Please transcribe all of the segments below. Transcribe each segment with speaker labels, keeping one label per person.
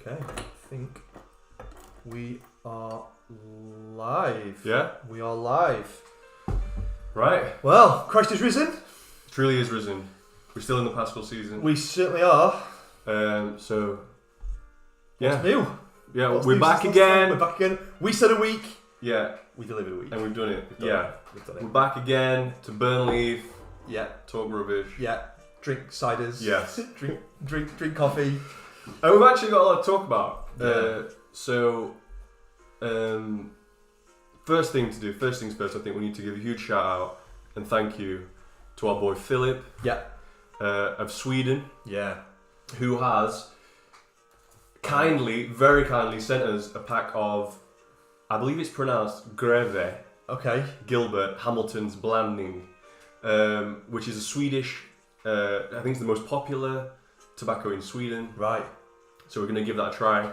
Speaker 1: Okay, I think we are live.
Speaker 2: Yeah?
Speaker 1: We are live.
Speaker 2: Right.
Speaker 1: Well, Christ is risen.
Speaker 2: Truly is risen. We're still in the Paschal season.
Speaker 1: We certainly are.
Speaker 2: So, yeah.
Speaker 1: What's new?
Speaker 2: Yeah,
Speaker 1: What's
Speaker 2: we're
Speaker 1: new
Speaker 2: back
Speaker 1: since last time?
Speaker 2: again.
Speaker 1: We're back again. We said a week.
Speaker 2: Yeah.
Speaker 1: We delivered a week.
Speaker 2: And we've done it.
Speaker 1: We've done
Speaker 2: We're
Speaker 1: it.
Speaker 2: back again to burn leaf,
Speaker 1: Yeah.
Speaker 2: talk rubbish.
Speaker 1: Yeah. Drink ciders.
Speaker 2: Yes.
Speaker 1: drink coffee.
Speaker 2: And we've actually got a lot to talk about.
Speaker 1: Yeah.
Speaker 2: First things first, I think we need to give a huge shout out and thank you to our boy Philip
Speaker 1: Yeah.
Speaker 2: of Sweden,
Speaker 1: Yeah.
Speaker 2: who has very kindly sent us a pack of, I believe it's pronounced Greve,
Speaker 1: Okay.
Speaker 2: Gilbert Hamilton's Blanding, which is a Swedish, I think it's the most popular tobacco in Sweden.
Speaker 1: Right.
Speaker 2: So we're going to give that a try.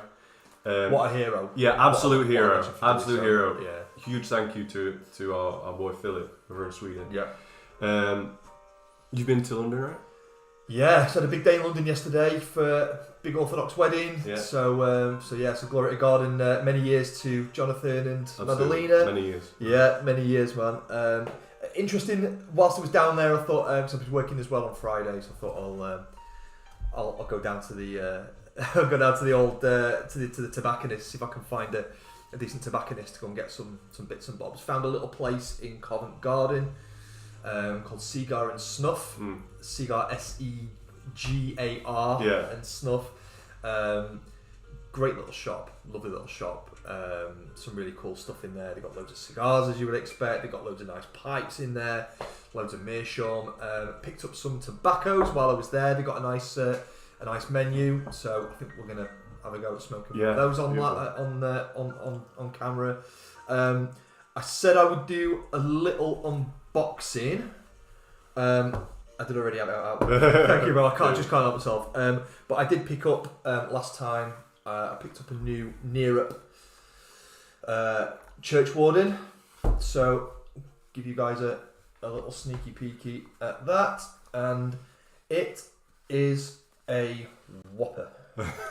Speaker 1: What a hero.
Speaker 2: Yeah, absolute
Speaker 1: What a
Speaker 2: hero.
Speaker 1: legend for
Speaker 2: Absolute
Speaker 1: this,
Speaker 2: hero.
Speaker 1: Yeah.
Speaker 2: Huge thank you to our boy Philip over in Sweden.
Speaker 1: Yeah.
Speaker 2: You've been to London, right?
Speaker 1: Yeah, so had a big day in London yesterday for big Orthodox wedding.
Speaker 2: Yeah.
Speaker 1: So glory to God and many years to Jonathan and
Speaker 2: Absolutely.
Speaker 1: Madalena.
Speaker 2: Many years.
Speaker 1: Yeah, many years, man. Interesting. Whilst I was down there, I thought because I was working as well on Friday, so I thought I'll go down to the I'll go down to the old to the tobacconist, see if I can find a decent tobacconist to go and get some bits and bobs. Found a little place in Covent Garden called Cigar and Snuff. Cigar Segar.
Speaker 2: Yeah.
Speaker 1: And Snuff. Great little shop, lovely little shop. Some really cool stuff in there. They got loads of cigars, as you would expect. They got loads of nice pipes in there, loads of meerschaum. Picked up some tobaccos while I was there. They got a nice menu. So I think we're gonna have a go at smoking those on camera. I said I would do a little unboxing. I did already have it out. Thank you, bro. I can't help myself. But I did pick up last time. I picked up a new Near Church Warden. So give you guys a little sneaky peeky at that, and it is a whopper.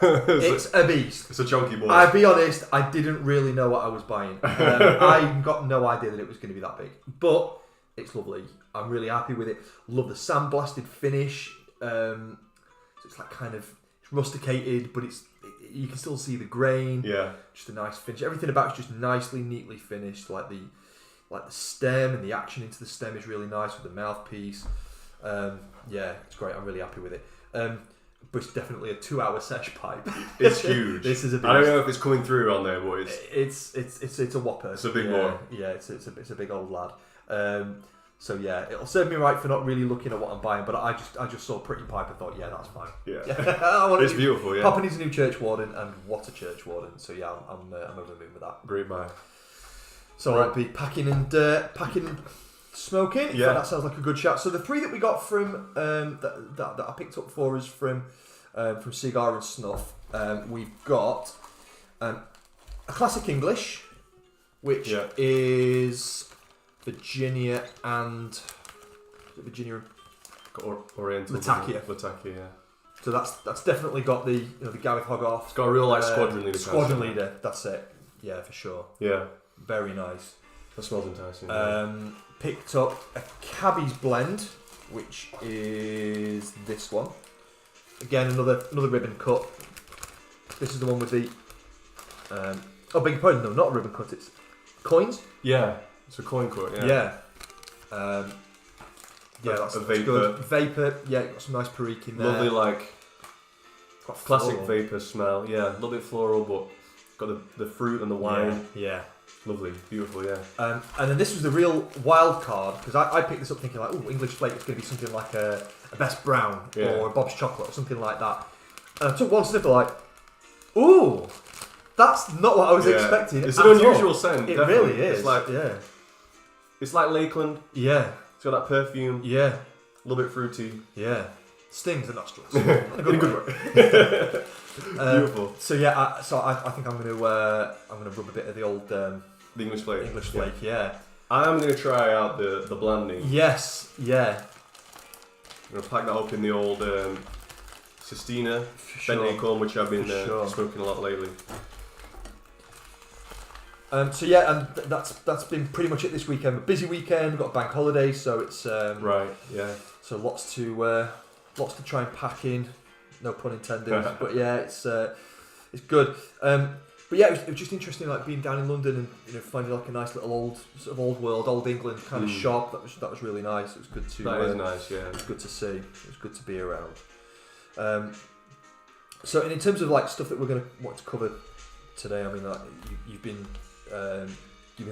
Speaker 1: It's a beast.
Speaker 2: It's a chunky boy.
Speaker 1: I'll be honest, I didn't really know what I was buying. I got no idea that it was going to be that big, but it's lovely. I'm really happy with it. Love the sandblasted finish. So it's like kind of rusticated, but you can still see the grain.
Speaker 2: Yeah.
Speaker 1: Just a nice finish. Everything about it's just nicely, neatly finished. Like the stem and the action into the stem is really nice with the mouthpiece. Yeah, it's great. I'm really happy with it. But it's definitely a 2-hour sesh pipe.
Speaker 2: It's huge.
Speaker 1: This is a beast.
Speaker 2: I don't know if it's coming through on there, but
Speaker 1: it's a whopper.
Speaker 2: It's a big boy.
Speaker 1: Yeah, it's a big old lad. So yeah, it'll serve me right for not really looking at what I'm buying, but I just saw a pretty pipe and thought, yeah, that's fine.
Speaker 2: Yeah,
Speaker 1: it's
Speaker 2: beautiful. Yeah,
Speaker 1: Papa needs a new church warden, and what a church warden! So yeah, I'm over the moon with that.
Speaker 2: Great buy.
Speaker 1: So I'll be packing and smoking.
Speaker 2: Yeah,
Speaker 1: that sounds like a good shout. So the three that we got from that I picked up for us from Cigar and Snuff, we've got a classic English, which is Virginia and
Speaker 2: Oriental
Speaker 1: Latakia.
Speaker 2: Yeah.
Speaker 1: So that's definitely got the the Gareth Hogarth.
Speaker 2: It's got a real squadron leader.
Speaker 1: Squadron leader. That's it. Yeah, for sure.
Speaker 2: Yeah.
Speaker 1: Very nice.
Speaker 2: That smells enticing.
Speaker 1: Picked up a Cabbage blend, which is this one. Again, another ribbon cut. This is the one with the. Beg your pardon. No, not a ribbon cut. It's coins.
Speaker 2: Yeah. It's a coin cut,
Speaker 1: yeah. That's
Speaker 2: vapor.
Speaker 1: Good. Vapor, yeah, got some nice Parikh in there.
Speaker 2: Lovely,
Speaker 1: got
Speaker 2: classic
Speaker 1: floral.
Speaker 2: vapor smell. Yeah, a little bit floral, but got the fruit and the wine.
Speaker 1: Yeah.
Speaker 2: Lovely, beautiful, yeah.
Speaker 1: And then this was the real wild card, because I picked this up thinking like, English flake, it's going to be something like a Best Brown or a Bob's Chocolate or something like that. And I took one sniffer like, ooh, that's not what I was expecting.
Speaker 2: It's an unusual scent.
Speaker 1: It
Speaker 2: definitely.
Speaker 1: really is.
Speaker 2: It's like Lakeland.
Speaker 1: Yeah.
Speaker 2: It's got that perfume.
Speaker 1: Yeah.
Speaker 2: A little bit fruity.
Speaker 1: Yeah. Stings the nostrils. In a good way.
Speaker 2: Beautiful.
Speaker 1: So yeah, I think I'm gonna rub a bit of the old
Speaker 2: the English flake.
Speaker 1: English flake. Yeah.
Speaker 2: I'm gonna try out the blanding.
Speaker 1: Yes. Yeah.
Speaker 2: I'm gonna pack that up in the old Sistina,
Speaker 1: For
Speaker 2: Bent
Speaker 1: sure.
Speaker 2: Acorn, which I've been
Speaker 1: For sure.
Speaker 2: smoking a lot lately.
Speaker 1: So yeah, and that's been pretty much it this weekend. A busy weekend. We've got a bank holiday, so it's
Speaker 2: Right, yeah.
Speaker 1: so lots to try and pack in. No pun intended. But yeah, it's good. But yeah, it was just interesting, like being down in London and finding like a nice little old world, old England kind of shop. That was really nice. It was good to.
Speaker 2: That is nice, yeah.
Speaker 1: It was good to see. It was good to be around. So, and in terms of like stuff that we're going to want to cover today, I mean, like you've been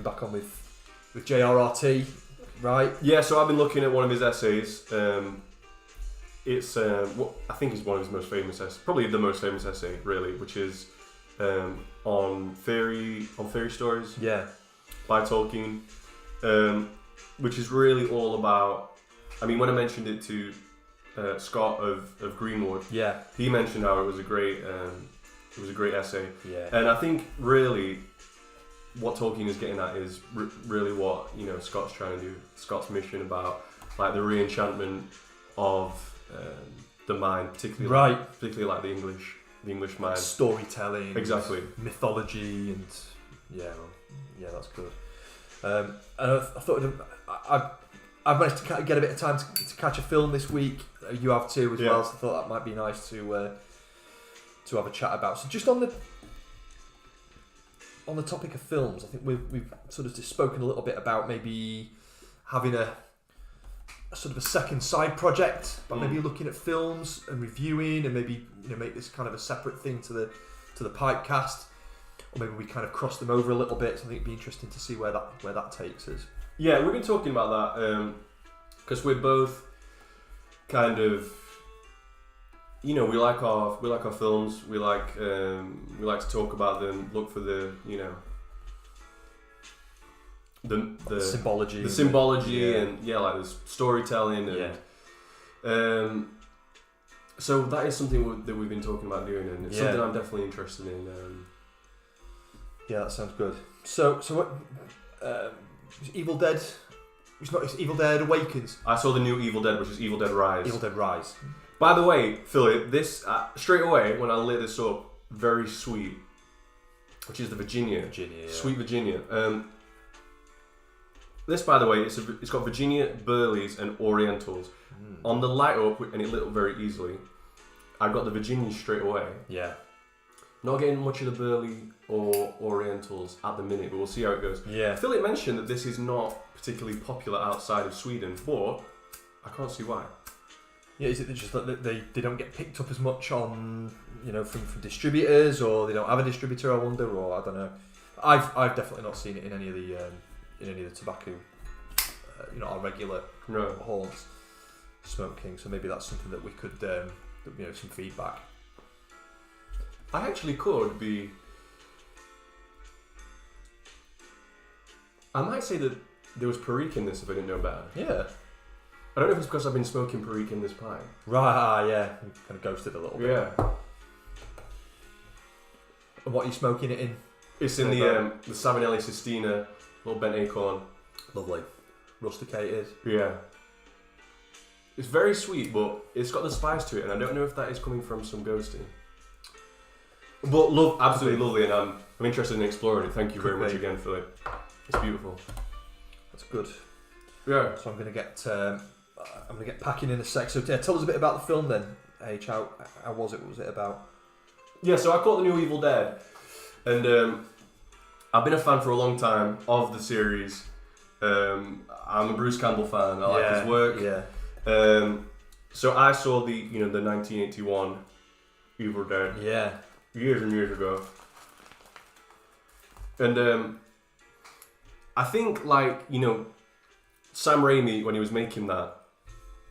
Speaker 1: back on with JRRT, right?
Speaker 2: Yeah, so I've been looking at one of his essays. It's what I think is one of his most famous essays, probably the most famous essay, really, which is on fairy stories.
Speaker 1: Yeah.
Speaker 2: By Tolkien, which is really all about. I mean, when I mentioned it to Scott of Greenwood,
Speaker 1: Yeah.
Speaker 2: he mentioned how it was a great essay,
Speaker 1: Yeah.
Speaker 2: and I think really what Tolkien is getting at is really what Scott's trying to do. Scott's mission about like the re-enchantment of the mind, particularly like the English mind,
Speaker 1: Storytelling,
Speaker 2: exactly,
Speaker 1: mythology, and yeah, that's good. And I thought I've managed to get a bit of time to catch a film this week. You have too as well, so I thought that might be nice to have a chat about. So just on the topic of films, I think we've sort of just spoken a little bit about maybe having a sort of a second side project, but maybe looking at films and reviewing, and maybe make this kind of a separate thing to the Pipecast, or maybe we kind of cross them over a little bit. So I think it'd be interesting to see where that takes us.
Speaker 2: Yeah, we've been talking about that because we're both kind of, we like our films. We like to talk about them. Look for the the symbology, and like the storytelling, and so that is something that we've been talking about doing, and it's something I'm definitely interested in.
Speaker 1: Yeah, that sounds good. So what? Evil Dead. It's Evil Dead Awakens.
Speaker 2: I saw the new Evil Dead, which is Evil Dead Rise.
Speaker 1: Evil Dead Rise.
Speaker 2: By the way, Philip, this straight away when I lit this up, very sweet, which is the Virginia, Sweet Virginia. This, by the way, it's got Virginia, Burleys, and Orientals. On the light up, and it lit up very easily. I got the Virginia straight away.
Speaker 1: Yeah.
Speaker 2: Not getting much of the Burley or Orientals at the minute, but we'll see how it goes.
Speaker 1: Yeah.
Speaker 2: Philip mentioned that this is not particularly popular outside of Sweden, but I can't see why.
Speaker 1: Yeah, is it just that they don't get picked up as much on from distributors, or they don't have a distributor? I wonder, or I don't know. I've definitely not seen it in any of the tobacco, our regular haunts smoking. So maybe that's something that we could, some feedback.
Speaker 2: I actually could be. I might say that there was Parikh in this if I didn't know better.
Speaker 1: Yeah.
Speaker 2: I don't know if it's because I've been smoking Parikh in this pipe.
Speaker 1: Right, yeah. You kind of ghosted a little bit.
Speaker 2: Yeah.
Speaker 1: And what are you smoking it in?
Speaker 2: It's in the Savinelli Sistina, little bent acorn.
Speaker 1: Lovely. Rusticated.
Speaker 2: Yeah. It's very sweet, but it's got the spice to it, and I don't know if that is coming from some ghosting. But absolutely lovely, and I'm interested in exploring it. Thank you very much again, Philip. It's beautiful.
Speaker 1: That's good.
Speaker 2: Yeah.
Speaker 1: So I'm gonna get packing in a sec. So tell us a bit about the film then. H. How was it? What was it about?
Speaker 2: Yeah. So I caught the new Evil Dead, and I've been a fan for a long time of the series. I'm a Bruce Campbell fan. I like his work.
Speaker 1: Yeah.
Speaker 2: So I saw the 1981 Evil Dead.
Speaker 1: Yeah.
Speaker 2: Years and years ago. And I think Sam Raimi, when he was making that,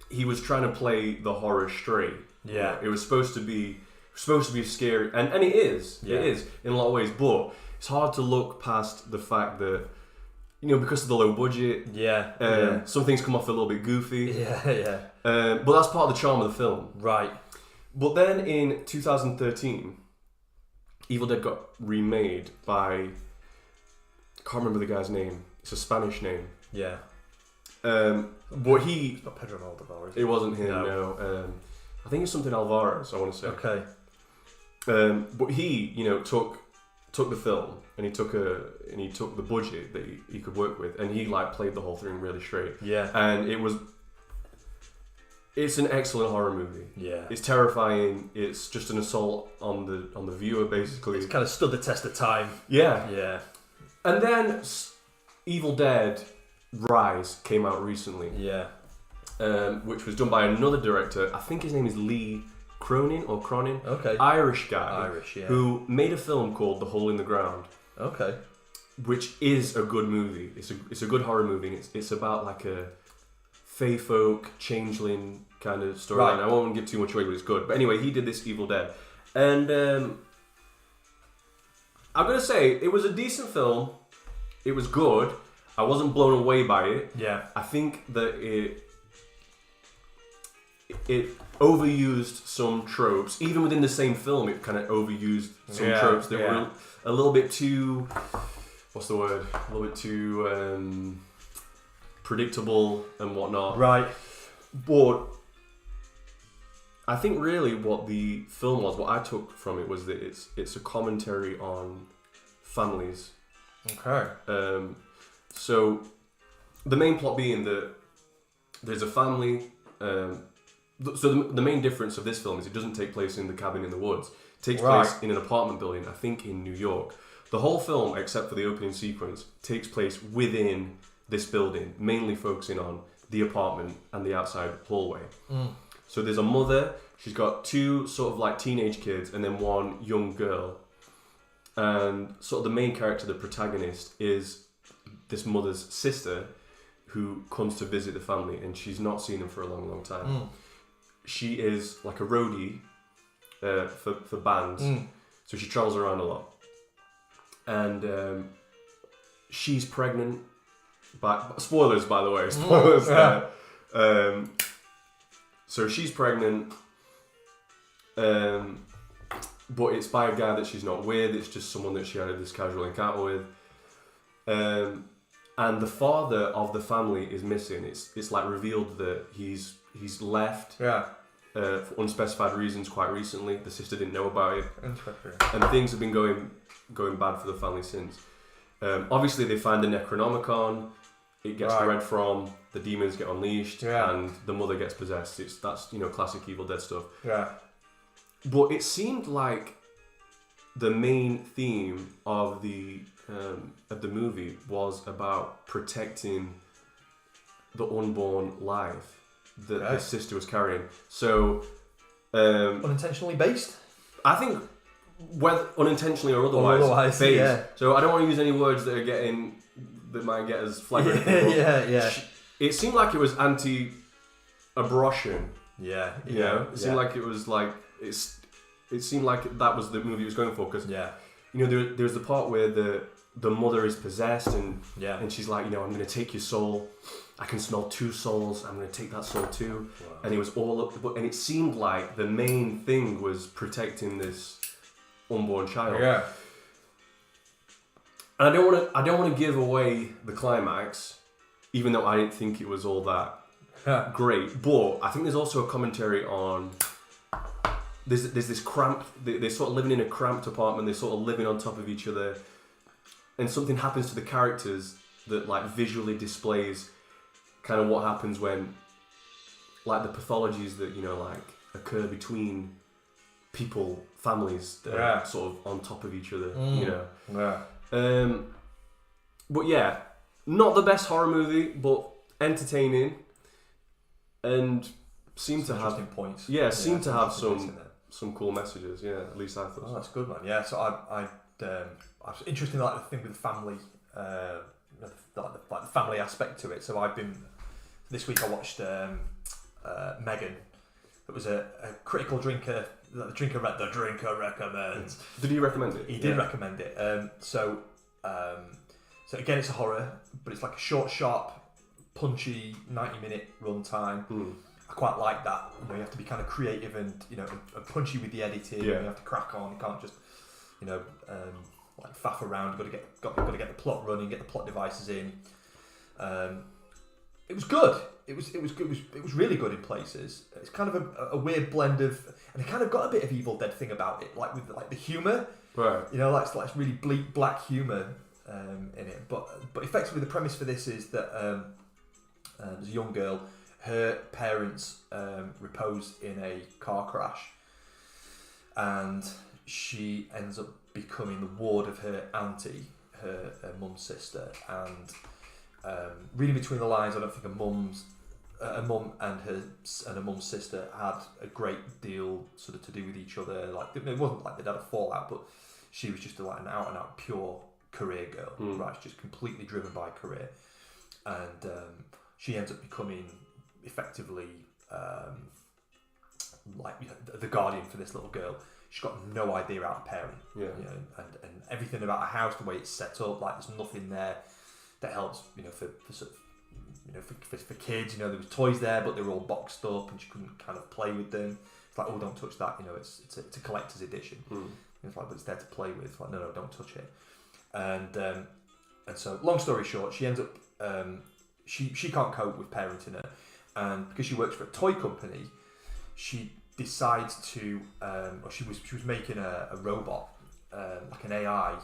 Speaker 2: he was trying to play the horror straight.
Speaker 1: Yeah.
Speaker 2: It was supposed to be scary, and it is.
Speaker 1: Yeah.
Speaker 2: It is in a lot of ways, but it's hard to look past the fact that because of the low budget, some things come off a little bit goofy.
Speaker 1: Yeah.
Speaker 2: But that's part of the charm of the film.
Speaker 1: Right.
Speaker 2: But then in 2013, Evil Dead got remade by, I can't remember the guy's name. It's a Spanish name.
Speaker 1: Yeah.
Speaker 2: But
Speaker 1: It's not Pedro Almodovar, is it?
Speaker 2: It wasn't him. No. I think it's something Alvarez, I want to say.
Speaker 1: Okay.
Speaker 2: But he, took the film and he took the budget that he could work with, and he like played the whole thing really straight.
Speaker 1: Yeah.
Speaker 2: And it's an excellent horror movie.
Speaker 1: Yeah.
Speaker 2: It's terrifying. It's just an assault on the viewer, basically.
Speaker 1: It's kind of stood the test of time.
Speaker 2: Yeah.
Speaker 1: Yeah.
Speaker 2: And then Evil Dead Rise came out recently.
Speaker 1: Yeah.
Speaker 2: Which was done by another director. I think his name is Lee Cronin.
Speaker 1: Okay.
Speaker 2: Irish guy.
Speaker 1: Irish, yeah.
Speaker 2: Who made a film called The Hole in the Ground.
Speaker 1: Okay.
Speaker 2: Which is a good movie. It's a good horror movie. It's about like a fae folk, changeling kind of storyline.
Speaker 1: Right.
Speaker 2: I won't give too much away, but it's good. But anyway, he did this Evil Dead. And I'm going to say, it was a decent film. It was good. I wasn't blown away by it.
Speaker 1: Yeah.
Speaker 2: I think that it overused some tropes. Even within the same film, it kind of overused some tropes that were a little bit too... What's the word? A little bit too predictable and whatnot.
Speaker 1: Right.
Speaker 2: But I think really what the film was, what I took from it, was that it's a commentary on families.
Speaker 1: Okay.
Speaker 2: So the main plot being that there's a family. So the main difference of this film is it doesn't take place in the cabin in the woods. It takes place in an apartment building, I think in New York. The whole film, except for the opening sequence, takes place within this building, mainly focusing on the apartment and the outside hallway. So there's a mother, she's got two sort of like teenage kids and then one young girl. And sort of the main character, the protagonist, is this mother's sister who comes to visit the family, and she's not seen them for a long, long time. She is like a roadie for bands, so she travels around a lot. And she's pregnant. Spoilers, by the way. Spoilers. So she's pregnant, but it's by a guy that she's not with. It's just someone that she had this casual encounter with. And the father of the family is missing. It's like revealed that he's left for unspecified reasons quite recently. The sister didn't know about it. And things have been going bad for the family since. Obviously, they find the Necronomicon. It gets read from. The demons get unleashed, and the mother gets possessed. That's classic Evil Dead stuff.
Speaker 1: Yeah.
Speaker 2: But it seemed like the main theme of the movie was about protecting the unborn life that the sister was carrying. So
Speaker 1: unintentionally based?
Speaker 2: I think whether unintentionally or otherwise based. Yeah. So I don't want to use any words that might get us flagged.
Speaker 1: Yeah.
Speaker 2: It seemed like it was anti-abortion.
Speaker 1: Yeah.
Speaker 2: It seemed like it was like it seemed like that was the movie it was going for, because there's the part where the mother is possessed and she's like, I'm going to take your soul. I can smell two souls. I'm going to take that soul too. Wow. And it was and it seemed like the main thing was protecting this unborn child.
Speaker 1: Yeah.
Speaker 2: And I don't want to give away the climax, even though I didn't think it was all that great. But I think there's also a commentary on there's this cramped. They're sort of living in a cramped apartment. They're sort of living on top of each other, and something happens to the characters that like visually displays kind of what happens when like the pathologies that like occur between people, families that are sort of on top of each other. But yeah, not the best horror movie, but entertaining, and seemed to have
Speaker 1: points.
Speaker 2: Yeah, seemed to have some cool messages. Yeah, at least I thought.
Speaker 1: Oh, that's good, man. Yeah, so I was interested in like the thing with the family, like the family aspect to it. So this week I watched Megan. It was a critical drinker. The drinker recommends.
Speaker 2: Did he recommend it?
Speaker 1: He did recommend it. So again, it's a horror, but it's like a short, sharp, punchy 90-minute run time. I quite like that. You have to be kind of creative and and punchy with the editing. You have to crack on. You can't just like faff around. You've got to get the plot running, get the plot devices in. it was good. It was good. It was really good in places. It's kind of a weird blend of, and it kind of got a bit of Evil Dead thing about it, like with like the humour.
Speaker 2: Right.
Speaker 1: You know, like really bleak black humour in it. But effectively, the premise for this is that there's a young girl. Her parents repose in a car crash, and she ends up becoming the ward of her auntie, her mum's sister, and reading between the lines, I don't think a mum and her mum's sister had a great deal sort of to do with each other. Like it wasn't like they'd had a fallout, but she was just like an out and out pure career girl, right? She's just completely driven by career, and she ends up becoming effectively like the guardian for this little girl. She's got no idea how to parent,
Speaker 2: yeah.
Speaker 1: You know, and everything about a house, the way it's set up, like there's nothing there that helps, you know, for sort of, you know, for kids. You know, there was toys there, but they were all boxed up, and she couldn't kind of play with them. It's like, oh, don't touch that. You know, it's a collector's edition. It's like, but it's there to play with. It's like, no, don't touch it. And so, long story short, she ends up she can't cope with parenting her, and because she works for a toy company, she decides to, or she was making a robot, like an AI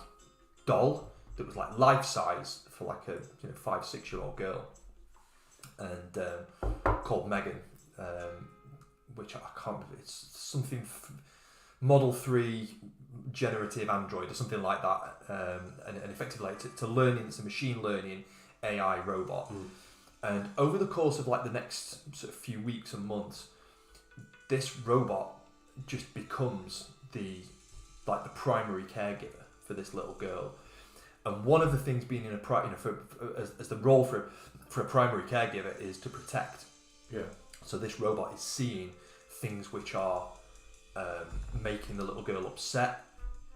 Speaker 1: doll that was like life size for like a 5-6 year old girl, and called Megan, which I can't remember. It's something Model 3 generative android or something like that, and effectively to learning. It's a machine learning AI robot, and over the course of like the next sort of few weeks and months, this robot just becomes the primary caregiver for this little girl. And one of the things being in as the role for a primary caregiver is to protect.
Speaker 2: Yeah.
Speaker 1: So this robot is seeing things which are making the little girl upset,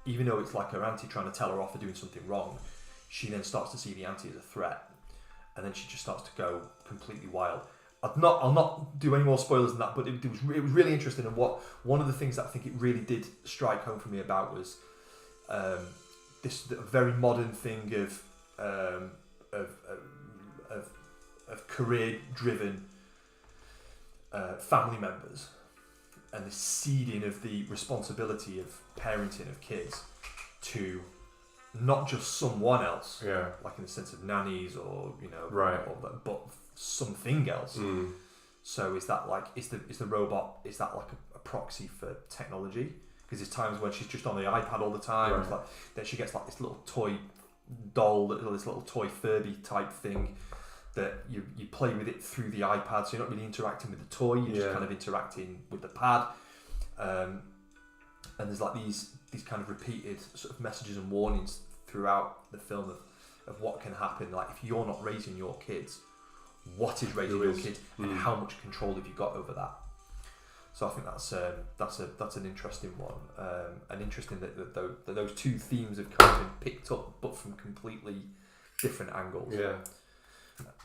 Speaker 1: even though it's like her auntie trying to tell her off for doing something wrong. She then starts to see the auntie as a threat, and then she just starts to go completely wild. I'll not do any more spoilers than that, but it was really interesting. And one of the things that I think it really did strike home for me about was this very modern thing of career-driven family members, and the seeding of the responsibility of parenting of kids to not just someone else, like in the sense of nannies or
Speaker 2: right,
Speaker 1: but something else. So is that like is the robot, is that like a proxy for technology? Because there's times when she's just on the iPad all the time. Right. It's like then she gets like this little toy doll, this little toy Furby type thing that you play with it through the iPad, so you're not really interacting with the toy, you're just kind of interacting with the pad. And there's like these kind of repeated sort of messages and warnings throughout the film of what can happen. Like if you're not raising your kids, what is raising your kids, and how much control have you got over that? So I think that's an interesting one, and interesting that those two themes have kind of been picked up, but from completely different angles.
Speaker 2: Yeah.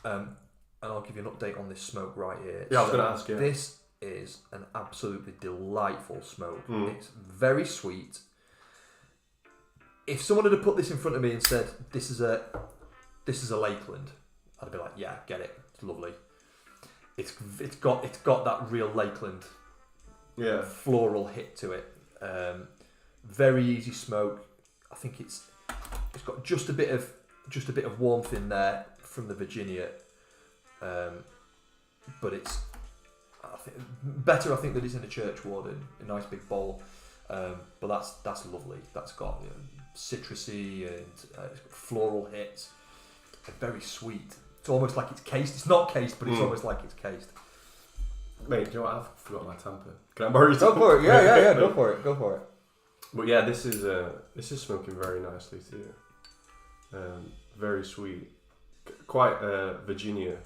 Speaker 1: And I'll give you an update on this smoke right here.
Speaker 2: Yeah, I was going to ask you.
Speaker 1: This is an absolutely delightful smoke. It's very sweet. If someone had put this in front of me and said, "This is a Lakeland," I'd be like, "Yeah, get it. It's lovely." It's got that real Lakeland, floral hit to it. Very easy smoke. I think it's got just a bit of warmth in there from the Virginia, but it's better. I think that it's in a church warden, a nice big bowl. But that's lovely. That's got citrusy and it's got floral hits. And very sweet. It's almost like it's cased. It's not cased, but it's almost like it's cased.
Speaker 2: Mate, do you know what? I've forgotten my tamper. Can I borrow your
Speaker 1: tamper? Go for it. Yeah. Go for it.
Speaker 2: But yeah, this is smoking very nicely too. Very sweet. Quite Virginia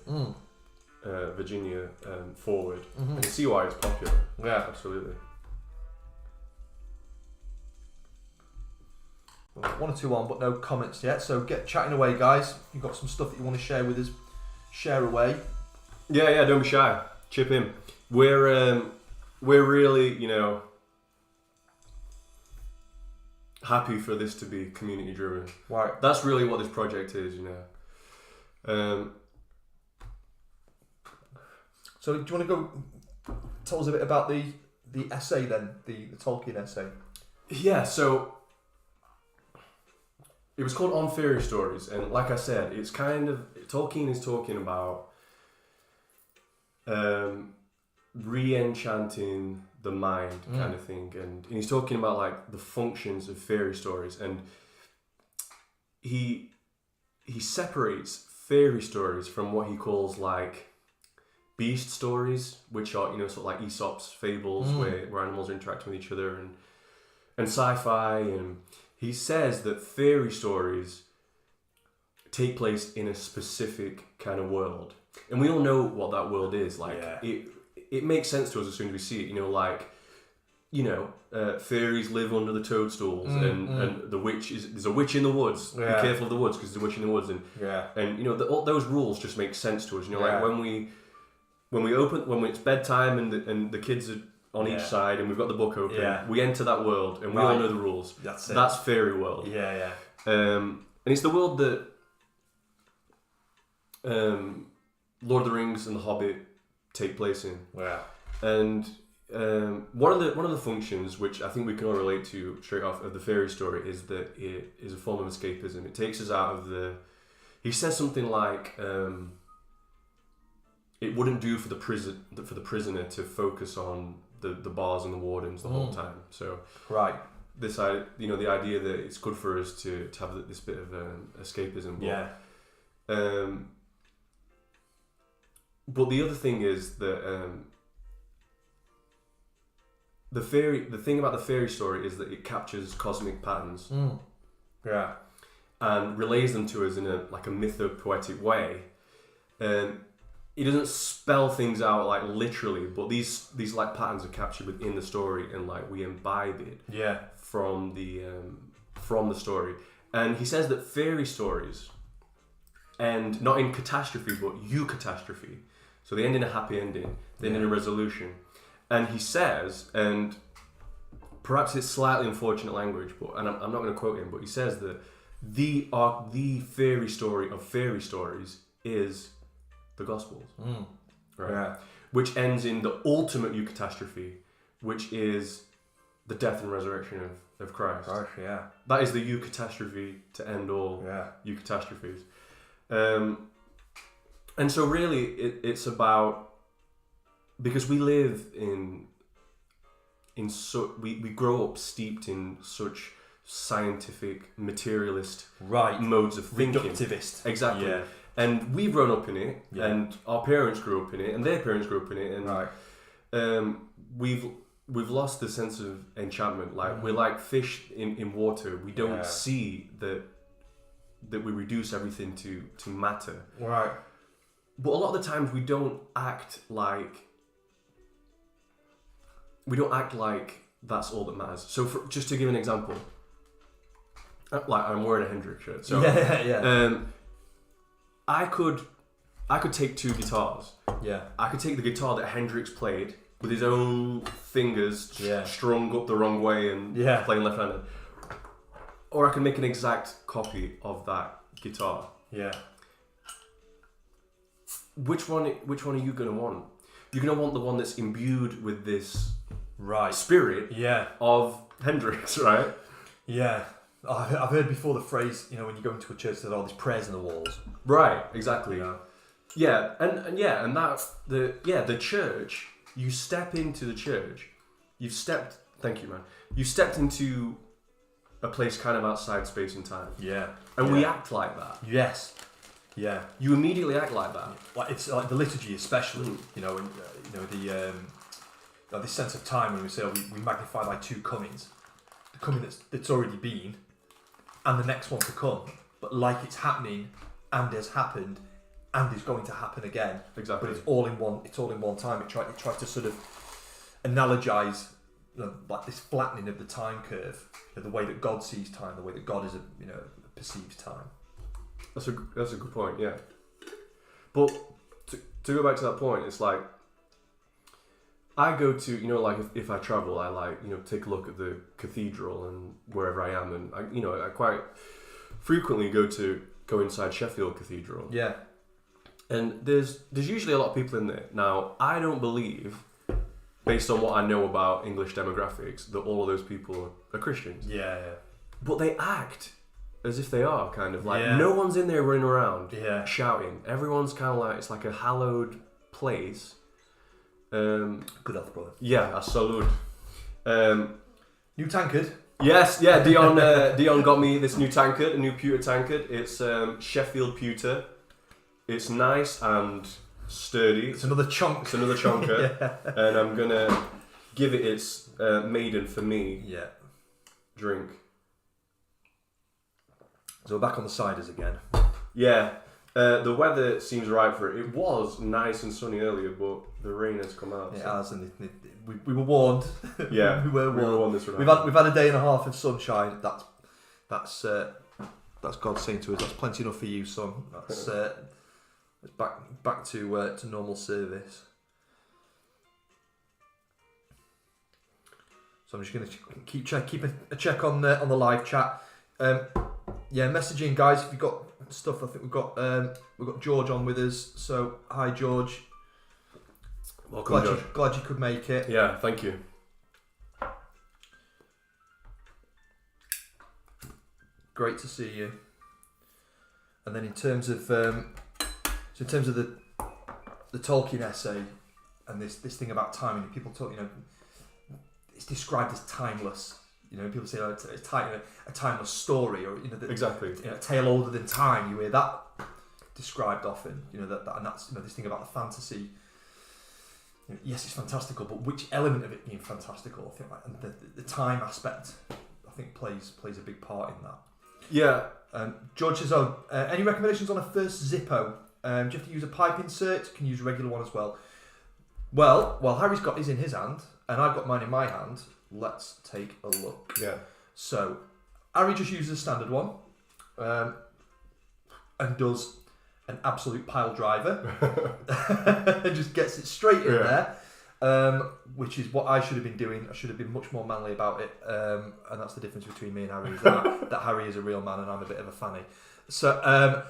Speaker 2: forward. You can see why it's popular.
Speaker 1: Yeah,
Speaker 2: absolutely.
Speaker 1: 1 or 2 on, but no comments yet. So get chatting away, guys. You've got some stuff that you want to share with us. Share away.
Speaker 2: Yeah. Don't be shy. Chip in. We're really, happy for this to be community driven.
Speaker 1: Right.
Speaker 2: That's really what this project is,
Speaker 1: So do you want to go tell us a bit about the essay then, the Tolkien essay?
Speaker 2: Yeah, so it was called On Fairy Stories, and like I said, it's kind of Tolkien is talking about re-enchanting the mind kind of thing, and he's talking about like the functions of fairy stories, and he separates fairy stories from what he calls like beast stories, which are, you know, sort of like Aesop's fables where animals are interacting with each other, and sci-fi. And he says that fairy stories take place in a specific kind of world, and we all know what that world is like. It makes sense to us as soon as we see it, you know, like, you know, fairies live under the toadstools, and the witch there's a witch in the woods. Be careful of the woods because there's a witch in the woods, and you know, all those rules just make sense to us. You know, like when it's bedtime and the kids are on each side and we've got the book open, we enter that world and we all know the rules. That's fairy world. And it's the world that Lord of the Rings and The Hobbit take place in. And one of the functions, which I think we can all relate to straight off of the fairy story, is that it is a form of escapism. It takes us out of the. He says something like, "It wouldn't do for the prisoner to focus on the bars and the wardens the whole time." So this, you know, the idea that it's good for us to have this bit of escapism. But the other thing is that the thing about the fairy story is that it captures cosmic patterns, and relays them to us in a mythopoetic way. It doesn't spell things out like literally, but these like patterns are captured within the story, and like we imbibe it from the story. And he says that fairy stories end not in catastrophe but eucatastrophe. So they end in a happy ending, they end in a resolution. And he says, and perhaps it's slightly unfortunate language, but I'm not going to quote him, but he says that the fairy story of fairy stories is the Gospels, which ends in the ultimate eucatastrophe, which is the death and resurrection of Christ. That is the eucatastrophe to end all eucatastrophes. And so really it's about, because we live we grow up steeped in such scientific, materialist modes of thinking.
Speaker 1: Reductivist.
Speaker 2: Exactly. And we've grown up in it, and our parents grew up in it, and their parents grew up in it, and we've lost the sense of enchantment. Like we're like fish in water. We don't see that we reduce everything to matter. But a lot of the times we don't act like that's all that matters. So just to give an example, like I'm wearing a Hendrix shirt. So I could take two guitars. I could take the guitar that Hendrix played with his own fingers strung up the wrong way and playing left-handed, or I can make an exact copy of that guitar. Which one are you gonna want? You're gonna want the one that's imbued with this spirit of Hendrix, right?
Speaker 1: I've heard before the phrase, you know, when you go into a church, there's all these prayers on the walls.
Speaker 2: Right, exactly. And that the church. You step into the church. Thank you, man. You stepped into a place kind of outside space and time. And we act like that. You immediately act like that.
Speaker 1: Like it's like the liturgy, especially. You know, and this sense of time when we say we magnify by two comings, the coming that's already been, and the next one to come. But like it's happening, and has happened, and is going to happen again.
Speaker 2: Exactly.
Speaker 1: But it's all in one time. It tries to sort of analogize, you know, like this flattening of the time curve, you know, the way that God sees time, the way that God perceives time.
Speaker 2: That's a good point, yeah. But to go back to that point, it's like I go to, you know, like if I travel, I like, you know, take a look at the cathedral and wherever I am, and I quite frequently go inside Sheffield Cathedral. And there's usually a lot of people in there. Now, I don't believe, based on what I know about English demographics, that all of those people are Christians.
Speaker 1: Yeah.
Speaker 2: But they act as if they are, kind of. Like,
Speaker 1: Yeah.
Speaker 2: no one's in there running around
Speaker 1: shouting.
Speaker 2: Everyone's kind of like, it's like a hallowed place.
Speaker 1: Good health, brother.
Speaker 2: Yeah, I salute.
Speaker 1: New tankard.
Speaker 2: Yes, yeah, Dion got me this new tankard, a new pewter tankard. It's Sheffield pewter. It's nice and sturdy.
Speaker 1: It's another chunk.
Speaker 2: It's another chonker.
Speaker 1: Yeah.
Speaker 2: And I'm going to give it its maiden for me drink.
Speaker 1: So we're back on the ciders again.
Speaker 2: Yeah. The weather seems right for it. It was nice and sunny earlier, but the rain has come out.
Speaker 1: It has, and we were warned.
Speaker 2: Yeah,
Speaker 1: we were warned.
Speaker 2: This
Speaker 1: we've had a day and a half of sunshine. That's God saying to us, that's plenty enough for you, son. That's it's back to normal service. So I'm just going to keep a check on the live chat. Messaging guys if you've got stuff. I think we've got George on with us. So hi George.
Speaker 2: Welcome, George.
Speaker 1: Glad you could make it.
Speaker 2: Yeah, thank you.
Speaker 1: Great to see you. And then in terms of the Tolkien essay and this thing about timing, people talk, it's described as timeless. People say it's a timeless story, or
Speaker 2: exactly.
Speaker 1: A tale older than time. You hear that described often. That and that's this thing about the fantasy. Yes, it's fantastical, but which element of it being fantastical? I think and the time aspect, I think plays a big part in that.
Speaker 2: Yeah.
Speaker 1: George says, any recommendations on a first Zippo? Do you have to use a pipe insert? Can you use a regular one as well? Well, Harry's got his in his hand, and I've got mine in my hand. Let's take a look.
Speaker 2: Yeah.
Speaker 1: So, Harry just uses a standard one, and does an absolute pile driver, and just gets it straight in there, which is what I should have been doing. I should have been much more manly about it, and that's the difference between me and Harry. Is that Harry is a real man, and I'm a bit of a fanny. So,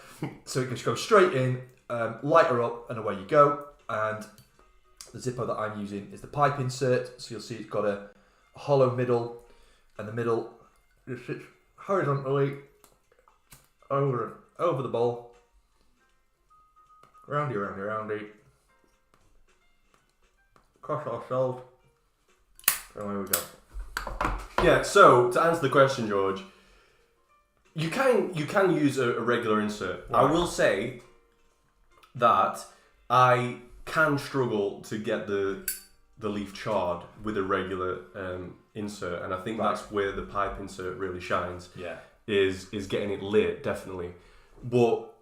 Speaker 1: so it just goes straight in, light her up, and away you go. And the Zippo that I'm using is the pipe insert. So you'll see it's got a hollow middle, and the middle just sits horizontally over the bowl, roundy, across ourselves, and there we go.
Speaker 2: Yeah. So to answer the question, George, you can use a regular insert. Right. I will say that I can struggle to get the leaf charred with a regular insert, and I think that's where the pipe insert really shines.
Speaker 1: Yeah, is
Speaker 2: getting it lit, definitely. But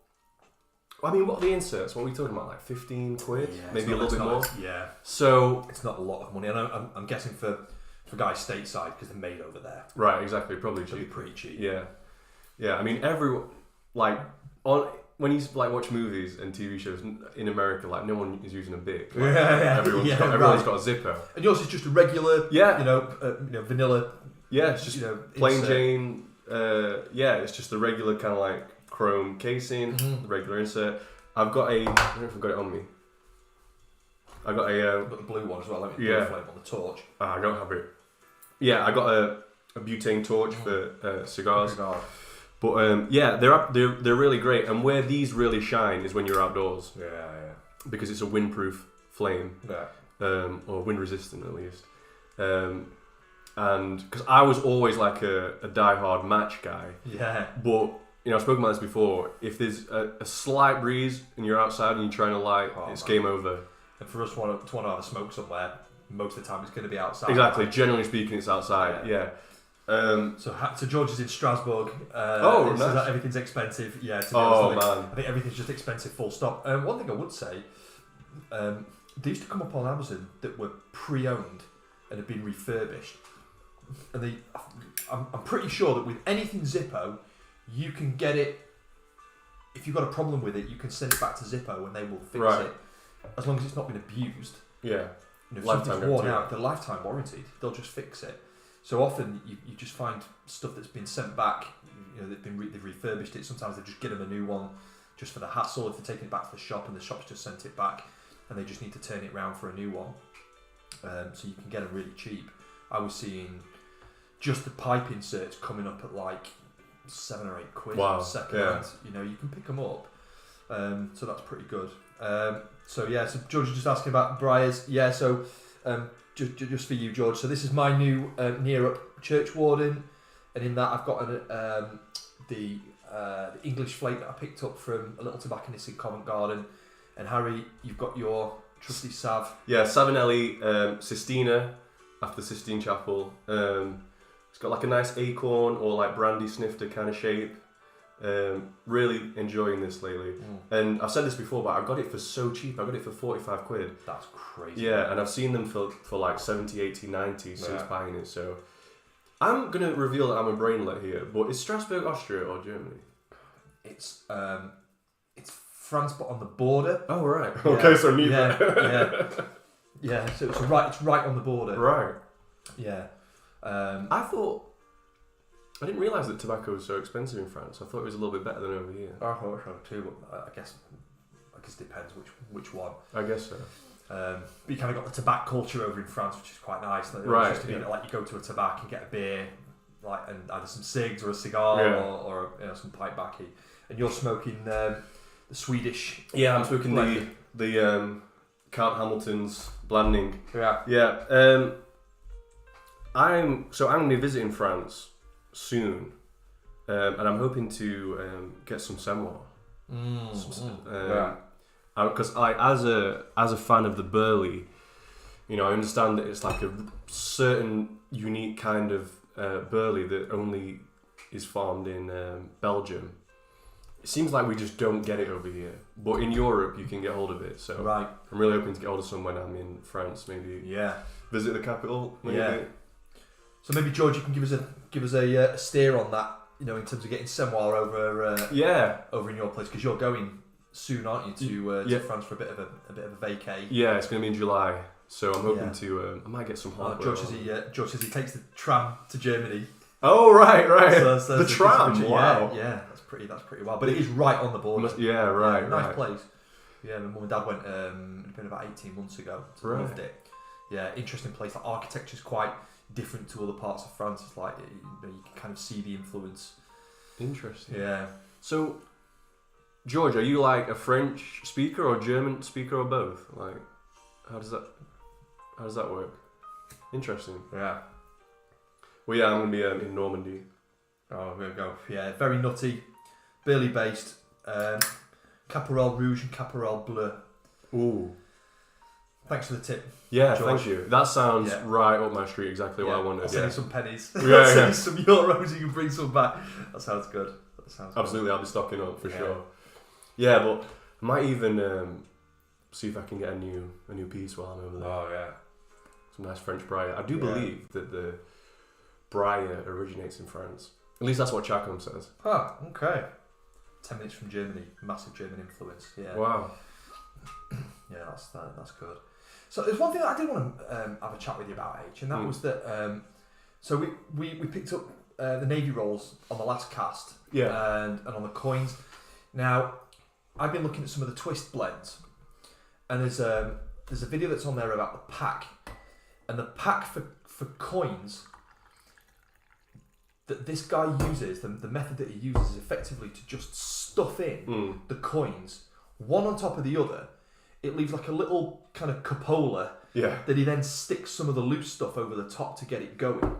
Speaker 2: I mean, what are the inserts? What are we talking about? Like 15 quid, maybe a little bit more.
Speaker 1: Yeah.
Speaker 2: So
Speaker 1: it's not a lot of money, and I'm guessing for guys stateside because they're made over there.
Speaker 2: Right. Exactly. Probably cheap.
Speaker 1: Pretty cheap.
Speaker 2: Yeah. Yeah. I mean, everyone when you watch movies and TV shows in America, no one is using a Bic. Everyone's got a Zippo.
Speaker 1: And yours is just a regular, vanilla.
Speaker 2: Yeah, it's just plain insert. Jane. It's just a regular kind of chrome casing, the regular insert. I've got I don't know if I've got it on me. I've got
Speaker 1: the blue one as well. Let me put a flame on the torch.
Speaker 2: I don't have it. Yeah, I got a butane torch for cigars. But they're really great, and where these really shine is when you're outdoors.
Speaker 1: Yeah.
Speaker 2: Because it's a windproof flame, or wind resistant at least. And because I was always a diehard match guy. Yeah. But I've spoken about this before. If there's a slight breeze and you're outside and you're trying to light, it's game over.
Speaker 1: And for us to want to have a smoke somewhere, most of the time it's going to be outside.
Speaker 2: Exactly. Generally speaking, it's outside. Yeah.
Speaker 1: So George is in Strasbourg.
Speaker 2: Nice.
Speaker 1: So that everything's expensive. Yeah.
Speaker 2: Man.
Speaker 1: I think everything's just expensive. Full stop. One thing I would say, they used to come up on Amazon that were pre-owned and had been refurbished, and I'm pretty sure that with anything Zippo, you can get it. If you've got a problem with it, you can send it back to Zippo and they will fix it, as long as it's not been abused.
Speaker 2: Yeah.
Speaker 1: If something's worn out, they're lifetime warranted. They'll just fix it. So often you just find stuff that's been sent back. They've refurbished it. Sometimes they just get them a new one, just for the hassle if they're taking it back to the shop and the shop's just sent it back and they just need to turn it round for a new one. So you can get them really cheap. I was seeing just the pipe inserts coming up at like £7 or £8
Speaker 2: Wow.
Speaker 1: second
Speaker 2: Yeah.
Speaker 1: hand. You know, you can pick them up. So that's pretty good. So George is just asking about Briars. Yeah, so just for you, George. So this is my new near up church warden, and in that I've got the English flake that I picked up from a little tobacconist in Covent Garden. And Harry, you've got your trusty Sav.
Speaker 2: Yeah, Savinelli Sistina after Sistine Chapel. It's got like a nice acorn or like brandy snifter kind of shape. Really enjoying this lately. And I've said this before, but I got it for so cheap. I got it for £45.
Speaker 1: That's crazy.
Speaker 2: Yeah, and I've seen them for like 70, 80, 90 since buying it. So I'm going to reveal that I'm a brainlet here, but is Strasbourg Austria or Germany?
Speaker 1: It's France, but on the border.
Speaker 2: Oh, right.
Speaker 1: Yeah.
Speaker 2: Okay, so neither.
Speaker 1: Yeah. So it's right on the border.
Speaker 2: Right.
Speaker 1: Yeah.
Speaker 2: I didn't realise that tobacco was so expensive in France. I thought it was a little bit better than over here.
Speaker 1: I thought so too, but I guess it depends which one.
Speaker 2: I guess so.
Speaker 1: But you kind of got the tobacco culture over in France, which is quite nice. Like,
Speaker 2: Right.
Speaker 1: Just to be like you go to a tobacco and get a beer, like and either some cigs or a cigar or some pipe baccy, and you're smoking the Swedish.
Speaker 2: Yeah, I'm smoking
Speaker 1: blending.
Speaker 2: the Count Hamilton's blending.
Speaker 1: Yeah.
Speaker 2: Yeah. I'm going to be visiting France soon, and I'm hoping to get some Semois. Because as a fan of the Burley, I understand that it's like a certain unique kind of Burley that only is farmed in Belgium. It seems like we just don't get it over here, but in Europe you can get hold of it. So
Speaker 1: right.
Speaker 2: I'm really hoping to get hold of some when I'm in France. Maybe visit the capital. Maybe.
Speaker 1: Yeah. So maybe George, you can give us a steer on that. In terms of getting Semoir over in your place, because you're going soon, aren't you, to France for a bit of a vacay?
Speaker 2: Yeah, it's going to be in July, so I'm hoping to. I might get some hardware.
Speaker 1: George says he takes the tram to Germany.
Speaker 2: Oh right.
Speaker 1: So
Speaker 2: the tram. Wow.
Speaker 1: Yeah, that's pretty wild. But it is right on the border. Nice place. Yeah, my mum and dad went. It's been about 18 months ago. Loved it. Yeah, interesting place. The architecture's quite different to other parts of France. It's like you can kind of see the influence.
Speaker 2: Interesting.
Speaker 1: Yeah.
Speaker 2: So, George, are you like a French speaker or German speaker or both? Like, how does that work? Interesting.
Speaker 1: Yeah.
Speaker 2: Well, yeah, I'm gonna be in Normandy.
Speaker 1: Oh, there we go. Yeah, very nutty, Burley based. Caporal Rouge and Caporal Bleu.
Speaker 2: Ooh.
Speaker 1: Thanks for the tip.
Speaker 2: Yeah,
Speaker 1: George.
Speaker 2: thank you. That sounds right up my street. Exactly what I wanted.
Speaker 1: I'll send you some pennies.
Speaker 2: Yeah,
Speaker 1: I'll send you some euros. You can bring some back. That sounds good.
Speaker 2: Absolutely, I'll be stocking up for sure. Yeah, but I might even see if I can get a new piece while I'm over there.
Speaker 1: Oh yeah.
Speaker 2: Some nice French Briar. I do believe that the Briar originates in France. At least that's what Chacon says.
Speaker 1: Ah, okay. 10 minutes from Germany. Massive German influence. Yeah.
Speaker 2: Wow.
Speaker 1: Yeah, that's good. So there's one thing that I did want to have a chat with you about, H, and that was that. So we picked up the Navy rolls on the last cast.
Speaker 2: Yeah.
Speaker 1: And on the coins. Now, I've been looking at some of the twist blends, and there's a video that's on there about the pack, and the pack for coins that this guy uses, the method that he uses is effectively to just stuff in the coins one on top of the other. It leaves like a little kind of cupola that he then sticks some of the loose stuff over the top to get it going.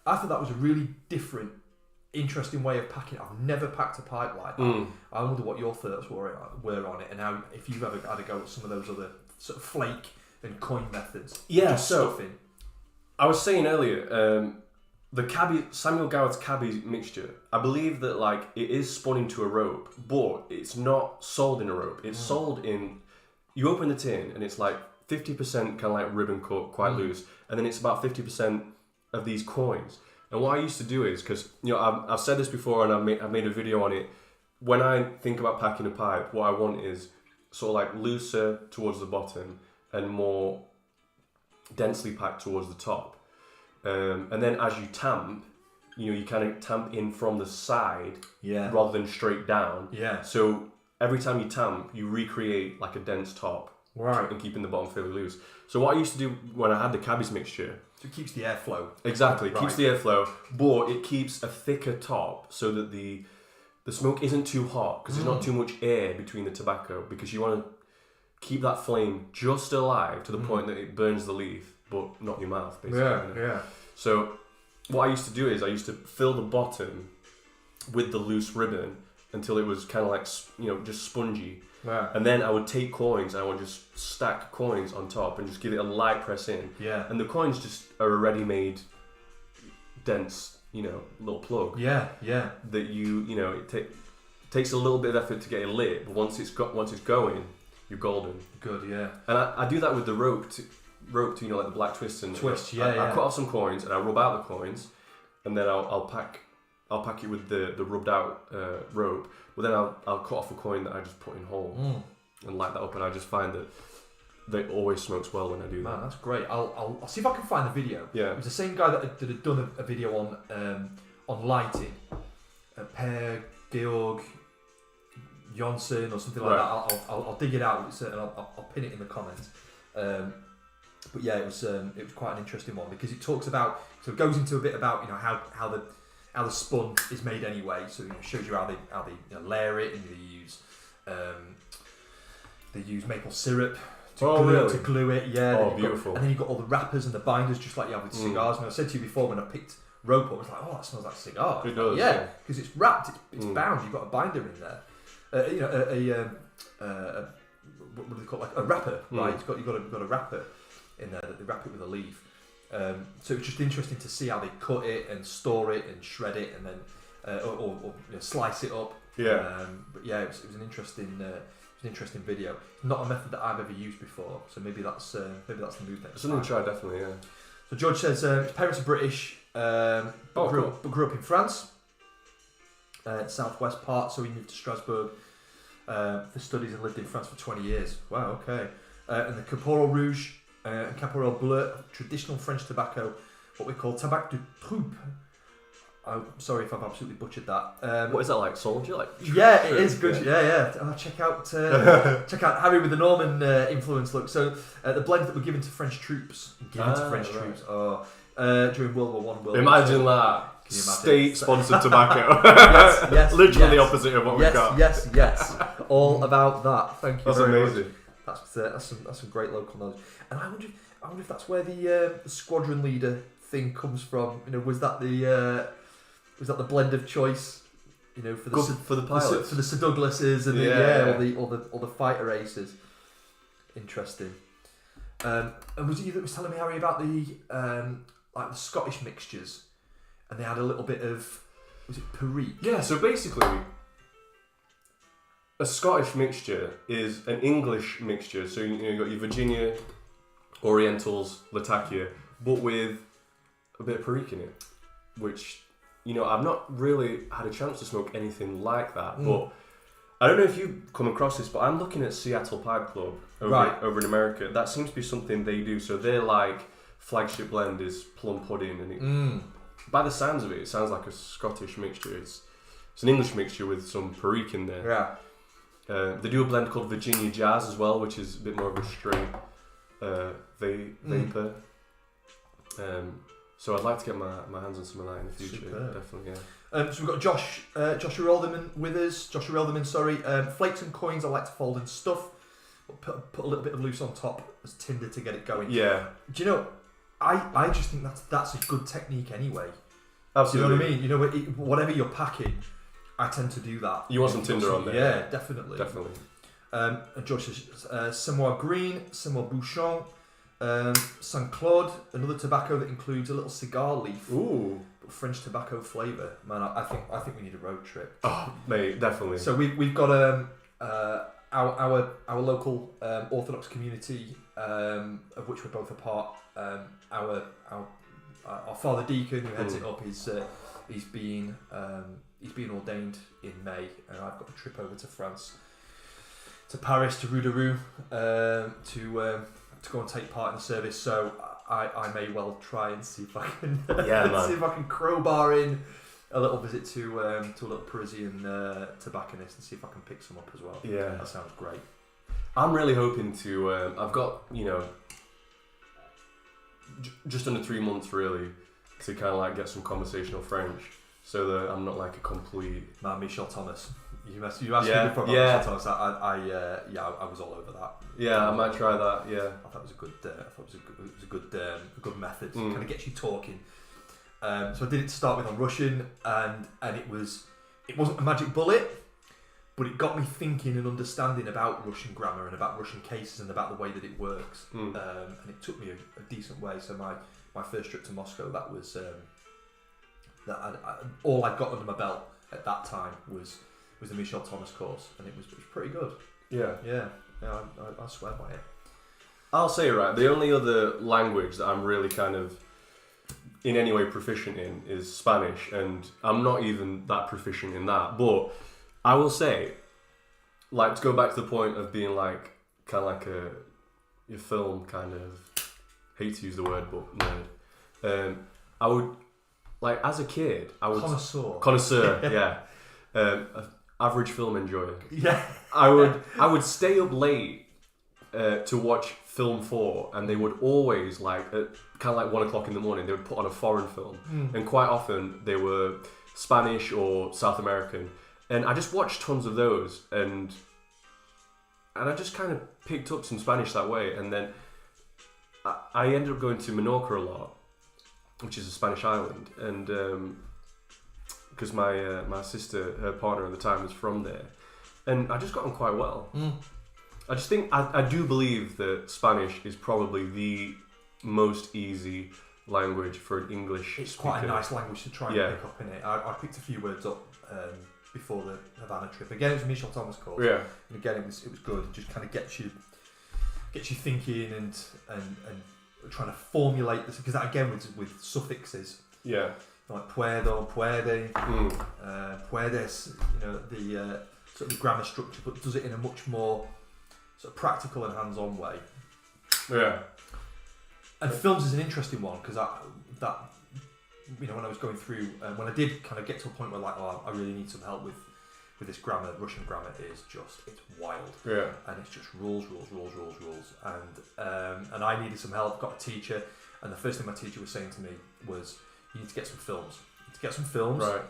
Speaker 1: I thought that was a really different, interesting way of packing it. I've never packed a pipe like that. I wonder what your thoughts were on it, and how, if you've ever had a go at some of those other sort of flake and coin methods.
Speaker 2: Yeah,
Speaker 1: just stuffing.
Speaker 2: I was saying earlier, the Cabbage, Samuel Goward's Cabbage mixture, I believe that like it is spun into a rope, but it's not sold in a rope. It's sold in. You open the tin and it's like 50% kind of like ribbon cut, quite loose, and then it's about 50% of these coins. And what I used to do is, because I've said this before and I've made a video on it. When I think about packing a pipe, what I want is sort of like looser towards the bottom and more densely packed towards the top. And then as you tamp, you kind of tamp in from the side rather than straight down.
Speaker 1: Yeah.
Speaker 2: So every time you tamp, you recreate like a dense top,
Speaker 1: right,
Speaker 2: and keeping the bottom fairly loose. So what I used to do when I had the Cabbage mixture,
Speaker 1: so it keeps the airflow.
Speaker 2: Exactly,
Speaker 1: right.
Speaker 2: keeps the airflow, but it keeps a thicker top so that the smoke isn't too hot because there's not too much air between the tobacco, because you want to keep that flame just alive to the point that it burns the leaf, but not your mouth, basically.
Speaker 1: Yeah.
Speaker 2: So what I used to do is I used to fill the bottom with the loose ribbon until it was kind of like, just spongy.
Speaker 1: Yeah.
Speaker 2: And then I would take coins and I would just stack coins on top and just give it a light press in.
Speaker 1: Yeah.
Speaker 2: And the coins just are a ready-made, dense, little plug.
Speaker 1: Yeah.
Speaker 2: That it takes a little bit of effort to get it lit, but once it's going, you're golden.
Speaker 1: Good, yeah.
Speaker 2: And I do that with the rope to like the black twist and I cut off some coins and I rub out the coins, and then I'll pack it with the rubbed out rope. But then I'll cut off a coin that I just put in whole and light that up, and I just find that it always smokes well when I do that.
Speaker 1: Man, that's great. I'll see if I can find the video.
Speaker 2: Yeah.
Speaker 1: It was the same guy that had done a video on lighting. Per Georg Jonsson or something like that. I'll dig it out and I'll pin it in the comments. But yeah, it was quite an interesting one because it talks about, so it goes into a bit about how the spun is made anyway. So it shows you how they layer it, and they use maple syrup to glue it. Yeah.
Speaker 2: Beautiful.
Speaker 1: And then you've got all the wrappers and the binders, just like you have with cigars. And I said to you before when I picked rope up, I was like, oh, that smells like a cigar.
Speaker 2: It does.
Speaker 1: Yeah, because it's wrapped, it's bound. You've got a binder in there. What do they call it? Like a wrapper, right? You've got a wrapper in there that they wrap it with a leaf. So it's just interesting to see how they cut it and store it and shred it and then or slice it up.
Speaker 2: Yeah.
Speaker 1: But yeah, it was an interesting video. Not a method that I've ever used before, so maybe that's the move next.
Speaker 2: Something to try, definitely. Yeah.
Speaker 1: So George says his parents are British, but grew up in France, southwest part. So he moved to Strasbourg for studies and lived in France for 20 years. Wow, okay. And the Caporal Rouge and Caporal Bleu, traditional French tobacco, what we call tabac de troupe. I'm sorry if I've absolutely butchered that.
Speaker 2: What is that like? Soldier?
Speaker 1: Yeah, it is good. Yeah. Check out Harry with the Norman influence. Look, so the blend that were given to French troops, during World War I.
Speaker 2: Imagine that. State-sponsored tobacco.
Speaker 1: yes.
Speaker 2: Literally the opposite of what we've got.
Speaker 1: Yes. All about that. Thank you.
Speaker 2: That's
Speaker 1: very
Speaker 2: amazing.
Speaker 1: Much. That's some great local knowledge. And I wonder if that's where the squadron leader thing comes from. Was that the blend of choice? For the
Speaker 2: pilots,
Speaker 1: for the Sir Douglases and or the fighter aces. Interesting. And was it you that was telling me, Harry, about the Scottish mixtures, and they had a little bit of, was it Parikh?
Speaker 2: Yeah. So basically, a Scottish mixture is an English mixture. So you've got your Virginia, Orientals, Latakia, but with a bit of Parikh in it, which I've not really had a chance to smoke anything like that. But I don't know if you've come across this, but I'm looking at Seattle Pipe Club over in America. That seems to be something they do. So their flagship blend is plum pudding, and by the sounds of it, it sounds like a Scottish mixture. It's an English mixture with some Parikh in there.
Speaker 1: Yeah.
Speaker 2: They do a blend called Virginia Jazz as well, which is a bit more of a straight vapor. So I'd like to get my hands on some of that in the future.
Speaker 1: Superb.
Speaker 2: Definitely, yeah.
Speaker 1: So we've got Joshua Elderman with us. Flakes and coins I like to fold and stuff. Put a little bit of loose on top as tinder to get it going.
Speaker 2: Yeah.
Speaker 1: Do you know? I just think that's a good technique anyway.
Speaker 2: Absolutely.
Speaker 1: Do you know what I mean? Whatever you're packing, I tend to do that.
Speaker 2: You want some tinder on there?
Speaker 1: Yeah, definitely. And Josh says Semois Green, Semois Bouchon, Saint Claude, another tobacco that includes a little cigar leaf.
Speaker 2: Ooh.
Speaker 1: But French tobacco flavour. Man, I think we need a road trip.
Speaker 2: Oh, mate, definitely.
Speaker 1: So we've got our local Orthodox community, of which we're both a part. Our Father Deacon who heads it up, he's been ordained in May, and I've got a trip over to France, to Paris, to Rue de Rue, to go and take part in the service. So I may well try and see if I can see if I can crowbar in a little visit to a little Parisian tobacconist and see if I can pick some up as well.
Speaker 2: Yeah.
Speaker 1: That sounds great.
Speaker 2: I'm really hoping to. I've got just under 3 months really to kind of like get some conversational French, so that I'm not like a complete.
Speaker 1: Man, Michel Thomas. You asked me before about Michel Thomas. I was all over that.
Speaker 2: Yeah, I might try that. Yeah,
Speaker 1: I thought it was a good method. Kind of gets you talking. So I did it to start with on Russian, and it wasn't a magic bullet, but it got me thinking and understanding about Russian grammar and about Russian cases and about the way that it works. And it took me a decent way. So my first trip to Moscow, that was all I got under my belt at that time was the Michel Thomas course, and it was pretty good.
Speaker 2: Yeah.
Speaker 1: I swear by it.
Speaker 2: I'll say the only other language that I'm really kind of in any way proficient in is Spanish, and I'm not even that proficient in that. But I will say, like, to go back to the point of being like kind of like your film kind of, hate to use the word, but nerd. I would, like, as a kid, I would connoisseur, yeah. Average film enjoyer.
Speaker 1: Yeah.
Speaker 2: I would stay up late to watch film 4, and they would always like at kind of like 1 o'clock in the morning they would put on a foreign film, and quite often they were Spanish or South American, and I just watched tons of those, and I just kind of picked up some Spanish that way, and then I ended up going to Menorca a lot, which is a Spanish island, and because my sister, her partner at the time, was from there, and I just got on quite well. I just think I do believe that Spanish is probably the most easy language for an English
Speaker 1: It's
Speaker 2: speaker.
Speaker 1: quite a nice language to try and pick up in it. I picked a few words up before the Havana trip. Again, it was a Michel Thomas course.
Speaker 2: Yeah.
Speaker 1: And again, it was good. It just kind of gets you thinking and trying to formulate this, because that again with suffixes.
Speaker 2: Yeah.
Speaker 1: Like puedo, puede, puedes. The sort of the grammar structure, but does it in a much more sort of practical and hands-on way.
Speaker 2: Yeah.
Speaker 1: And films is an interesting one, because when I was going through, when I did kind of get to a point where like, I really need some help with this grammar. Russian grammar is it's wild.
Speaker 2: Yeah.
Speaker 1: And it's just rules, and I needed some help. Got a teacher, and the first thing my teacher was saying to me was, you need to get some films.
Speaker 2: Right.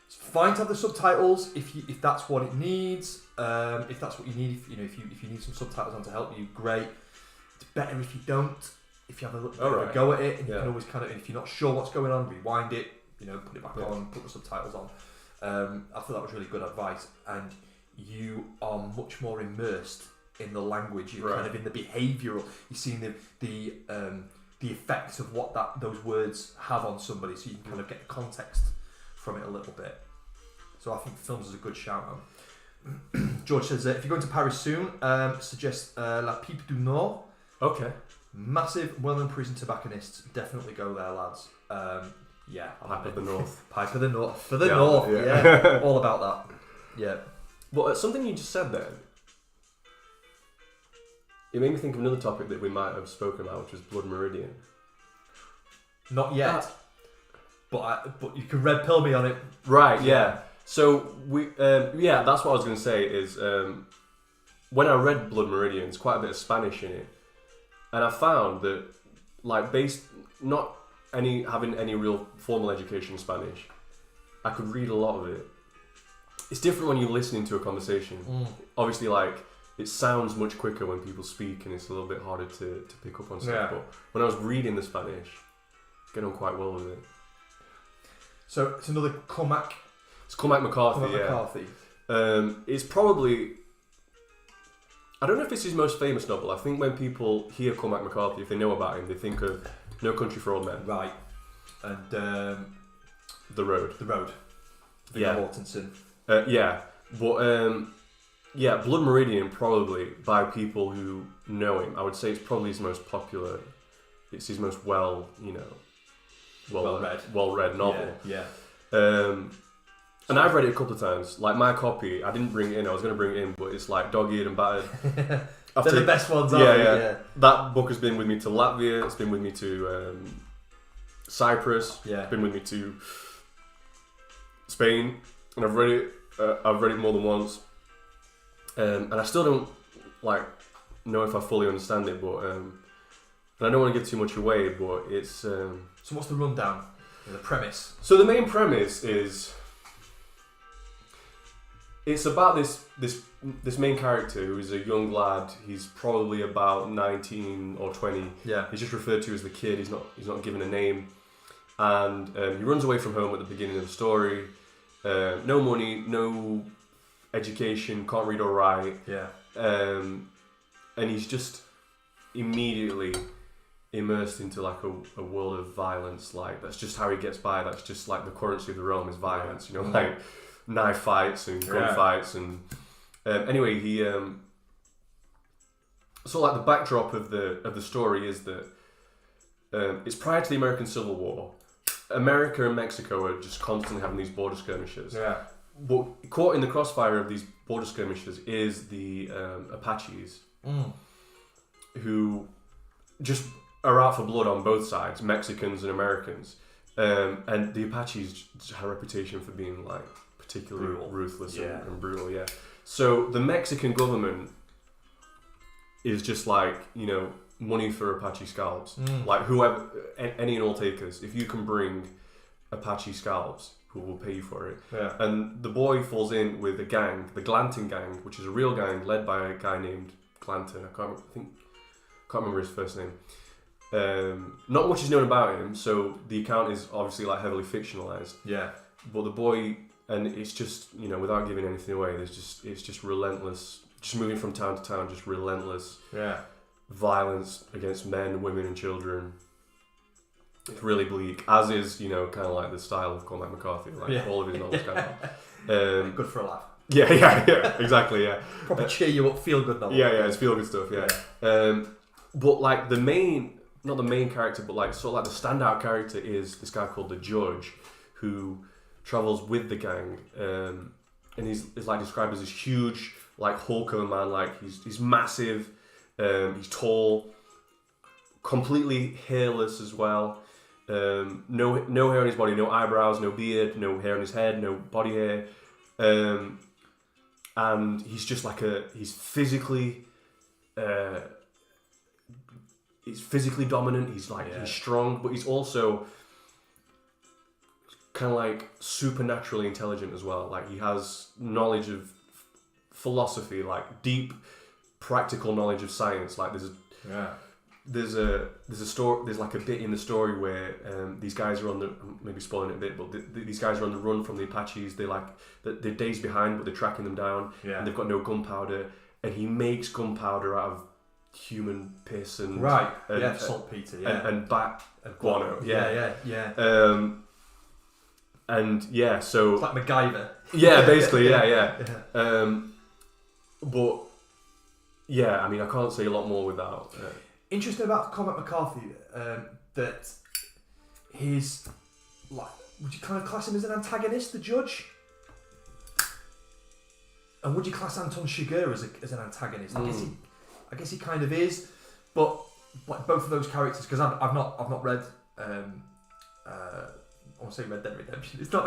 Speaker 1: It's fine to have the subtitles if that's what it needs. If that's what you need, if you need some subtitles on to help you, great. It's better if you don't. If you have a little bit of a go at it, and you can always kind of, if you're not sure what's going on, rewind it. Put it back on, put the subtitles on. I thought that was really good advice, and you are much more immersed in the language. You're kind of in the behavioural. You're seeing the effects of what those words have on somebody, so you can kind of get context from it a little bit. So I think films is a good shout out. George says, if you're going to Paris soon, suggest La Pipe du Nord.
Speaker 2: Okay.
Speaker 1: Massive, well-known Parisian tobacconists. Definitely go there, lads.
Speaker 2: Pipe of the North.
Speaker 1: Pipe of the North. For the North, all about that. Yeah.
Speaker 2: But something you just said there, it made me think of another topic that we might have spoken about, which was Blood Meridian.
Speaker 1: Not yet. But you can red pill me on it.
Speaker 2: Right, yeah. So that's what I was going to say is when I read Blood Meridian, there's quite a bit of Spanish in it, and I found that not having any real formal education in Spanish, I could read a lot of it. It's different when you're listening to a conversation. Obviously, like, it sounds much quicker when people speak, and it's a little bit harder to pick up on stuff. Yeah. But when I was reading the Spanish, get on quite well with it.
Speaker 1: So it's another Comet.
Speaker 2: It's Comet McCarthy.
Speaker 1: Comet McCarthy.
Speaker 2: It's probably, I don't know if it's his most famous novel. I think when people hear Comet McCarthy, if they know about him, they think of No Country for Old Men.
Speaker 1: Right. And
Speaker 2: The Road.
Speaker 1: Viggo Mortensen.
Speaker 2: But Blood Meridian, probably by people who know him, I would say it's probably his most popular. It's his most well read novel.
Speaker 1: Yeah.
Speaker 2: And I've read it a couple of times. Like my copy, I didn't bring it in. I was going to bring it in, but it's like dog-eared and battered.
Speaker 1: They're the best ones, aren't they? Yeah.
Speaker 2: That book has been with me to Latvia. It's been with me to Cyprus.
Speaker 1: Yeah.
Speaker 2: It's been with me to Spain, and I've read it. I've read it more than once, and I still don't know if I fully understand it. But and I don't want to give too much away. But it's
Speaker 1: So what's the rundown? The premise.
Speaker 2: So the main premise is it's about this main character who is a young lad. He's probably about 19 or 20.
Speaker 1: Yeah.
Speaker 2: He's just referred to as the kid. He's not given a name, and he runs away from home at the beginning of the story. No money, no education, can't read or write.
Speaker 1: Yeah.
Speaker 2: And he's just immediately immersed into like a world of violence. Like that's just how he gets by. That's just like the currency of the realm is violence. You know, like knife fights and gun fights and anyway he so like the backdrop of the story is that it's prior to the American Civil War. America and Mexico are just constantly having these border skirmishes.
Speaker 1: Yeah.
Speaker 2: But caught in the crossfire of these border skirmishes is the Apaches, who just are out for blood on both sides, Mexicans and Americans. And the Apaches just had a reputation for being like particularly ruthless and brutal. Yeah. So the Mexican government is just like, you know, money for Apache scalps. Like whoever, any and all takers. If you can bring Apache scalps, who will pay you for it.
Speaker 1: Yeah.
Speaker 2: And the boy falls in with a gang, the Glanton gang, which is a real gang led by a guy named Glanton. I can't remember his first name. Not much is known about him, so the account is obviously like heavily fictionalized.
Speaker 1: Yeah.
Speaker 2: But the boy, and it's just, you know, without giving anything away, it's just relentless. Just moving from town to town, just relentless.
Speaker 1: Yeah.
Speaker 2: Violence against men, women, and children. It's really bleak, as is, you know, kind of like the style of Comet McCarthy, like all of his novels kind of.
Speaker 1: Good for a laugh.
Speaker 2: Yeah, exactly, yeah.
Speaker 1: Probably cheer you up, feel good novel.
Speaker 2: Yeah, it's feel good stuff, yeah. But like not the main character, but like sort of like the standout character is this guy called the Judge, who travels with the gang, and he's like described as this huge, like Hulk of a man, like he's massive, he's tall, completely hairless as well. No hair on his body, no eyebrows, no beard, no hair on his head, no body hair, and he's just like he's physically dominant. He's like he's strong, but he's also kind of like supernaturally intelligent as well. Like he has knowledge of philosophy, like deep practical knowledge of science. Like there's a story. There's like a bit in the story where these guys are on the, maybe spoiling it a bit, but these guys are on the run from the Apaches. They're like they're days behind, but they're tracking them down. Yeah. And they've got no gunpowder, and he makes gunpowder out of human piss and
Speaker 1: saltpeter,
Speaker 2: and bat guano. And so
Speaker 1: it's like MacGyver.
Speaker 2: Yeah, basically, but yeah, I mean, I can't say a lot more without.
Speaker 1: Interesting about Comet McCarthy, that he's like, would you kind of class him as an antagonist, the Judge? And would you class Anton Chigurh as an antagonist? I guess he kind of is, but like both of those characters, because I've not read. I want to say Red Dead Redemption. It's not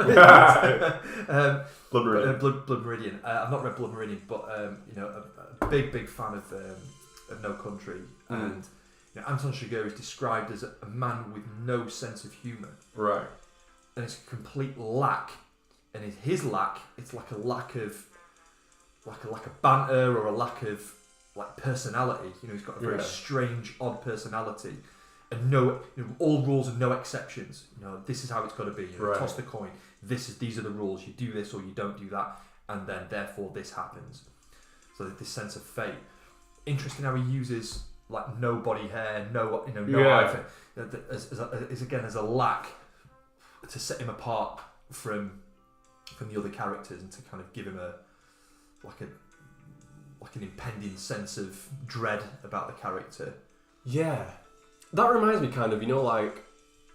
Speaker 2: Blood Meridian.
Speaker 1: Blood Meridian. I've not read Blood Meridian, but you know, a big fan of No Country, and you know, Anton Chigurh is described as a man with no sense of humour.
Speaker 2: Right.
Speaker 1: And it's a complete lack, and his lack, it's like a lack of, like a banter or a lack of like personality. You know, he's got a very strange, odd personality. And all rules and no exceptions. You know, this is how it's got to be. You know, toss the coin. These are the rules. You do this or you don't do that, and then therefore this happens. So this sense of fate. Interesting how he uses like no body hair, no eye, as a lack to set him apart from the other characters and to kind of give him an impending sense of dread about the character.
Speaker 2: Yeah. That reminds me kind of, you know, like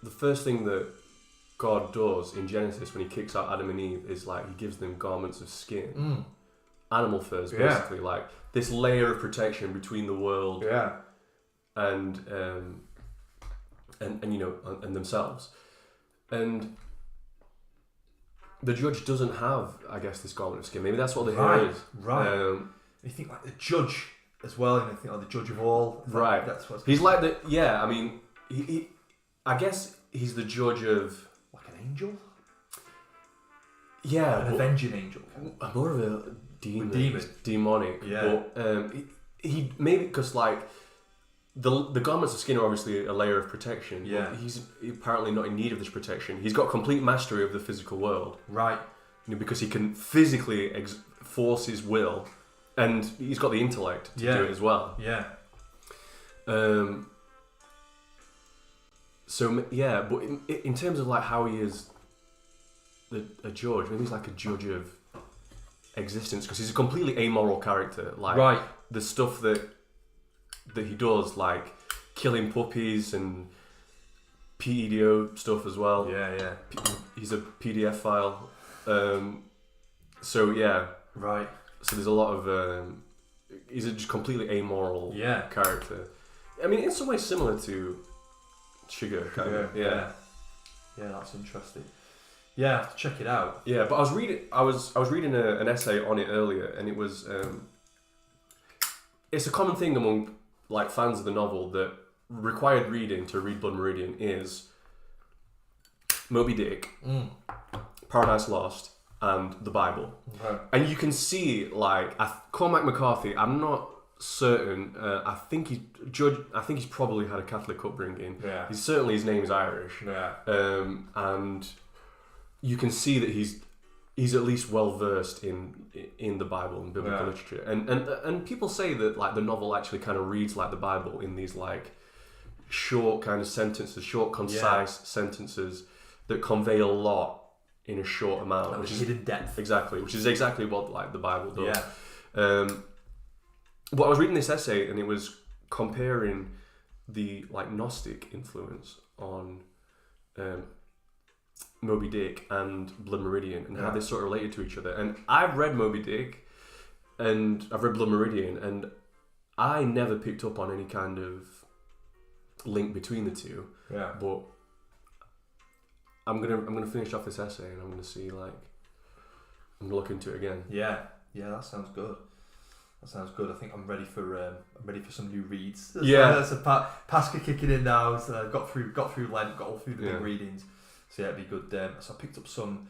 Speaker 2: the first thing that God does in Genesis when he kicks out Adam and Eve is like he gives them garments of skin, animal furs, basically, like this layer of protection between the world and you know, and themselves. And the judge doesn't have, I guess, this gauntlet of skin. Maybe that's what the
Speaker 1: Right,
Speaker 2: hero is.
Speaker 1: right. You think like the judge as well, and you think like the judge of all.
Speaker 2: Right.
Speaker 1: That's what
Speaker 2: He's like the I mean, he I guess he's the judge of
Speaker 1: like an angel.
Speaker 2: Yeah,
Speaker 1: an avenging angel.
Speaker 2: More of a demon. Demonic.
Speaker 1: Yeah.
Speaker 2: But he maybe because like the garments of skin are obviously a layer of protection.
Speaker 1: Yeah.
Speaker 2: But he's apparently not in need of this protection. He's got complete mastery of the physical world.
Speaker 1: Right.
Speaker 2: Because he can physically force his will, and he's got the intellect to do it as well.
Speaker 1: Yeah.
Speaker 2: So yeah, but in terms of like how he is a judge, maybe he's like a judge of existence because he's a completely amoral character. Like
Speaker 1: right.
Speaker 2: the stuff that he does, like killing puppies and PEDO stuff as well.
Speaker 1: Yeah, yeah.
Speaker 2: He's a PDF file. So yeah.
Speaker 1: Right.
Speaker 2: So there's a lot of he's a just completely amoral character. I mean, in some ways similar to Sugar. Kind of. Yeah.
Speaker 1: Yeah, that's interesting. Yeah, I have to check it out.
Speaker 2: Yeah, but I was reading an essay on it earlier, and it was it's a common thing among like fans of the novel that required reading to read Blood Meridian is Moby Dick, Paradise Lost, and the Bible.
Speaker 1: Okay.
Speaker 2: And you can see like Comet McCarthy. I'm not certain. I think he's probably had a Catholic upbringing.
Speaker 1: Yeah.
Speaker 2: His name is Irish.
Speaker 1: Yeah.
Speaker 2: And you can see that he's at least well versed in the Bible and biblical literature. And people say that like the novel actually kind of reads like the Bible in these like short kind of sentences, short concise sentences that convey a lot in a short amount,
Speaker 1: which is hidden depth.
Speaker 2: Exactly, which is exactly what like the Bible does.
Speaker 1: Yeah.
Speaker 2: But I was reading this essay and it was comparing the like Gnostic influence on Moby Dick and Blood Meridian and how they sort of related to each other. And I've read Moby Dick and I've read Blood Meridian and I never picked up on any kind of link between the two.
Speaker 1: Yeah.
Speaker 2: But I'm gonna finish off this essay and I'm gonna see like I'm gonna look into it again.
Speaker 1: Yeah. Yeah, that sounds good. I think I'm ready for some new reads. So Pascha kicking in now. So I've got through Lent, got all through the big readings. So yeah, it'd be good. So I picked up some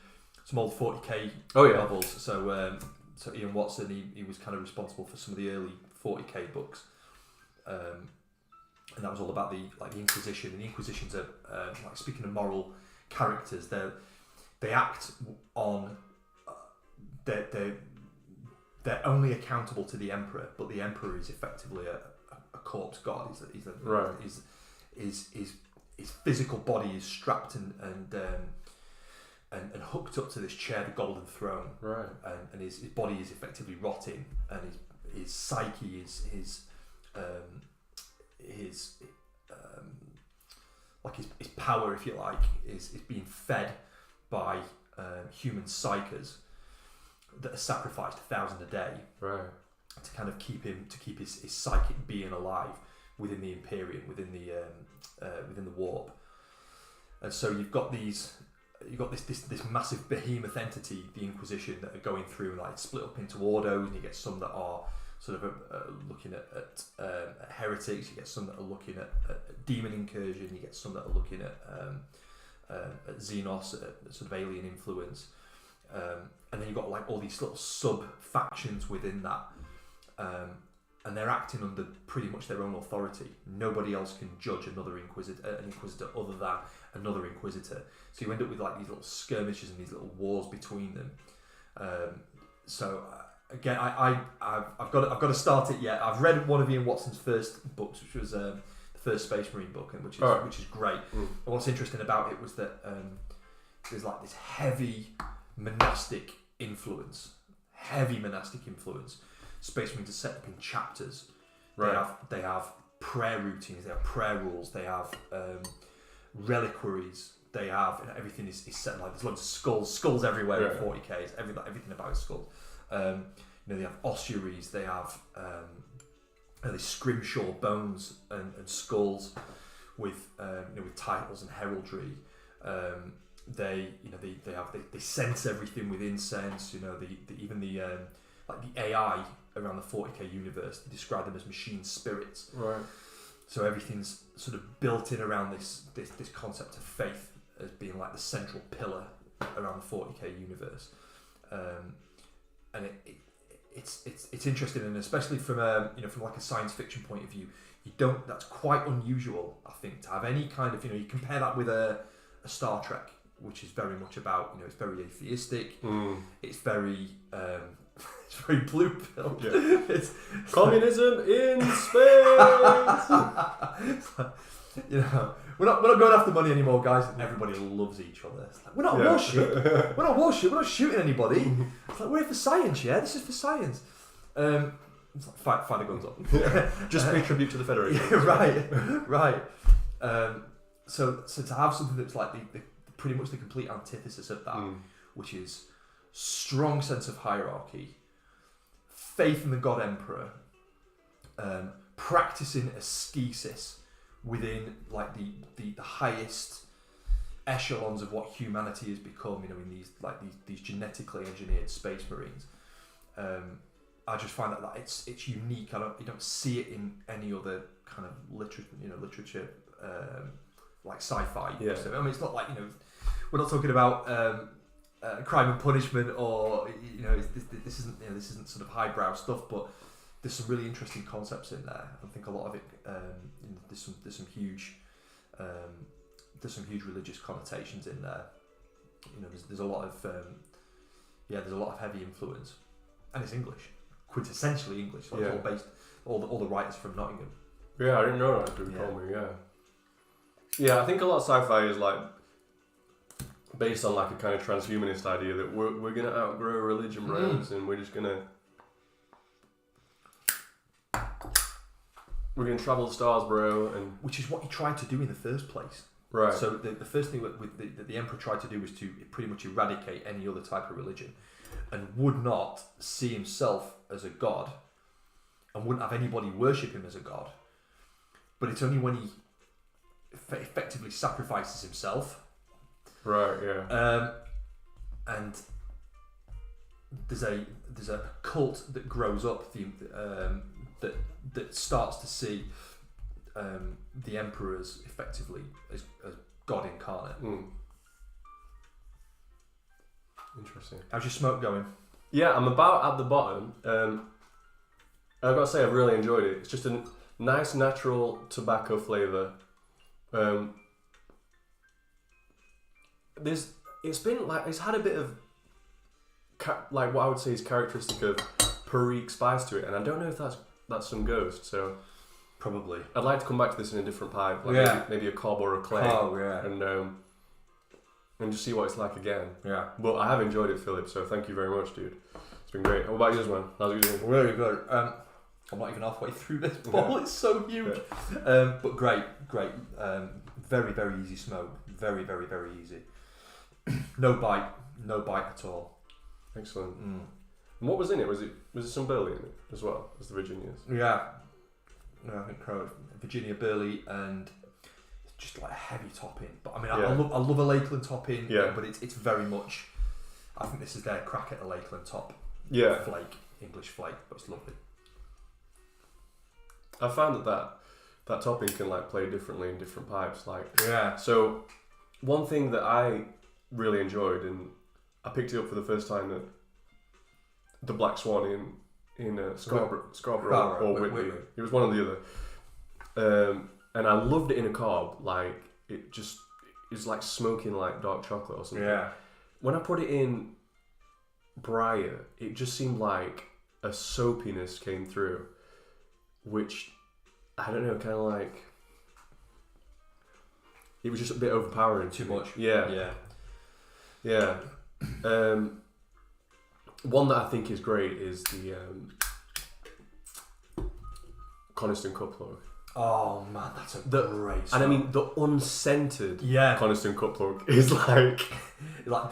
Speaker 1: old 40k novels. So Ian Watson, he was kind of responsible for some of the early 40k books, and that was all about the Inquisition. And the Inquisition's like speaking of moral characters, they act on they're only accountable to the emperor, but the emperor is effectively a corpse god. His physical body is strapped and hooked up to this chair, the Golden Throne.
Speaker 2: Right.
Speaker 1: And his body is effectively rotting, and his psyche is his power, if you like, is being fed by human psychers that are sacrificed 1,000 a day,
Speaker 2: right,
Speaker 1: to kind of keep his psychic being alive within the Imperium, within the warp. And so you've got this massive behemoth entity, the Inquisition, that are going through and like split up into ordos, and you get some that are sort of looking at heretics, you get some that are looking at demon incursion, you get some that are looking at Xenos, at sort of alien influence. And then you've got like all these little sub-factions within that. And they're acting under pretty much their own authority. Nobody else can judge an inquisitor other than another inquisitor. So you end up with like these little skirmishes and these little wars between them. Again, I've got to start it yet. I've read one of Ian Watson's first books, which was the first Space Marine book, and which is great. And what's interesting about it was that there's like this heavy monastic influence. Space Marines are set up in chapters.
Speaker 2: Right.
Speaker 1: They have prayer routines. They have prayer rules. They have reliquaries. They have everything is set like there's loads of skulls everywhere in 40k. Everything about skulls. They have ossuaries. They have they scrimshaw bones and skulls with titles and heraldry. they sense everything with incense. Even the AI around the 40k universe, they describe them as machine spirits.
Speaker 2: Right.
Speaker 1: So everything's sort of built in around this concept of faith as being like the central pillar around the 40k universe, and it's interesting, and especially from from like a science fiction point of view, that's quite unusual, I think, to have any kind of you compare that with a Star Trek, which is very much about it's very atheistic, it's very it's very blue pill.
Speaker 2: Yeah. It's communism in space.
Speaker 1: We're not going after money anymore, guys. Everybody loves each other. It's like, we're not warship. We're not warship. We're not shooting anybody. It's like, we're here for science. Yeah, this is for science. It's like fire the guns up.
Speaker 2: Just pay tribute to the Federation.
Speaker 1: Right. So to have something that's like the pretty much the complete antithesis of that, which is strong sense of hierarchy, faith in the God Emperor, practicing ascesis within like the highest echelons of what humanity has become, in these genetically engineered space marines. I just find that it's unique. You don't see it in any other kind of literature, like sci-fi.
Speaker 2: Yeah.
Speaker 1: So, it's not like we're not talking about Crime and Punishment, or this isn't sort of highbrow stuff, but there's some really interesting concepts in there. I think a lot of it there's some huge religious connotations in there. There's a lot of there's a lot of heavy influence, and it's English, quintessentially English. It's all based all the writers from Nottingham.
Speaker 2: Yeah, I didn't know that. Did call me? Yeah. I think a lot of sci-fi is like based on like a kind of transhumanist idea that we're gonna outgrow religion, bros, and we're gonna travel the stars, bro, and
Speaker 1: which is what he tried to do in the first place.
Speaker 2: Right.
Speaker 1: So the first thing that the Emperor tried to do was to pretty much eradicate any other type of religion, and would not see himself as a god, and wouldn't have anybody worship him as a god. But it's only when he effectively sacrifices himself.
Speaker 2: Right. Yeah.
Speaker 1: And there's a cult that grows up that starts to see the Emperor as effectively as God incarnate.
Speaker 2: Interesting.
Speaker 1: How's your smoke going?
Speaker 2: Yeah, I'm about at the bottom. I've got to say I've really enjoyed it. It's just a nice natural tobacco flavour. It's had a bit of like what I would say is characteristic of Parikh spice to it, and I don't know if that's some ghost. So
Speaker 1: probably
Speaker 2: I'd like to come back to this in a different pipe, maybe a cob or a clay, and just see what it's like again. Yeah. But I have enjoyed it, Philip. So thank you very much, dude. It's been great. What about yours, man? How's it going?
Speaker 1: Really good. I'm not even halfway through this bottle. It's so huge. Yeah. But great. Very, very easy smoke. Very, very, very easy. No bite at all.
Speaker 2: Excellent. And what was in it? Was it some burley in it as well as the Virginias?
Speaker 1: Yeah. No, I think Virginia burley, and it's just like a heavy topping. But I mean, I love a Lakeland topping. Yeah. But it's very much. I think this is their crack at a Lakeland top.
Speaker 2: Yeah.
Speaker 1: Flake, English flake, but it's lovely.
Speaker 2: I found that topping can like play differently in different pipes. So one thing that I really enjoyed, and I picked it up for the first time at the Black Swan in Scarborough or Whitby. It was one or the other. And I loved it in a cob. Like it's like smoking like dark chocolate or something. Yeah. When I put it in Briar, it just seemed like a soapiness came through, which I don't know, kind of like it was just a bit overpowering.
Speaker 1: Too much.
Speaker 2: Yeah. One that I think is great is the Coniston Cup Plug.
Speaker 1: Oh man, that's great song.
Speaker 2: And I mean the unscented Coniston Cup Plug is like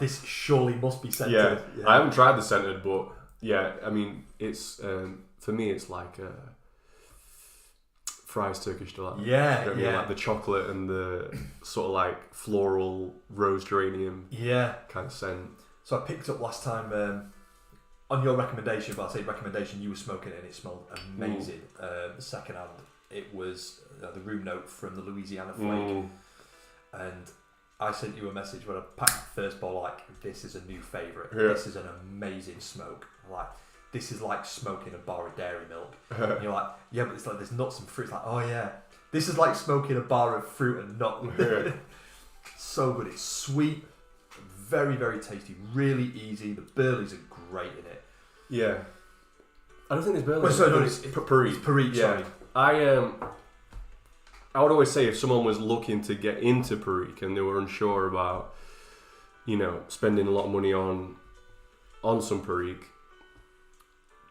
Speaker 1: this surely must be scented.
Speaker 2: Yeah. I haven't tried the scented, but yeah, I mean it's for me it's like Fry's Turkish delight.
Speaker 1: Yeah,
Speaker 2: You know what I mean? Like the chocolate and the sort of like floral rose geranium kind of scent.
Speaker 1: So I picked up last time on your recommendation, but I say recommendation, you were smoking it and it smelled amazing. Second hand, it was the room note from the Louisiana Flake. And I sent you a message when I packed the first bowl, like, this is a new favourite.
Speaker 2: Yeah.
Speaker 1: This is an amazing smoke. Like, this is like smoking a bar of dairy milk. And you're like, yeah, but it's like there's nuts and fruit. It's like, oh yeah, this is like smoking a bar of fruit and nut.
Speaker 2: Yeah.
Speaker 1: So good. It's sweet, very, very tasty, really easy. The burleys are great in it.
Speaker 2: Yeah. I don't think there's burley.
Speaker 1: Well, sorry, no, it's
Speaker 2: Parikh.
Speaker 1: Parikh,
Speaker 2: Yeah.
Speaker 1: sorry.
Speaker 2: I would always say if someone was looking to get into Parikh and they were unsure about, spending a lot of money on some Parikh,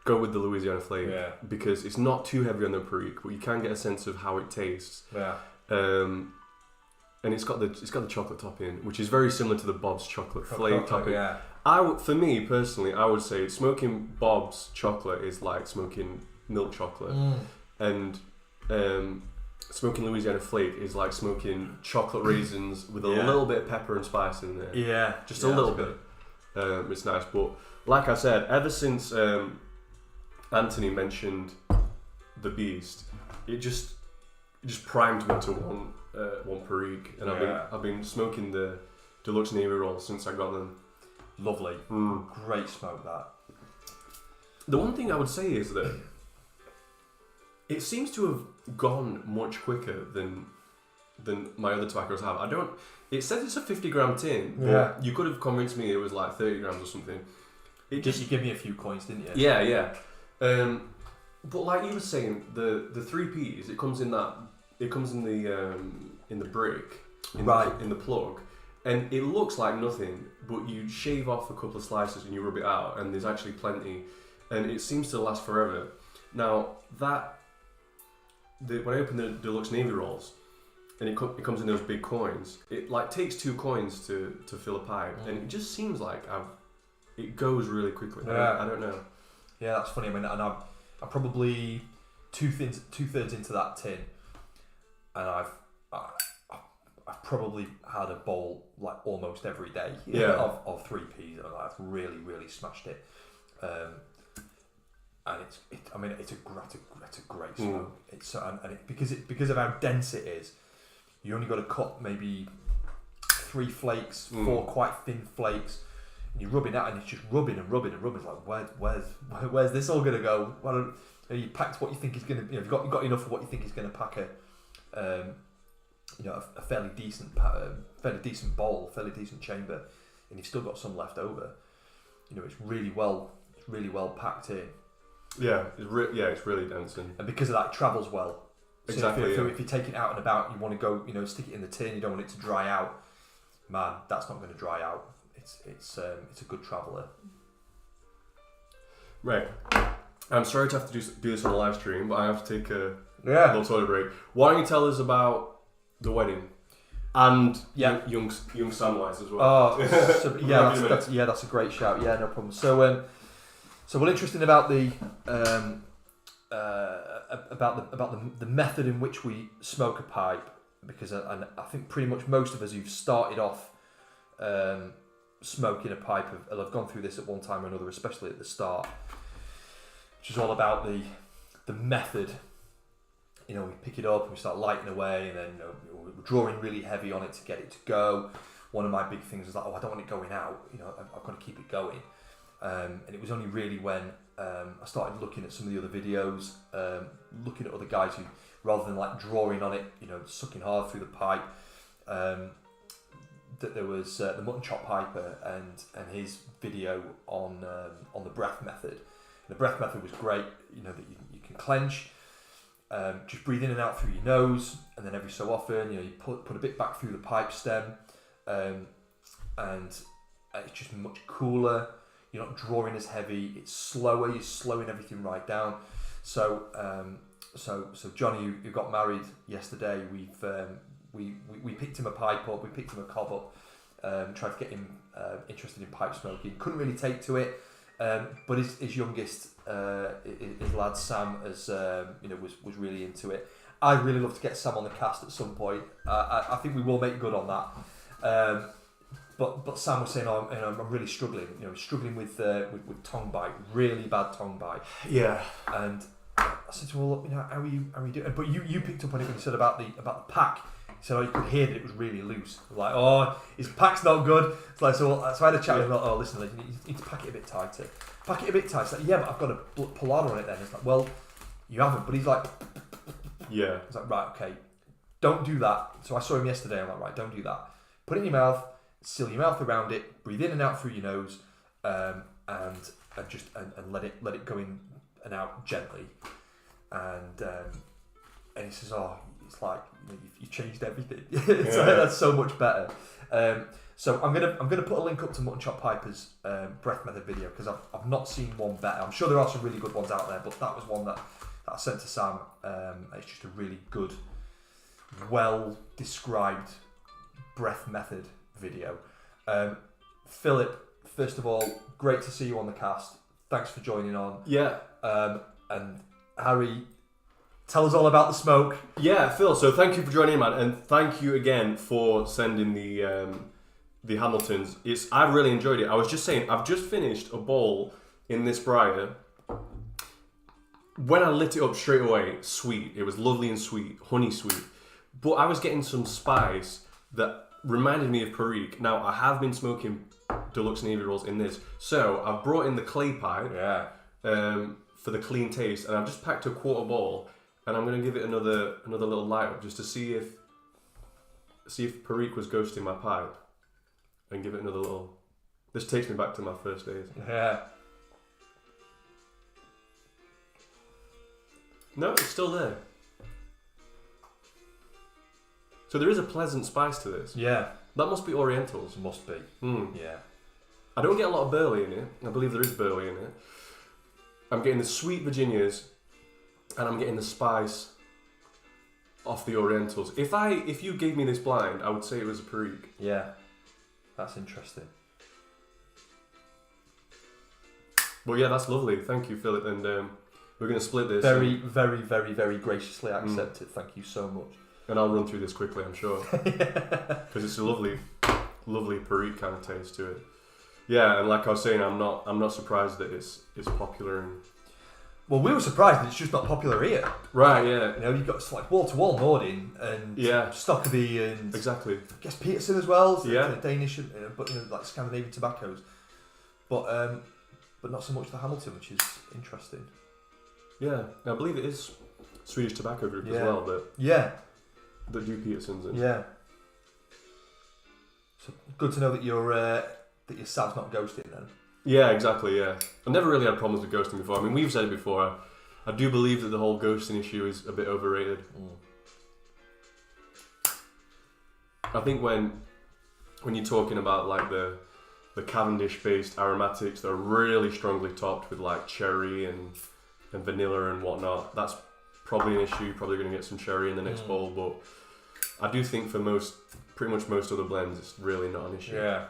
Speaker 2: go with the Louisiana Flake.
Speaker 1: Yeah.
Speaker 2: Because it's not too heavy on the Parikh, but you can get a sense of how it tastes.
Speaker 1: Yeah.
Speaker 2: And it's got the chocolate topping, which is very similar to the Bob's chocolate flake topping.
Speaker 1: Yeah.
Speaker 2: For me personally, I would say smoking Bob's chocolate is like smoking milk chocolate, and smoking Louisiana Flake is like smoking chocolate raisins with a little bit of pepper and spice in there.
Speaker 1: Yeah,
Speaker 2: just a little bit. It's nice, but like I said, ever since Anthony mentioned the Beast, it just primed me to one Parikh, and I've been smoking the Deluxe Navy Rolls since I got them.
Speaker 1: Lovely, great smoke that.
Speaker 2: The one thing I would say is that it seems to have gone much quicker than my other tobaccos have. It says it's a 50-gram tin, but you could have convinced me it was like 30 grams or something.
Speaker 1: You give me a few coins, didn't you?
Speaker 2: Yeah. But like you were saying, the 3Ps, it comes in the brick, in the plug, and it looks like nothing, but you shave off a couple of slices and you rub it out, and there's actually plenty, and it seems to last forever. Now when I open the Deluxe Navy Rolls, and it comes in those big coins, it like takes 2 coins to fill a pipe, and it just seems like it goes really quickly. I don't know. Yeah,
Speaker 1: that's funny. I mean, and I'm probably two-thirds into that tin, and I've probably had a bowl like almost every day of 3Ps, and I've really, really smashed it. And it's a great smoke. It's because of how dense it is. You only got to cut maybe 3 flakes, 4 quite thin flakes, and you're rubbing that, and it's just rubbing and rubbing and rubbing. It's like where's this all gonna go? You packed what you think is gonna. You've got enough for what you think is gonna pack a fairly decent bowl, fairly decent chamber, and you've still got some left over. It's really well packed in.
Speaker 2: Yeah, it's really dense, and
Speaker 1: because of that, it travels well. So
Speaker 2: exactly.
Speaker 1: If you take it out and about, you want to go, stick it in the tin. You don't want it to dry out. Man, that's not going to dry out. It's a good traveller.
Speaker 2: Right. I'm sorry to have to do this on a live stream, but I have to take a little toilet break. Why don't you tell us about the wedding and young Samwise as well?
Speaker 1: Oh, that's a great shout. Yeah, no problem. So what's interesting about the method in which we smoke a pipe, because I think pretty much most of us who've started off smoking a pipe have gone through this at one time or another, especially at the start, which is all about the method. We pick it up and we start lighting away, and then we're drawing really heavy on it to get it to go. One of my big things is like, I don't want it going out. I've got to keep it going. And it was only really when I started looking at some of the other videos, looking at other guys who, rather than like drawing on it, sucking hard through the pipe, that there was the Mutton Chop Piper and his video on the breath method. And the breath method was great. That you can clench, just breathe in and out through your nose, and then every so often, you put a bit back through the pipe stem, and it's just much cooler. You're not drawing as heavy. It's slower. You're slowing everything right down. So Johnny, who got married yesterday, we picked him a pipe up. We picked him a cob up. Tried to get him interested in pipe smoking. Couldn't really take to it. But his youngest, his lad Sam, was really into it. I'd really love to get Sam on the cast at some point. I think we will make good on that. But Sam was saying, I'm really struggling. Struggling with tongue bite, really bad tongue bite.
Speaker 2: Yeah.
Speaker 1: And I said to him, well, look, how are you doing? But you picked up on it when you said about the pack. He said, you could hear that it was really loose. I was like, his pack's not good. So I had a chat with him. Like, listen, you need to pack it a bit tighter. Pack it a bit tighter. He's like, yeah, but I've got a pullada on it then. It's like, well, you haven't. But he's like,
Speaker 2: yeah.
Speaker 1: I was like, right, okay, don't do that. So I saw him yesterday. I'm like, right, don't do that. Put it in your mouth. Seal your mouth around it, breathe in and out through your nose, and let it go in and out gently. And he says, it's like you changed everything. That's so much better. So I'm gonna put a link up to Mutton Chop Piper's breath method video because I've not seen one better. I'm sure there are some really good ones out there, but that was one that I sent to Sam. It's just a really good, well described breath method video. Philip, first of all, great to see you on the cast. Thanks for joining on.
Speaker 2: Yeah.
Speaker 1: And Harry, tell us all about the smoke.
Speaker 2: Yeah, Phil. So thank you for joining in, man, and thank you again for sending the Hamiltons. I've really enjoyed it. I was just saying, I've just finished a bowl in this briar. When I lit it up straight away, sweet. It was lovely and sweet, honey sweet. But I was getting some spice that reminded me of Parikh. Now, I have been smoking deluxe Navy rolls in this, so I've brought in the clay pipe for the clean taste, and I've just packed a quarter bowl, and I'm going to give it another little light up just to see if Parikh was ghosting my pipe, and give it another little. This takes me back to my first days.
Speaker 1: Yeah.
Speaker 2: No, it's still there. So there is a pleasant spice to this.
Speaker 1: Yeah.
Speaker 2: That must be Orientals.
Speaker 1: Must be. Yeah.
Speaker 2: I don't get a lot of burley in it. I believe there is burley in it. I'm getting the sweet Virginias, and I'm getting the spice off the Orientals. If you gave me this blind, I would say it was a Parikh.
Speaker 1: Yeah. That's interesting.
Speaker 2: Well, yeah, that's lovely. Thank you, Philip. And we're going to split this.
Speaker 1: Very, very, very, very graciously accepted. Thank you so much.
Speaker 2: And I'll run through this quickly, I'm sure. Because it's a lovely Parikh kind of taste to it. Yeah, and like I was saying, I'm not surprised that it's popular. And
Speaker 1: well, we were surprised that it's just not popular here.
Speaker 2: Right, yeah.
Speaker 1: You've got like wall-to-wall Nordin and Stockerby and
Speaker 2: exactly.
Speaker 1: I guess Peterson as well. So
Speaker 2: yeah.
Speaker 1: Danish, but like Scandinavian tobaccos. But not so much the Hamilton, which is interesting.
Speaker 2: Yeah, I believe it is Swedish Tobacco Group as well. That do Petersons in.
Speaker 1: Yeah. So good to know that your Sam's not ghosting then.
Speaker 2: Yeah, exactly. Yeah, I've never really had problems with ghosting before. I mean, we've said it before. I do believe that the whole ghosting issue is a bit overrated. I think when you're talking about like the Cavendish-based aromatics that are really strongly topped with like cherry and vanilla and whatnot, that's probably an issue. You're probably going to get some cherry in the next bowl, but I do think for pretty much most other blends, it's really not an issue.
Speaker 1: Yeah.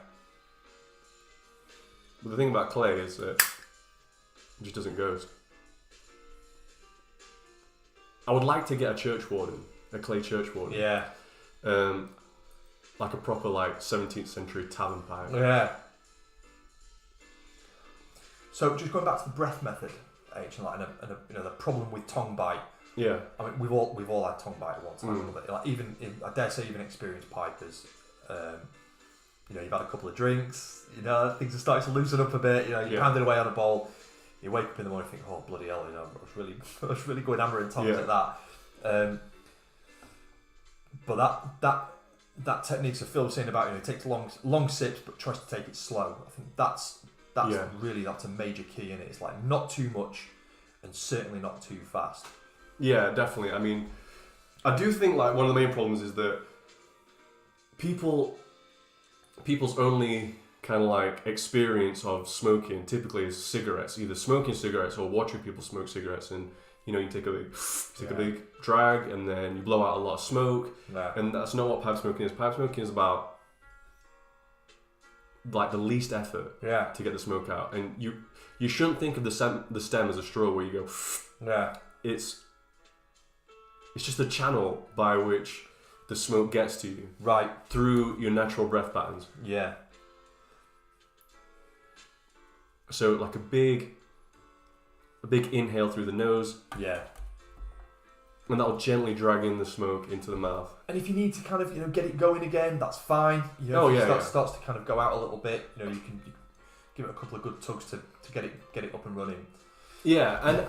Speaker 2: But the thing about clay is that it just doesn't ghost. I would like to get a clay church warden.
Speaker 1: Yeah.
Speaker 2: Like a proper 17th century tavern pipe.
Speaker 1: Yeah. So just going back to the breath method, and the problem with tongue bite.
Speaker 2: Yeah.
Speaker 1: I mean, we've all had tongue bite at one time. I dare say even experienced pipers. You've had a couple of drinks. Things are starting to loosen up a bit. You're handing away on a bowl. You wake up in the morning and think, oh bloody hell! I was really going hammer and tongs at that. But that techniques of Phil saying about it takes long sips but tries to take it slow. I think that's a major key in it. It's like not too much and certainly not too fast.
Speaker 2: Yeah, definitely. I mean, I do think one of the main problems is that people's only kind of experience of smoking typically is cigarettes, either smoking cigarettes or watching people smoke cigarettes, and you take a big drag and then you blow out a lot of smoke, and that's not what pipe smoking is. Pipe smoking is about the least effort to get the smoke out, and you shouldn't think of the stem as a straw where you go. It's it's just the channel by which the smoke gets to you.
Speaker 1: Right.
Speaker 2: Through your natural breath patterns.
Speaker 1: Yeah.
Speaker 2: So like a big inhale through the nose.
Speaker 1: Yeah.
Speaker 2: And that'll gently drag in the smoke into the mouth.
Speaker 1: And if you need to kind of, get it going again, that's fine. If it starts to kind of go out a little bit, you can give it a couple of good tugs to get it up and running. Yeah,
Speaker 2: and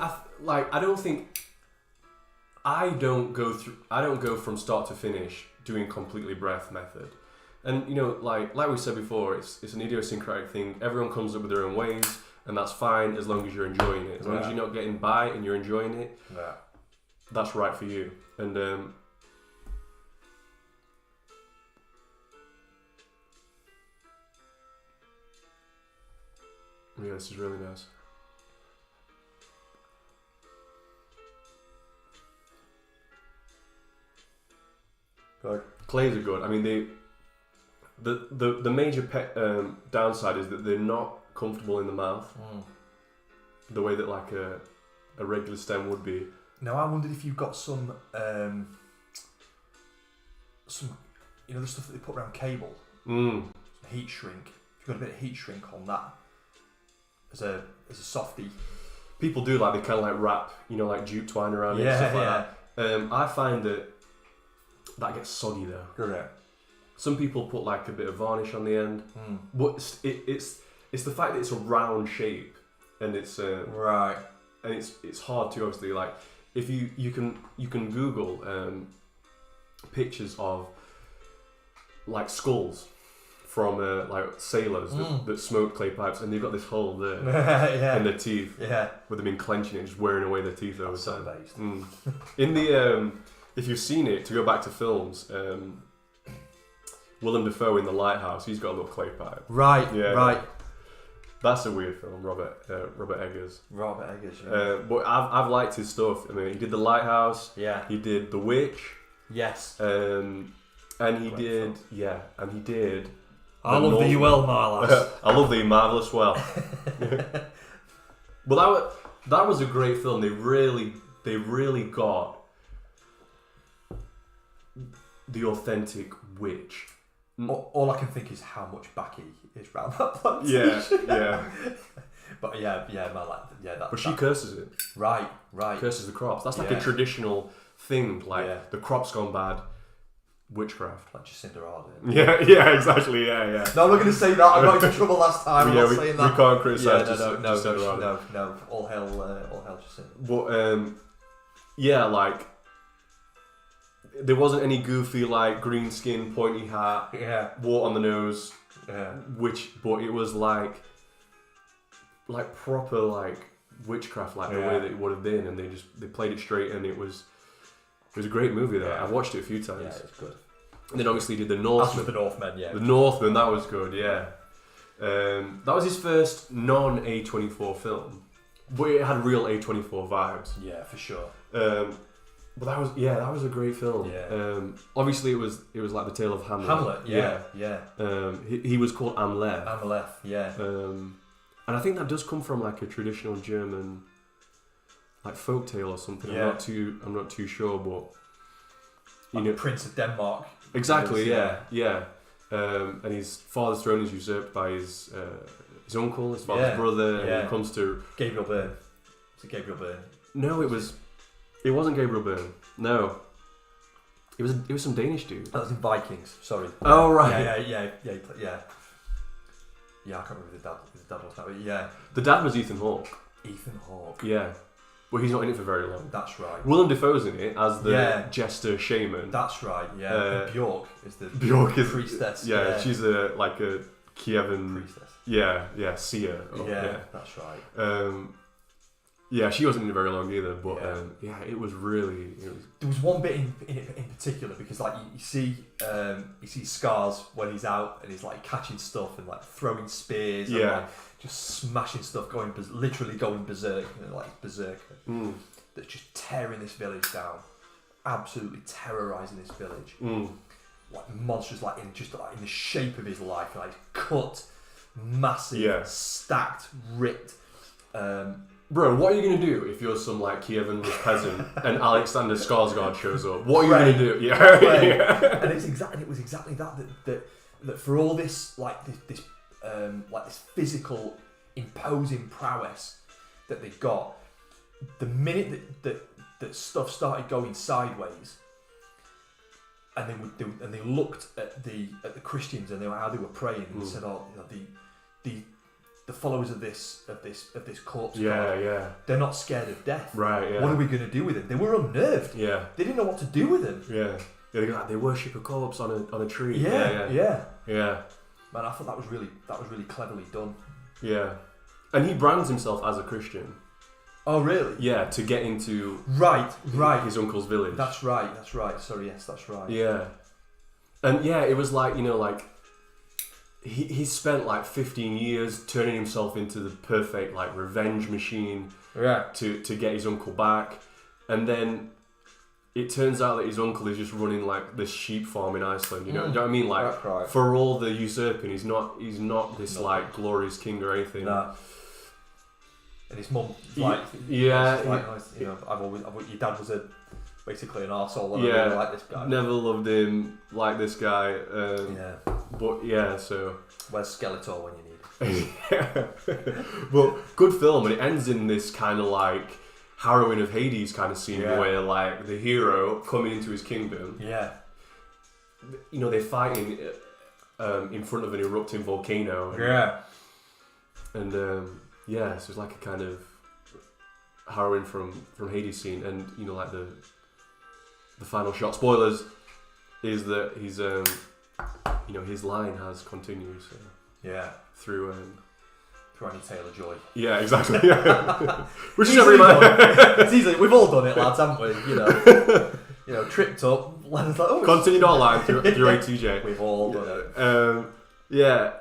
Speaker 2: I don't go from start to finish doing completely breath method. And like we said before, it's an idiosyncratic thing. Everyone comes up with their own ways, and that's fine as long as you're enjoying it. As long as you're not getting by and you're enjoying it, that's right for you. And yeah, this is really nice.
Speaker 1: Good.
Speaker 2: Clays are good. I mean, the major downside is that they're not comfortable in the mouth, the way that like a regular stem would be.
Speaker 1: Now, I wondered if you've got some the stuff that they put around cable, some heat shrink. If you've got a bit of heat shrink on that as a softie.
Speaker 2: People do, like, they kind of like wrap, like jute twine around it and stuff like that. I find that gets soggy though.
Speaker 1: Correct.
Speaker 2: Some people put like a bit of varnish on the end, but it's the fact that it's a round shape, and it's
Speaker 1: right,
Speaker 2: and it's hard to obviously, like, if you can Google pictures of like skulls from like sailors that smoke clay pipes, and they've got this hole there in their teeth, where they've been clenching it, just wearing away their teeth over time. In the if you've seen it, to go back to films, Willem Dafoe in The Lighthouse, he's got a little clay pipe.
Speaker 1: Right,
Speaker 2: yeah,
Speaker 1: right.
Speaker 2: That's a weird film, Robert Eggers.
Speaker 1: Robert Eggers, yeah.
Speaker 2: But I've liked his stuff. I mean, he did The Lighthouse.
Speaker 1: Yeah.
Speaker 2: He did The Witch.
Speaker 1: Yes.
Speaker 2: And he did.
Speaker 1: I love thee well, my lass.
Speaker 2: I love thee marvellous well. But that was a great film. They really got the authentic witch.
Speaker 1: All I can think is how much backy is round that plantation.
Speaker 2: Yeah.
Speaker 1: But
Speaker 2: But she curses it.
Speaker 1: Right.
Speaker 2: Curses the crops. That's like a traditional thing. Like the crop's gone bad. Witchcraft.
Speaker 1: Like Jacinda Ardern.
Speaker 2: Yeah, exactly. Yeah.
Speaker 1: No, I'm not going to say that. I got into trouble last time. I'm not saying that.
Speaker 2: We can't criticise
Speaker 1: Jacinda Ardern. No. All hell Jacinda.
Speaker 2: But like, there wasn't any goofy, like, green skin, pointy hat, wart on the nose, but it was like proper, like, witchcraft, like the way that it would have been, and they played it straight, and it was a great movie though. I've watched it a few times.
Speaker 1: Yeah, it's good.
Speaker 2: And then obviously did The Northman.
Speaker 1: That's the Northman, yeah.
Speaker 2: The Northman, that was good, yeah. That was his first non-A24 film, but it had real A24 vibes.
Speaker 1: Yeah, for sure.
Speaker 2: But that was a great film.
Speaker 1: Yeah.
Speaker 2: Obviously, it was like the tale of Hamlet.
Speaker 1: Hamlet, yeah.
Speaker 2: He was called Amleth.
Speaker 1: Amleth, yeah.
Speaker 2: And I think that does come from like a traditional German, like, folktale or something.
Speaker 1: Yeah.
Speaker 2: I'm not too sure, but
Speaker 1: like Prince of Denmark.
Speaker 2: Exactly. Yeah. And his father's throne is usurped by his uncle, his father's brother. And it comes to
Speaker 1: Gabriel Byrne. Was it Gabriel Byrne?
Speaker 2: No, it wasn't Gabriel Byrne. No. It was some Danish dude.
Speaker 1: That was in Vikings. Sorry.
Speaker 2: Oh right.
Speaker 1: Yeah. Yeah, I can't remember the dad was that. But yeah.
Speaker 2: The dad was Ethan Hawke.
Speaker 1: Ethan Hawke.
Speaker 2: Yeah. Well, he's not in it for very long.
Speaker 1: That's right.
Speaker 2: Willem Dafoe's in it as the jester shaman.
Speaker 1: That's right. Yeah. Bjork is the priestess.
Speaker 2: Yeah, she's a Kievan
Speaker 1: priestess.
Speaker 2: Yeah, seer.
Speaker 1: That's right.
Speaker 2: She wasn't in it very long either, but it was really.
Speaker 1: There was one bit in particular because, like, you see Scars when he's out and he's like catching stuff and like throwing spears and like just smashing stuff, literally going berserk, like berserker. That's just tearing this village down, absolutely terrorizing this village. Like monsters, like in the shape of his life, like cut, massive, stacked, ripped.
Speaker 2: bro, what are you gonna do if you're some like Kievan peasant and Alexander Skarsgård shows up? What are you gonna do? Yeah, yeah.
Speaker 1: And it was exactly that for all this this physical imposing prowess that they got, the minute that stuff started going sideways, and they looked at the Christians and how they were praying and said, "Oh, the followers of this corpse, God, they're not scared of death.
Speaker 2: Right? Yeah.
Speaker 1: What are we going to do with them?" They were unnerved.
Speaker 2: Yeah.
Speaker 1: They didn't know what to do with them.
Speaker 2: Yeah. They worship a corpse on a tree.
Speaker 1: Yeah.
Speaker 2: Man,
Speaker 1: I thought that was really cleverly done.
Speaker 2: Yeah. And he brands himself as a Christian.
Speaker 1: Oh, really?
Speaker 2: Yeah, to get into
Speaker 1: right
Speaker 2: his uncle's village.
Speaker 1: That's right. Sorry, yes, that's right.
Speaker 2: Yeah. And yeah, it was like, like he spent like 15 years turning himself into the perfect like revenge machine to get his uncle back. And then it turns out that his uncle is just running like this sheep farm in Iceland, you know what I mean? Like, right. For all the usurping, he's not this like glorious king or anything.
Speaker 1: Nah. And his mum,
Speaker 2: your
Speaker 1: dad was basically an arsehole.
Speaker 2: Yeah,
Speaker 1: really like this guy.
Speaker 2: Never loved him like this guy. But yeah, so
Speaker 1: where's Skeletor when you need
Speaker 2: him? Well, good film, and it ends in this kind of like Harrowing of Hades kind of scene where like the hero coming into his kingdom.
Speaker 1: Yeah.
Speaker 2: They're fighting in front of an erupting volcano. And so it's like a kind of harrowing from Hades scene, and like the final shot, spoilers, is that he's his line has continued through
Speaker 1: any tale of joy.
Speaker 2: Yeah, exactly. Which is
Speaker 1: every man. It's easy. We've all done it, lads, haven't we? Tripped up.
Speaker 2: Continued our line through ATJ.
Speaker 1: We've all done
Speaker 2: it.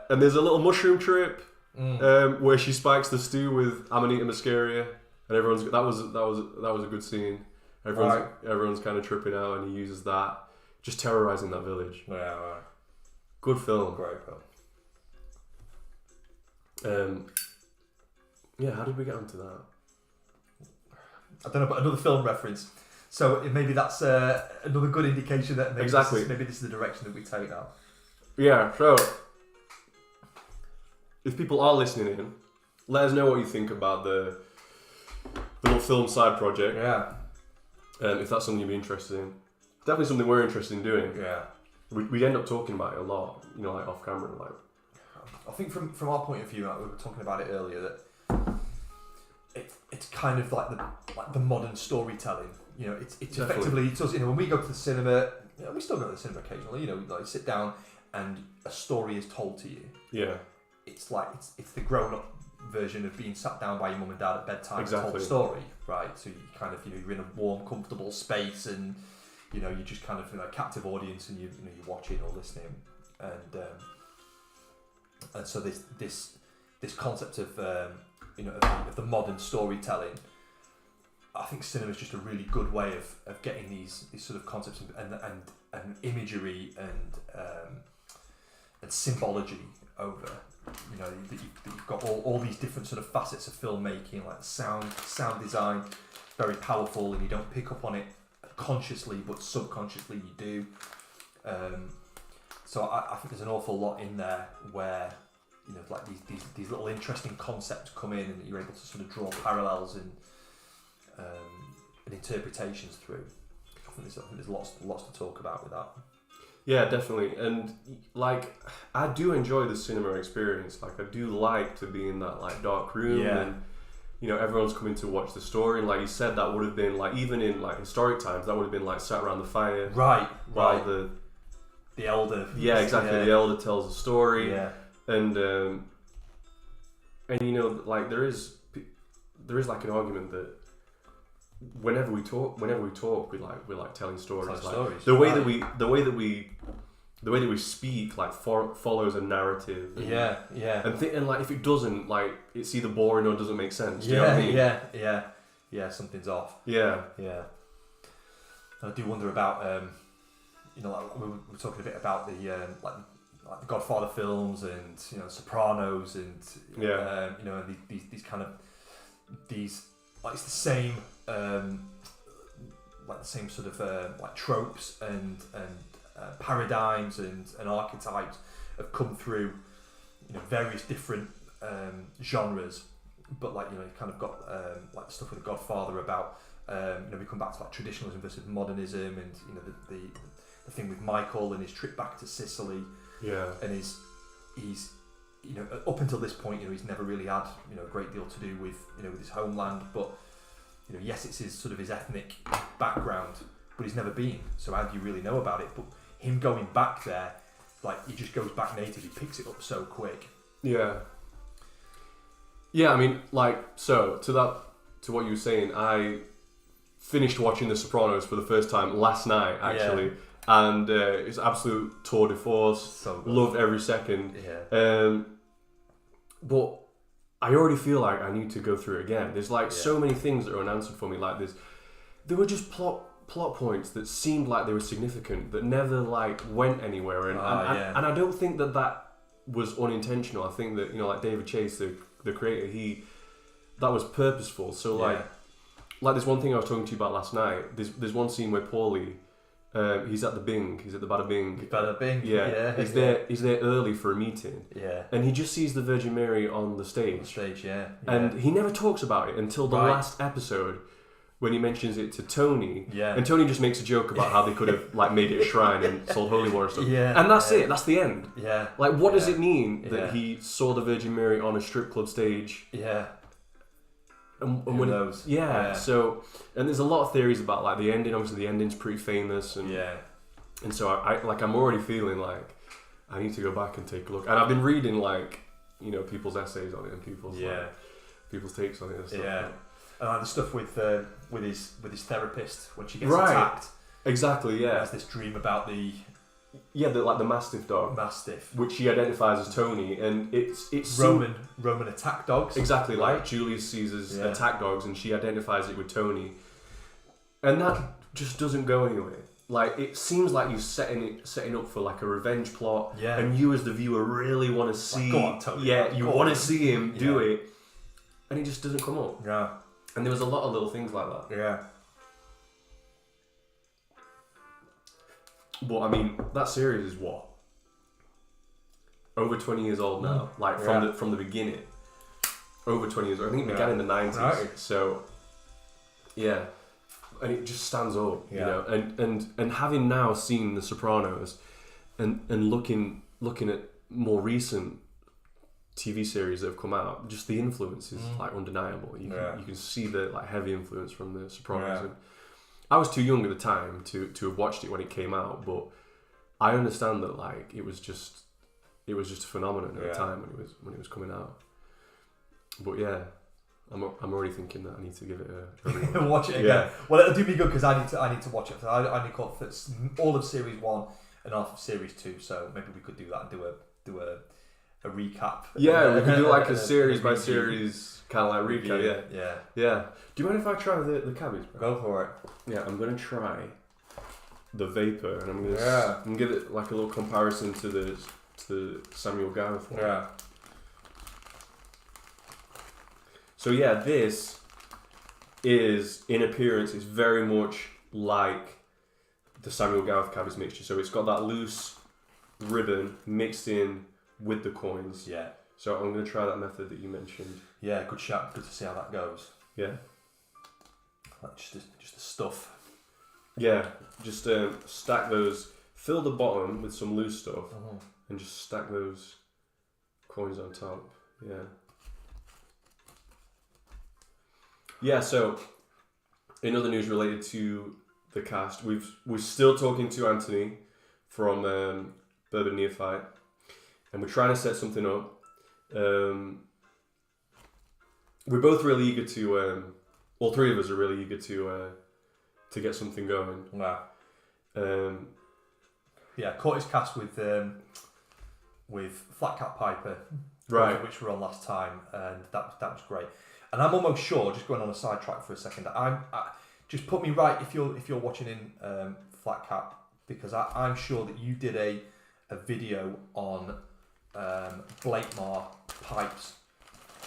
Speaker 2: And there's a little mushroom trip. Where she spikes the stew with Amanita muscaria, and that was a good scene. Everyone's kind of tripping out, and he uses that, just terrorizing that village.
Speaker 1: Yeah, right.
Speaker 2: Good film.
Speaker 1: Great film.
Speaker 2: How did we get onto that?
Speaker 1: I don't know, but another film reference. So maybe that's another good indication that maybe this is the direction that we take now.
Speaker 2: Yeah. So, if people are listening in, let us know what you think about the little film side project.
Speaker 1: Yeah.
Speaker 2: If that's something you'd be interested in. Definitely something we're interested in doing.
Speaker 1: Yeah.
Speaker 2: We end up talking about it a lot, like off camera. Like,
Speaker 1: I think from our point of view, like we were talking about it earlier, that it's kind of like the modern storytelling. It's effectively, it's us, when we go to the cinema, we still go to the cinema occasionally. Like sit down and a story is told to you.
Speaker 2: Yeah.
Speaker 1: It's like it's the grown-up version of being sat down by your mum and dad at bedtime and told a story, right? So you kind of you're in a warm, comfortable space, and you just kind of a captive audience, and you're watching or listening, and so this concept of of the modern storytelling, I think cinema is just a really good way of getting these sort of concepts and imagery and symbology over. That you've got all these different sort of facets of filmmaking, like sound design, very powerful, and you don't pick up on it consciously, but subconsciously you do. So I think there's an awful lot in there where like these little interesting concepts come in, and you're able to sort of draw parallels and interpretations through. I think there's lots to talk about with that.
Speaker 2: Yeah, definitely. And like, I do enjoy the cinema experience. Like, I do like to be in that like dark room, and everyone's coming to watch the story. And like you said, that would have been like, even in like historic times, that would have been like sat around the fire,
Speaker 1: right?
Speaker 2: While
Speaker 1: the elder.
Speaker 2: Yeah, exactly. Yeah. The elder tells a story.
Speaker 1: Yeah.
Speaker 2: And like there is like an argument that whenever we talk, we're like telling stories. The way that we speak like follows a narrative. And like if it doesn't, like it's either boring or doesn't make sense. Do you know what I mean?
Speaker 1: Yeah. Something's off.
Speaker 2: Yeah.
Speaker 1: I do wonder about like we were talking a bit about the like the Godfather films and Sopranos and and these kind of these like it's the same like the same sort of like tropes and paradigms and archetypes have come through, you know, various different genres, but like, you know, you kind of got like the stuff with the Godfather about you know, we come back to like traditionalism versus modernism, and you know the thing with Michael and his trip back to Sicily, and he's you know, up until this point, you know, he's never really had, you know, a great deal to do with, you know, with his homeland, but you know, yes, it's his sort of his ethnic background, but he's never been, so how do you really know about it? But him going back there, like, he just goes back native, he picks it up so quick.
Speaker 2: Yeah, I mean, like, so to what you were saying, I finished watching The Sopranos for the first time last night, actually, and it's absolute tour de force.
Speaker 1: So good.
Speaker 2: Loved every second. But I already feel like I need to go through it again. There's like so many things that are unanswered for me. Like there were just plot points that seemed like they were significant that never like went anywhere, and I don't think that was unintentional. I think that, you know, like David Chase, the creator, that was purposeful. So like there's one thing I was talking to you about last night. There's one scene where Paulie, he's at the Bing, he's at the Bada Bing.
Speaker 1: Bada Bing.
Speaker 2: Yeah. He's there early for a meeting.
Speaker 1: Yeah.
Speaker 2: And he just sees the Virgin Mary on the stage. And he never talks about it until the last episode, when he mentions it to Tony.
Speaker 1: Yeah.
Speaker 2: And Tony just makes a joke about how they could have like made it a shrine and sold holy water and stuff.
Speaker 1: Yeah.
Speaker 2: And that's it. That's the end.
Speaker 1: Yeah.
Speaker 2: Like, what does it mean that he saw the Virgin Mary on a strip club stage?
Speaker 1: Yeah.
Speaker 2: And
Speaker 1: Who knows?
Speaker 2: So, and there's a lot of theories about like the ending. Obviously, the ending's pretty famous, and and so I'm already feeling like I need to go back and take a look. And I've been reading, like, you know, people's essays on it and people's takes on it and stuff.
Speaker 1: The stuff with his therapist when she gets attacked.
Speaker 2: Exactly. Yeah.
Speaker 1: He has this dream about the
Speaker 2: Mastiff dog.
Speaker 1: Mastiff,
Speaker 2: which he identifies as Tony, and it's
Speaker 1: Roman attack dogs.
Speaker 2: Exactly, like Julius Caesar's attack dogs, and she identifies it with Tony, and that just doesn't go anywhere. Like, it seems like you're setting up for like a revenge plot, and you as the viewer really want to see,
Speaker 1: go on, Tony.
Speaker 2: you want to see him do it, and it just doesn't come up.
Speaker 1: Yeah,
Speaker 2: and there was a lot of little things like that.
Speaker 1: Yeah.
Speaker 2: But I mean, that series is what? Over 20 years old now. Like from the beginning. Over 20 years old. I think it began in the 90s. Right. So and it just stands up, you know. And having now seen The Sopranos and looking at more recent TV series that have come out, just the influence is like undeniable. You can see the like heavy influence from The Sopranos. And I was too young at the time to have watched it when it came out, but I understand that like it was just a phenomenon at the time when it was coming out. But yeah, I'm already thinking that I need to give it a
Speaker 1: watch it again. Yeah. Well, it'll do me good because I need to watch it. I need to call all of series 1 and half of series 2. So maybe we could do that and do a recap.
Speaker 2: Yeah, we could do like a series by series kind of like recap. Yeah. Do you mind if I try the cabbage, bro?
Speaker 1: Go for it.
Speaker 2: Yeah, I'm gonna try the vapor, and I'm gonna give it like a little comparison to Samuel Gareth.
Speaker 1: Yeah.
Speaker 2: So yeah, this is in appearance is very much like the Samuel Gareth cabbage mixture. So it's got that loose ribbon mixed in with the coins.
Speaker 1: Yeah.
Speaker 2: So I'm gonna try that method that you mentioned.
Speaker 1: Yeah, good shout. Good to see how that goes.
Speaker 2: Yeah.
Speaker 1: Like just the stuff.
Speaker 2: Yeah, just stack those. Fill the bottom with some loose stuff, and just stack those coins on top. Yeah. Yeah. So, in other news related to the cast, we're still talking to Anthony from Bourbon Neophyte, and we're trying to set something up. We're both really eager to. All three of us are really eager to get something going.
Speaker 1: Yeah. Caught his cast with Flat Cat Piper,
Speaker 2: right,
Speaker 1: which we were on last time, and that was great. And I'm almost sure, just going on a sidetrack for a second, just put me right if you're watching in Flat Cat, because I'm sure that you did a video on Blakemar pipes,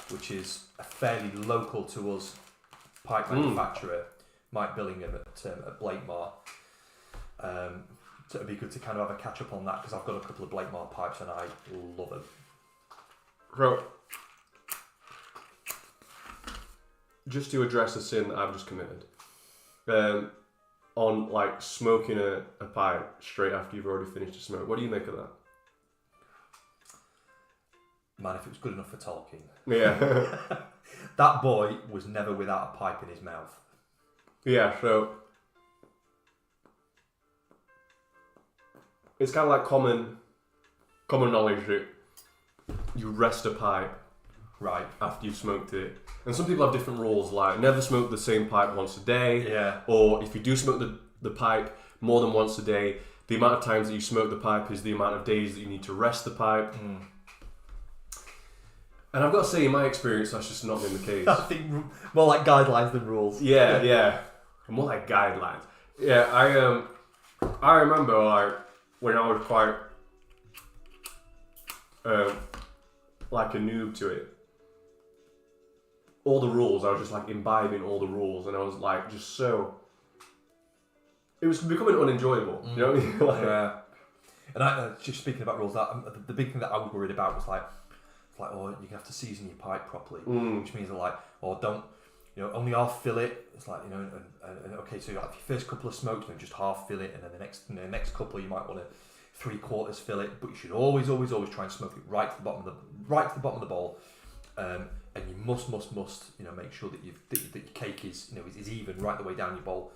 Speaker 1: which is a fairly local to us pipe manufacturer, Mike Billingham at Blakemore. So it'd be good to kind of have a catch up on that because I've got a couple of Blakemore pipes and I love them.
Speaker 2: So, just to address a sin that I've just committed, on like smoking a pipe straight after you've already finished a smoke. What do you make of that?
Speaker 1: Man, if it was good enough for Tolkien.
Speaker 2: Yeah.
Speaker 1: That boy was never without a pipe in his mouth.
Speaker 2: Yeah, so it's kind of like common knowledge that you rest a pipe
Speaker 1: right
Speaker 2: after you've smoked it. And some people have different rules, like never smoke the same pipe once a day.
Speaker 1: Yeah.
Speaker 2: Or if you do smoke the pipe more than once a day, the amount of times that you smoke the pipe is the amount of days that you need to rest the pipe. And I've got to say, in my experience, that's just not been the case.
Speaker 1: I think more like guidelines than rules.
Speaker 2: Yeah. More like guidelines. Yeah, I remember like when I was quite like a noob to it. All the rules, I was just like imbibing all the rules, and I was like just so. It was becoming unenjoyable. You know what I mean? Like,
Speaker 1: yeah. And I just speaking about rules, that the big thing that I was worried about was like, oh, you're gonna have to season your pipe properly, which means they're like, oh, don't, only half fill it. It's like, and okay, so like your first couple of smokes, just half fill it, and then the next couple you might want to 3/4 fill it, but you should always try and smoke it right to the bottom of the bowl, and you must make sure that your cake is is even right the way down your bowl.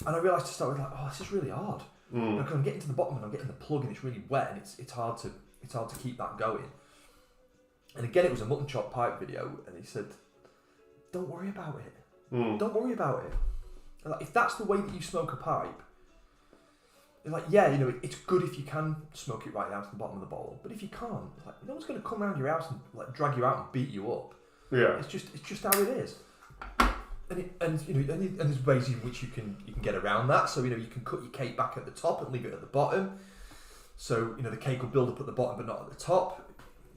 Speaker 1: And I realised to start with like, oh, this is really hard. Because I'm getting to the bottom and I'm getting the plug and it's really wet and it's hard to keep that going. And again, it was a mutton chop pipe video, and he said, "Don't worry about it. Don't worry about it. And like, if that's the way that you smoke a pipe, it's like, it's good if you can smoke it right down to the bottom of the bowl. But if you can't, like, no one's going to come around your house and like drag you out and beat you up.
Speaker 2: Yeah,
Speaker 1: it's just how it is. And there's ways in which you can get around that. So you can cut your cake back at the top and leave it at the bottom. So the cake will build up at the bottom but not at the top.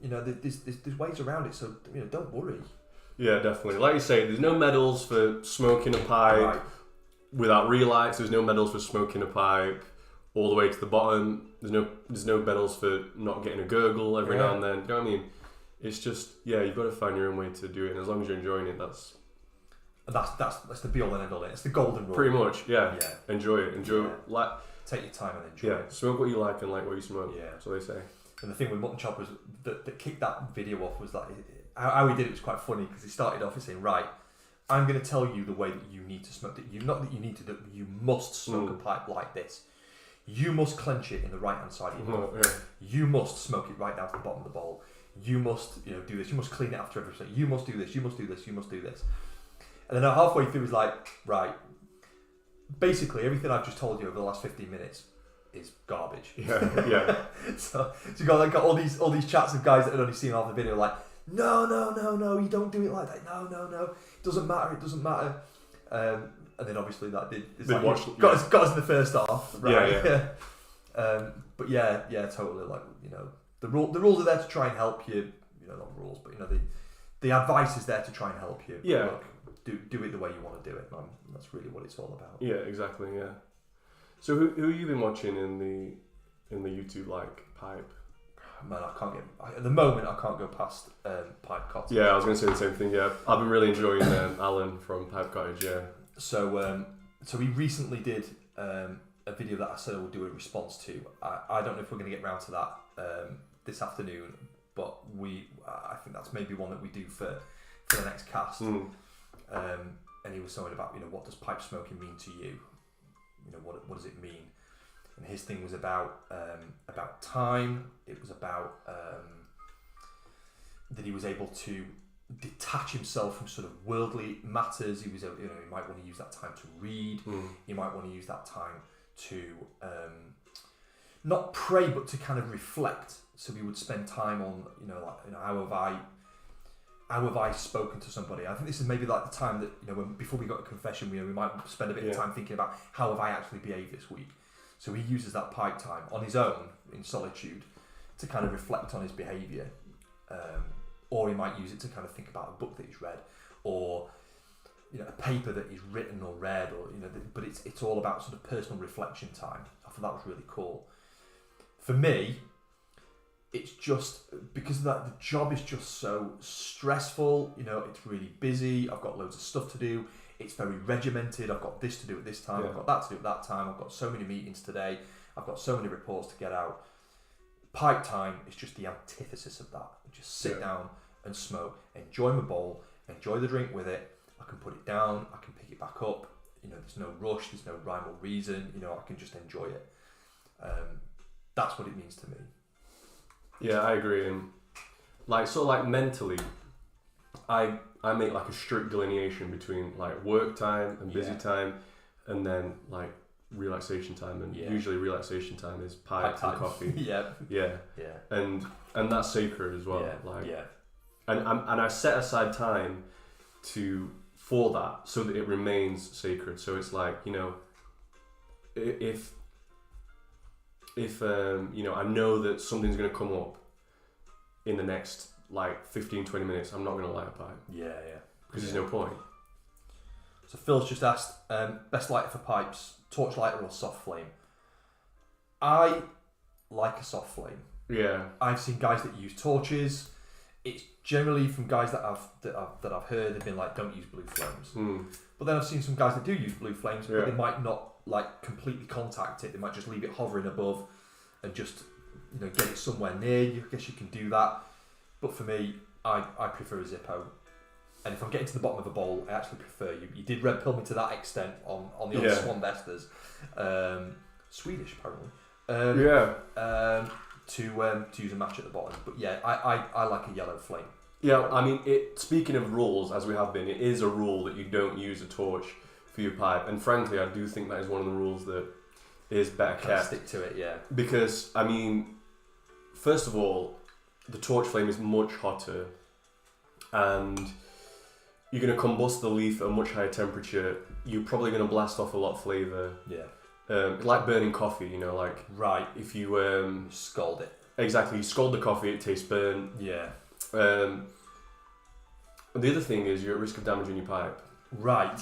Speaker 1: There's ways around it. So don't worry.
Speaker 2: Yeah, definitely. Like you say, there's no medals for smoking a pipe without relights. There's no medals for smoking a pipe all the way to the bottom. There's no medals for not getting a gurgle every now and then. You know what I mean? It's just you've got to find your own way to do it, and as long as you're enjoying it, that's
Speaker 1: the be all and end all. It's the golden rule.
Speaker 2: Pretty much, yeah. Enjoy it. Like,
Speaker 1: take your time and enjoy it.
Speaker 2: Smoke what you like and like what you smoke.
Speaker 1: Yeah,
Speaker 2: that's what they say.
Speaker 1: And the thing with mutton chop was that kicked that video off was like how he did it was quite funny because he started off with saying, right, I'm going to tell you the way that you need to smoke it. You must smoke a pipe like this. You must clench it in the right hand side of your mouth. You must smoke it right down to the bottom of the bowl. You must do this. You must clean it after every smoke. You must do this. You must do this. You must do this. And then halfway through, he's like, right, basically everything I've just told you over the last 15 minutes is garbage.
Speaker 2: Yeah.
Speaker 1: So you got all these chats of guys that had only seen half the video, like, no, you don't do it like that. No, it doesn't matter. And then obviously that got us in the first half, right?
Speaker 2: Yeah.
Speaker 1: But yeah, totally. Like the rules are there to try and help you. Not rules, but the advice is there to try and help you.
Speaker 2: Yeah.
Speaker 1: Look, do it the way you want to do it. That's really what it's all about.
Speaker 2: Yeah, exactly. Yeah. So who have you been watching in the YouTube pipe?
Speaker 1: Man, at the moment I can't go past Pipe Cottage.
Speaker 2: Yeah, I was going to say the same thing. Yeah, I've been really enjoying Alan from Pipe Cottage. Yeah.
Speaker 1: So he recently did a video that I said I would do a response to. I don't know if we're going to get round to that this afternoon, but I think that's maybe one that we do for the next cast. And he was talking about what does pipe smoking mean to you? What does it mean? And his thing was about time. It was about that he was able to detach himself from sort of worldly matters. He was he might want to use that time to read. He might want to use that time to not pray but to kind of reflect. So he would spend time on how have I spoken to somebody? I think this is maybe like the time that when before we got to confession, we might spend a bit of time thinking about how have I actually behaved this week. So he uses that pipe time on his own in solitude to kind of reflect on his behaviour. or he might use it to kind of think about a book that he's read, or a paper that he's written or read, or but it's all about sort of personal reflection time. I thought that was really cool. For me, it's just because of that, the job is just so stressful. It's really busy. I've got loads of stuff to do. It's very regimented. I've got this to do at this time. I've got that to do at that time. I've got so many meetings today. I've got so many reports to get out. Pipe time is just the antithesis of that. Just sit down and smoke, enjoy my bowl, enjoy the drink with it. I can put it down. I can pick it back up. There's no rush. There's no rhyme or reason. I can just enjoy it. That's what it means to me.
Speaker 2: Yeah, I agree. And mentally, I make like a strict delineation between like work time and busy time, and then like relaxation time. And usually relaxation time is pipe and coffee. Yeah. And that's sacred as well. And I set aside time for that so that it remains sacred. So it's like, if I know that something's going to come up in the next like 15-20 minutes, I'm not going to light a pipe. Because there's no point.
Speaker 1: So Phil's just asked, best lighter for pipes, torch lighter or soft flame? I like a soft flame.
Speaker 2: Yeah.
Speaker 1: I've seen guys that use torches. It's generally from guys that I've heard have been like, don't use blue flames. But then I've seen some guys that do use blue flames, but they might not like completely contact it. They might just leave it hovering above and just get it somewhere near you. I guess you can do that. But for me, I prefer a Zippo. And if I'm getting to the bottom of a bowl, I actually prefer you did red pill me to that extent on the old Swan Vestas, Swedish apparently. To use a match at the bottom. But yeah, I like a yellow flame.
Speaker 2: Yeah, I mean, speaking of rules, as we have been, it is a rule that you don't use a torch for your pipe. And frankly, I do think that is one of the rules that is better kept.
Speaker 1: Stick to it, yeah.
Speaker 2: Because, I mean, first of all, the torch flame is much hotter, and you're going to combust the leaf at a much higher temperature. You're probably going to blast off a lot of flavour.
Speaker 1: Yeah.
Speaker 2: Like burning coffee,
Speaker 1: Right.
Speaker 2: If you
Speaker 1: scald it. Exactly,
Speaker 2: you scald the coffee, it tastes burnt.
Speaker 1: Yeah.
Speaker 2: And the other thing is you're at risk of damaging your pipe.
Speaker 1: Right.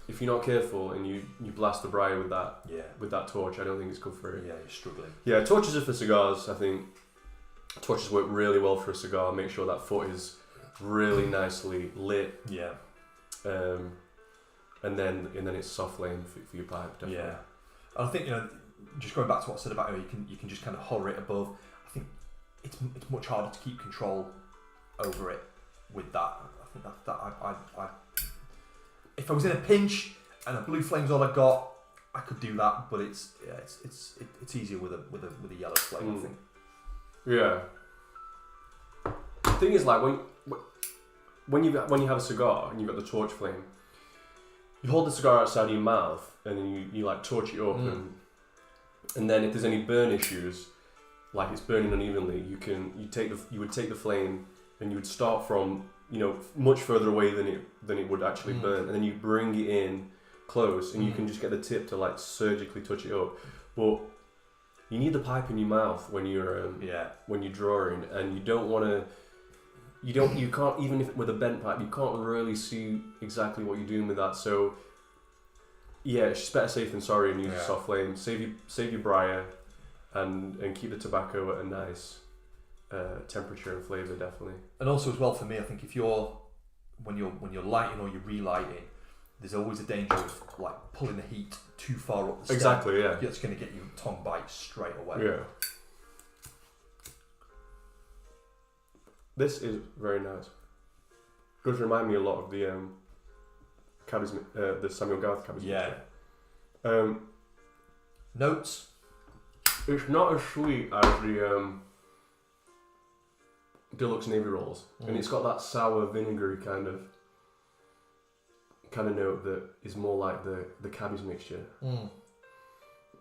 Speaker 2: If you're not careful and you blast the briar with that torch, I don't think it's good for it.
Speaker 1: Yeah, you're struggling.
Speaker 2: Yeah, torches are for cigars. I think torches work really well for a cigar. Make sure that foot is really nicely lit.
Speaker 1: Yeah.
Speaker 2: And then it's soft flame for your pipe. Definitely.
Speaker 1: Yeah. And I think just going back to what I said about you can just kind of hover it above. I think it's much harder to keep control over it with that. I think that I if I was in a pinch and a blue flame's all I got, I could do that. But it's easier with a yellow flame. I think.
Speaker 2: Yeah. The thing is, like when you have a cigar and you've got the torch flame, you hold the cigar outside your mouth and then you like torch it up and then if there's any burn issues, like it's burning unevenly, you would take the flame and you would start from much further away than it would actually burn, and then you bring it in close and you can just get the tip to like surgically touch it up. But you need the pipe in your mouth when you're when you're drawing, and you can't, even if with a bent pipe, you can't really see exactly what you're doing with that. So yeah, it's just better safe than sorry and use a soft flame. Save your briar and keep the tobacco at a nice temperature and flavour, definitely. And
Speaker 1: also as well for me, I think if when you're lighting or you're relighting, there's always a danger of like pulling the heat too far up the stem.
Speaker 2: Exactly, yeah.
Speaker 1: It's going to get you tongue bite straight away.
Speaker 2: Yeah. This is very nice. Does remind me a lot of the Cabbage, the Samuel Garth Cabbage.
Speaker 1: Yeah. Notes.
Speaker 2: It's not as sweet as the Deluxe Navy Rolls, and it's got that sour, vinegary kind of note that is more like the Cabbage mixture.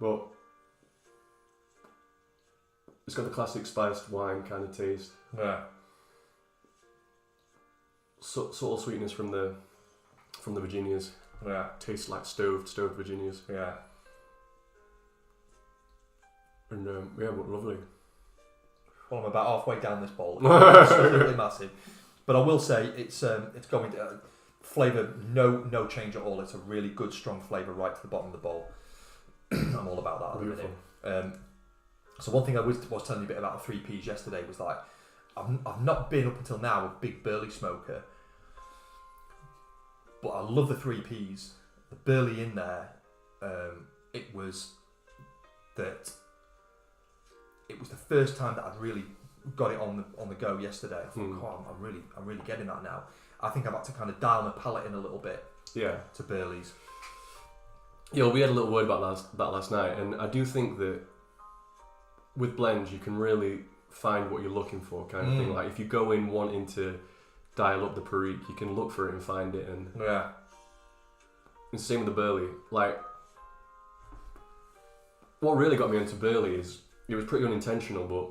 Speaker 2: But it's got the classic spiced wine kind of taste.
Speaker 1: Yeah.
Speaker 2: Subtle sweetness from the Virginias.
Speaker 1: Yeah.
Speaker 2: Tastes like stoved Virginias.
Speaker 1: Yeah.
Speaker 2: And but lovely.
Speaker 1: Well, I'm about halfway down this bowl. It's absolutely massive. But I will say it's going to flavour, no change at all. It's a really good, strong flavour right to the bottom of the bowl. I'm all about that at the minute. So one thing I was telling you a bit about the 3Ps yesterday was like, I've not been up until now a big burley smoker, but I love the 3Ps. The burley in there, it was the first time that I'd really got it on the go yesterday. I thought, oh, I'm really getting that now. I think I've had to kind of dial my palate in a little bit.
Speaker 2: Yeah.
Speaker 1: To burleys.
Speaker 2: Yeah, we had a little word about that last night, and I do think that with blends you can really find what you're looking for, kind of thing. Like if you go in wanting to dial up the Parikh, you can look for it and find it, and it's the same with the burley. Like what really got me into burley is it was pretty unintentional, but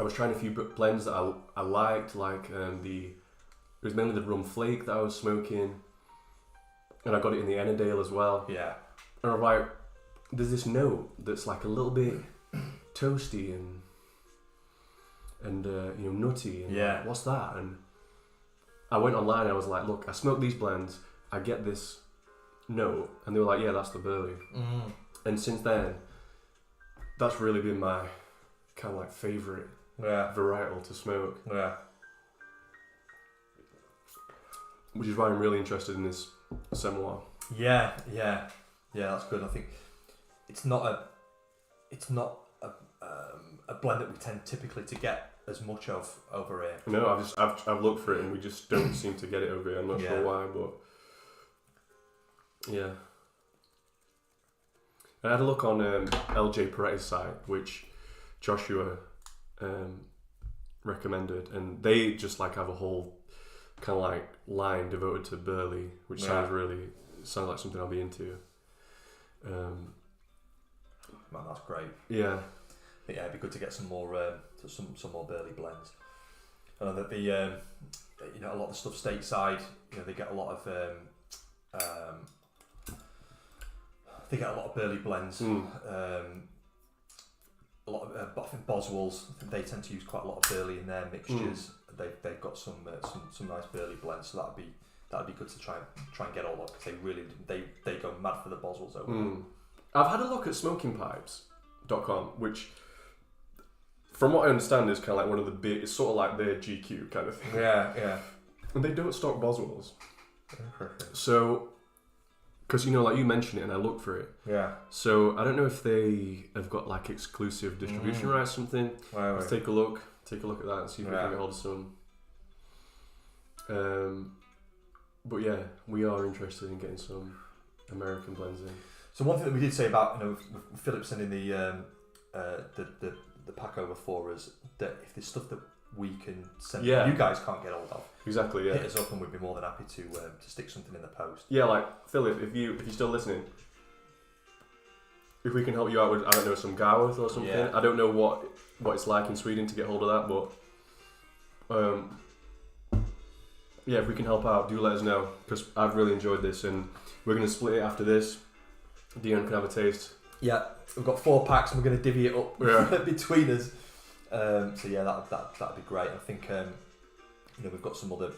Speaker 2: I was trying a few blends that I liked, like it was mainly the rum flake that I was smoking, and I got it in the Ennerdale as well.
Speaker 1: Yeah.
Speaker 2: And I'm like, there's this note that's like a little bit toasty and nutty. And like, what's that? And I went online and I was like, look, I smoke these blends, I get this note, and they were like, yeah, that's the burley. And since then, that's really been my kind of like favourite varietal to smoke.
Speaker 1: Yeah.
Speaker 2: Which is why I'm really interested in this Semois.
Speaker 1: Yeah, that's good. I think it's not a blend that we tend typically to get as much of over here.
Speaker 2: No, I've looked for it and we just don't seem to get it over here. I'm not sure why, but yeah. I had a look on LJ Peretti's site, which Joshua recommended, and they just like have a whole kind of like line devoted to burley, which sounds like something I'll be into.
Speaker 1: Man, that's great.
Speaker 2: Yeah.
Speaker 1: But yeah, it'd be good to get some more burley blends. I know that the a lot of the stuff stateside, they get a lot of burley blends. A lot of I think Boswell's, they tend to use quite a lot of burley in their mixtures. They've got some nice burley blends, so that'd be good to try and get all of, because they go mad for the Boswells over there.
Speaker 2: I've had a look at smokingpipes.com, which from what I understand is kind of like one of the big, it's sort of like their GQ kind of thing.
Speaker 1: Yeah.
Speaker 2: And they don't stock Boswells.
Speaker 1: Okay.
Speaker 2: So, because like you mentioned it and I looked for it.
Speaker 1: Yeah.
Speaker 2: So I don't know if they have got like exclusive distribution rights or something. Let's take a look at that and see if we can get hold of some. But yeah, we are interested in getting some American blends in.
Speaker 1: So one thing that we did say about with Philip sending the pack over for us, that if there's stuff that we can send that you guys can't get hold of,
Speaker 2: exactly,
Speaker 1: hit us up and we'd be more than happy to stick something in the post.
Speaker 2: Yeah, like Philip, if you're still listening, if we can help you out with, I don't know, some Garworth or something. Yeah. I don't know what it's like in Sweden to get hold of that, but yeah, if we can help out, do let us know, because I've really enjoyed this, and we're going to split it after this. Dion can have a taste. Yeah,
Speaker 1: we've got 4 packs and we're going to divvy it up between us. So yeah, that'd be great. I think we've got some other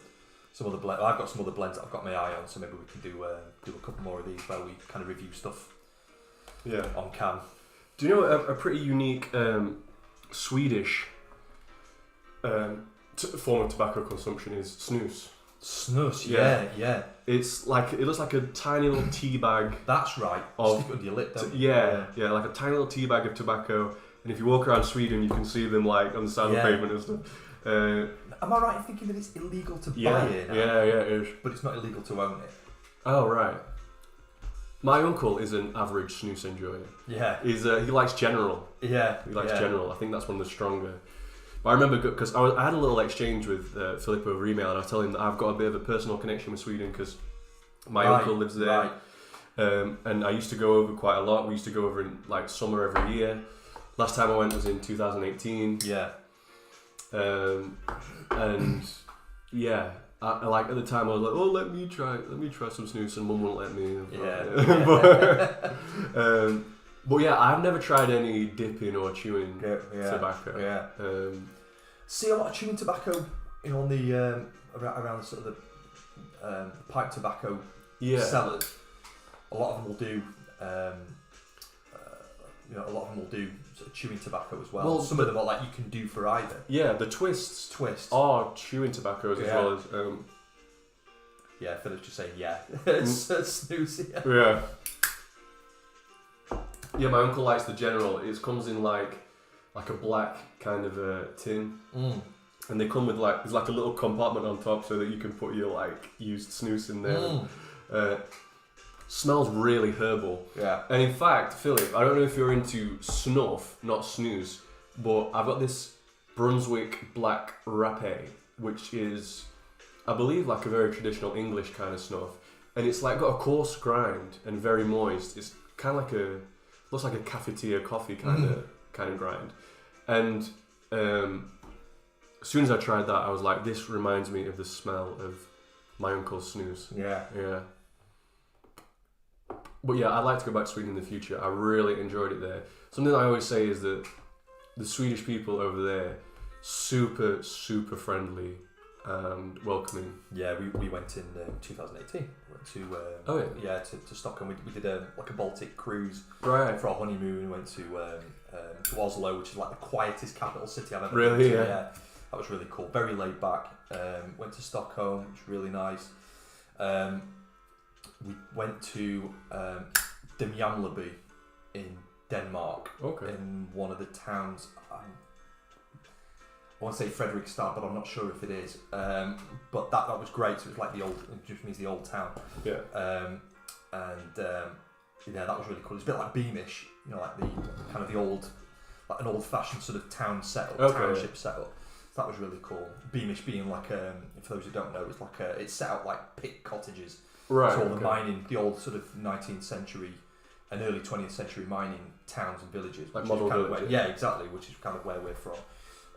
Speaker 1: blends. I've got some other blends that I've got my eye on, so maybe we can do a couple more of these where we kind of review stuff.
Speaker 2: Yeah.
Speaker 1: On cam.
Speaker 2: Do you know a pretty unique Swedish form of tobacco consumption is snus?
Speaker 1: Snus, yeah.
Speaker 2: It's like, it looks like a tiny little tea bag.
Speaker 1: That's right. Stick it under your lip, don't you?
Speaker 2: Yeah, like a tiny little tea bag of tobacco. And if you walk around Sweden, you can see them like on the side of the pavement and stuff.
Speaker 1: Am I right in thinking that it's illegal to buy it now?
Speaker 2: Yeah, it is.
Speaker 1: But it's not illegal to own it.
Speaker 2: Oh, right. My uncle is an average snus enjoyer.
Speaker 1: Yeah.
Speaker 2: He likes General.
Speaker 1: Yeah.
Speaker 2: He likes General. I think that's one of the stronger. But I remember, because I had a little exchange with Philip over email, and I was telling him that I've got a bit of a personal connection with Sweden because my uncle lives there. Right. And I used to go over quite a lot. We used to go over in like summer every year. Last time I went was in 2018.
Speaker 1: Yeah.
Speaker 2: And yeah, I like at the time I was like, oh, let me try some snus, and Mum wouldn't let me. But yeah, I've never tried any dipping or chewing
Speaker 1: Yeah.
Speaker 2: tobacco.
Speaker 1: Yeah. See a lot of chewing tobacco, on the around sort of the pipe tobacco sellers. A lot of them will do. A lot of them will do sort of chewing tobacco as well. Some of them are like you can do for either.
Speaker 2: Yeah, the twists are chewing tobaccos as well as.
Speaker 1: Yeah, Philip's just saying it's snoozy.
Speaker 2: Yeah. Yeah, my uncle likes the General. It comes in like a black kind of a tin, and they come with there's like a little compartment on top so that you can put your like used snus in there. Smells really herbal.
Speaker 1: Yeah.
Speaker 2: And in fact, Philip, I don't know if you're into snuff, not snooze, but I've got this Brunswick Black Rapé, which is, I believe, like a very traditional English kind of snuff, and it's like got a coarse grind and very moist. It's kind of like looks like a cafetiere coffee kind of grind. And as soon as I tried that, I was like, this reminds me of the smell of my uncle's snooze.
Speaker 1: Yeah.
Speaker 2: Yeah. But yeah, I'd like to go back to Sweden in the future. I really enjoyed it there. Something I always say is that the Swedish people over there, super, super friendly and welcoming.
Speaker 1: Yeah, we went in 2018. Went to to Stockholm. We did a Baltic cruise for our honeymoon. We went to Oslo, which is like the quietest capital city I've ever been to. Yeah, that was really cool. Very laid back. Went to Stockholm, which was really nice. We went to Demjanleby in Denmark. In one of the towns. I want to say Fredrikstad, but I'm not sure if it is. But that was great. So it was like it just means the old town.
Speaker 2: Yeah.
Speaker 1: That was really cool. It's a bit like Beamish, like the kind of the old, like an old-fashioned sort of town setup, township setup. So that was really cool. Beamish being like, for those who don't know, it's set out like pit cottages.
Speaker 2: Right.
Speaker 1: So all the old sort of 19th century and early 20th century mining towns and villages.
Speaker 2: Like model villages.
Speaker 1: Yeah, exactly. Which is kind of where we're from.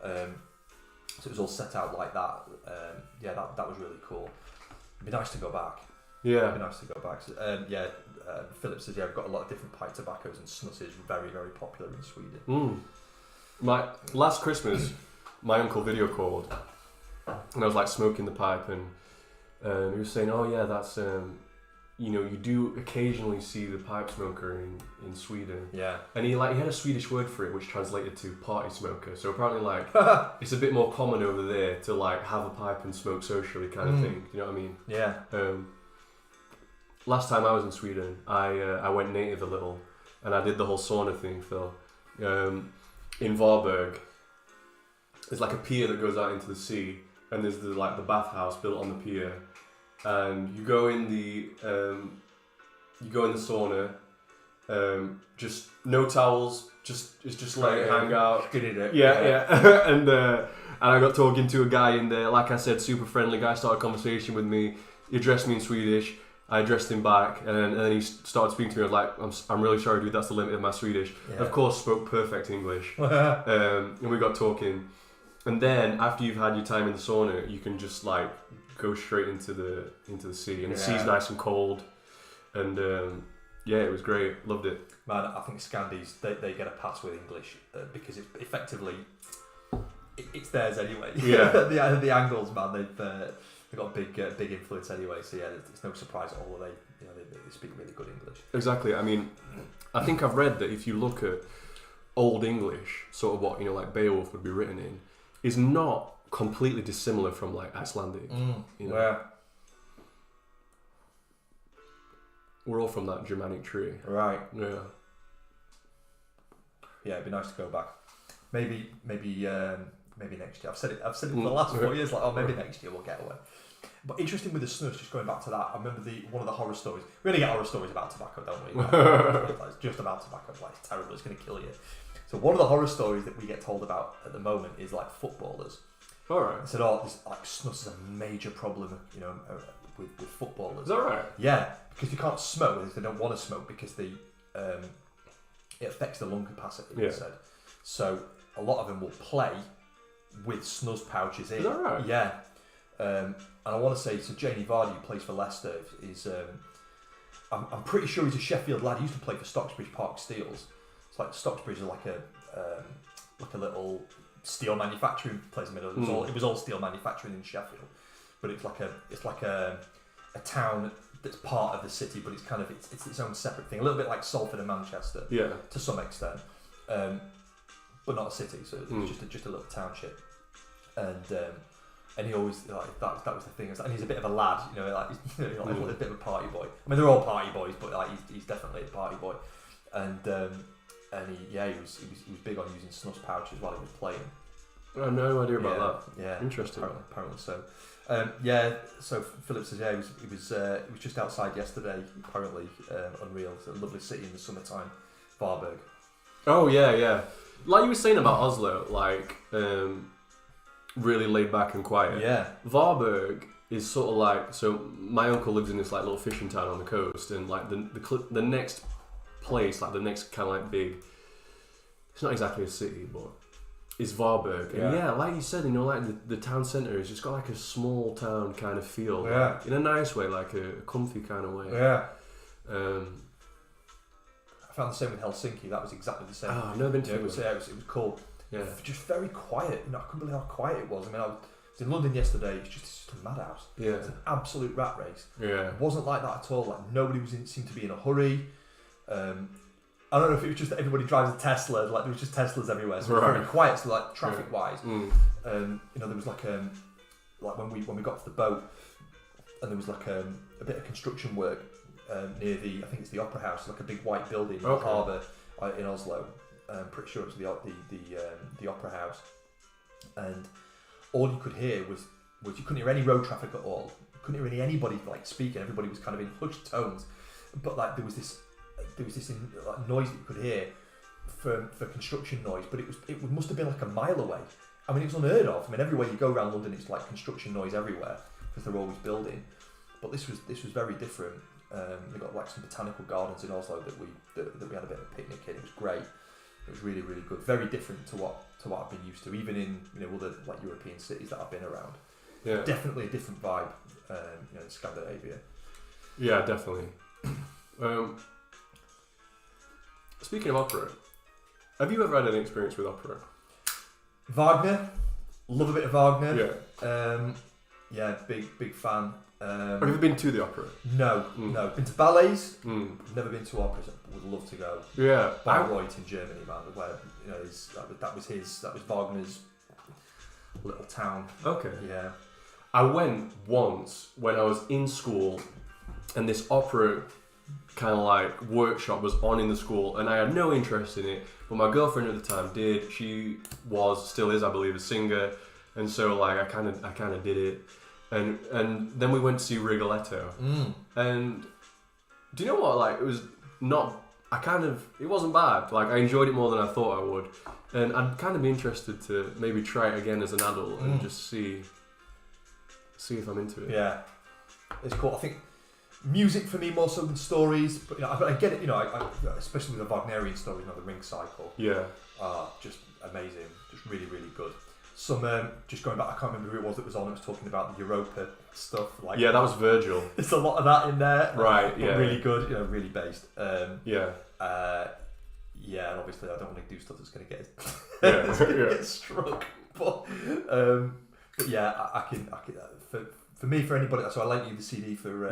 Speaker 1: So it was all set out like that. That was really cool. It'd be nice to go back.
Speaker 2: Yeah.
Speaker 1: It'd be nice to go back. Philip says, we've got a lot of different pipe tobaccos and snusses, very, very popular in Sweden.
Speaker 2: My last Christmas, my uncle video called, and I was like smoking the pipe, and he was saying, "Oh yeah, that's you do occasionally see the pipe smoker in Sweden."
Speaker 1: Yeah.
Speaker 2: And he had a Swedish word for it, which translated to party smoker. So apparently, like, it's a bit more common over there to like have a pipe and smoke socially, kind of thing. You know what I mean?
Speaker 1: Yeah.
Speaker 2: Last time I was in Sweden, I went native a little, and I did the whole sauna thing, Phil. In Varberg, there's like a pier that goes out into the sea, and there's the bathhouse built on the pier, and you go in the sauna, just no towels, it's just like hang out. Yeah. And I got talking to a guy in there, like I said, super friendly guy, started a conversation with me. He addressed me in Swedish. I addressed him back, and then he started speaking to me. I was like, I'm really sorry, dude, that's the limit of my Swedish. Yeah. Of course, spoke perfect English. And we got talking. And then, after you've had your time in the sauna, you can just like go straight into the sea. And the sea's nice and cold. And it was great. Loved it.
Speaker 1: Man, I think Scandies, they get a pass with English because it effectively, it's theirs anyway.
Speaker 2: Yeah.
Speaker 1: the Angles, man, they've got big influence anyway, so yeah, it's no surprise at all that they speak really good English.
Speaker 2: Exactly. I mean, I think I've read that if you look at Old English, sort of what like Beowulf would be written in, is not completely dissimilar from like Icelandic.
Speaker 1: Yeah.
Speaker 2: We're all from that Germanic tree.
Speaker 1: Right.
Speaker 2: Yeah.
Speaker 1: Yeah, it'd be nice to go back. Maybe next year. I've said it for the last 4 years. Maybe next year we'll get away. But interesting with the snus, just going back to that, I remember one of the horror stories. We only get horror stories about tobacco, don't we? It's just about tobacco. It's terrible. It's going to kill you. So one of the horror stories that we get told about at the moment is like footballers.
Speaker 2: All right.
Speaker 1: They said, snus is a major problem, with footballers.
Speaker 2: Is that right?
Speaker 1: Yeah, because you can't smoke. They don't want to smoke because it affects the lung capacity. They said. So a lot of them will play with snus pouches in.
Speaker 2: Is that right?
Speaker 1: Yeah. And I want to say, so Jamie Vardy, who plays for Leicester, is I'm pretty sure he's a Sheffield lad. He used to play for Stocksbridge Park Steels. It's like Stocksbridge is like a little steel manufacturing place in the middle. It was all steel manufacturing in Sheffield, but it's like a town that's part of the city, but it's its own separate thing. A little bit like Salford and Manchester, to some extent, but not a city. So it's just a little township, and he always like that was the thing. And he's a bit of a lad, a bit of a party boy. I mean, they're all party boys, but like he's definitely a party boy, and he was big on using snus pouches while he was playing.
Speaker 2: I had no idea about that.
Speaker 1: Yeah,
Speaker 2: interesting.
Speaker 1: Apparently so. So Philip says he was just outside yesterday. Apparently, unreal. It's a lovely city in the summertime, Varberg.
Speaker 2: Oh yeah. Like you were saying about Oslo, like really laid back and quiet.
Speaker 1: Yeah.
Speaker 2: Varberg is sort of like, so my uncle lives in this like little fishing town on the coast, and like the next place, like the next kind of like big, it's not exactly a city, but it's Varberg. And yeah, like you said, like the town centre has just got like a small town kind of feel.
Speaker 1: Yeah.
Speaker 2: Like, in a nice way, like a comfy kind of way.
Speaker 1: Yeah. I found the same with Helsinki. That was exactly the same.
Speaker 2: Oh, I've never been to
Speaker 1: it was cool. Yeah. Just very quiet. I couldn't believe how quiet it was. I mean, I was in London yesterday. It's just a madhouse.
Speaker 2: Yeah.
Speaker 1: It's an absolute rat race.
Speaker 2: Yeah.
Speaker 1: It wasn't like that at all. Like nobody seemed to be in a hurry. I don't know if it was just that everybody drives a Tesla. Like there was just Teslas everywhere, so it was very quiet. So like traffic wise, there was like when we got to the boat, and there was like a bit of construction work near I think it's the Opera House, like a big white building in the harbour in Oslo. I'm pretty sure it was the Opera House, and all you could hear was you couldn't hear any road traffic at all. You couldn't hear anybody like speaking. Everybody was kind of in hushed tones, but like there was this like, noise that you could hear for construction noise, but it must have been like a mile away. I mean, it was unheard of. I mean, everywhere you go around London, it's like construction noise everywhere because they're always building. But this was very different. They got like some botanical gardens in Oslo that we had a bit of a picnic in. It was great. It was really, really good. Very different to what I've been used to, even in other like European cities that I've been around.
Speaker 2: Yeah.
Speaker 1: Definitely a different vibe. In Scandinavia.
Speaker 2: Yeah, definitely. Speaking of opera, have you ever had any experience with opera?
Speaker 1: Wagner, love a bit of Wagner.
Speaker 2: Yeah.
Speaker 1: Big fan.
Speaker 2: Have you ever been to the opera?
Speaker 1: No. Been to ballets. Never been to operas. Would love to go.
Speaker 2: Yeah.
Speaker 1: Bayreuth in Germany, man. Where that was Wagner's little town.
Speaker 2: Okay.
Speaker 1: Yeah.
Speaker 2: I went once when I was in school, and this opera kind of like workshop was on in the school, and I had no interest in it, but my girlfriend at the time did. She still is, I believe, a singer, and so like I kind of did it, and then we went to see Rigoletto, and do you know what? Like it wasn't bad. Like I enjoyed it more than I thought I would, and I'd kind of be interested to maybe try it again as an adult and just see if I'm into it.
Speaker 1: Yeah, it's cool. I think music for me more so than stories, but I get it. I especially with the Wagnerian stories, the Ring Cycle.
Speaker 2: Yeah,
Speaker 1: just amazing, just really, really good. Some just going back, I can't remember who it was that was on. It was talking about the Europa stuff. Like
Speaker 2: that was Virgil.
Speaker 1: There's a lot of that in there,
Speaker 2: right? Yeah,
Speaker 1: really good. Really based.
Speaker 2: Yeah.
Speaker 1: And obviously I don't want to do stuff that's going to get struck. But yeah, I can for me, for anybody. So I lent you the CD for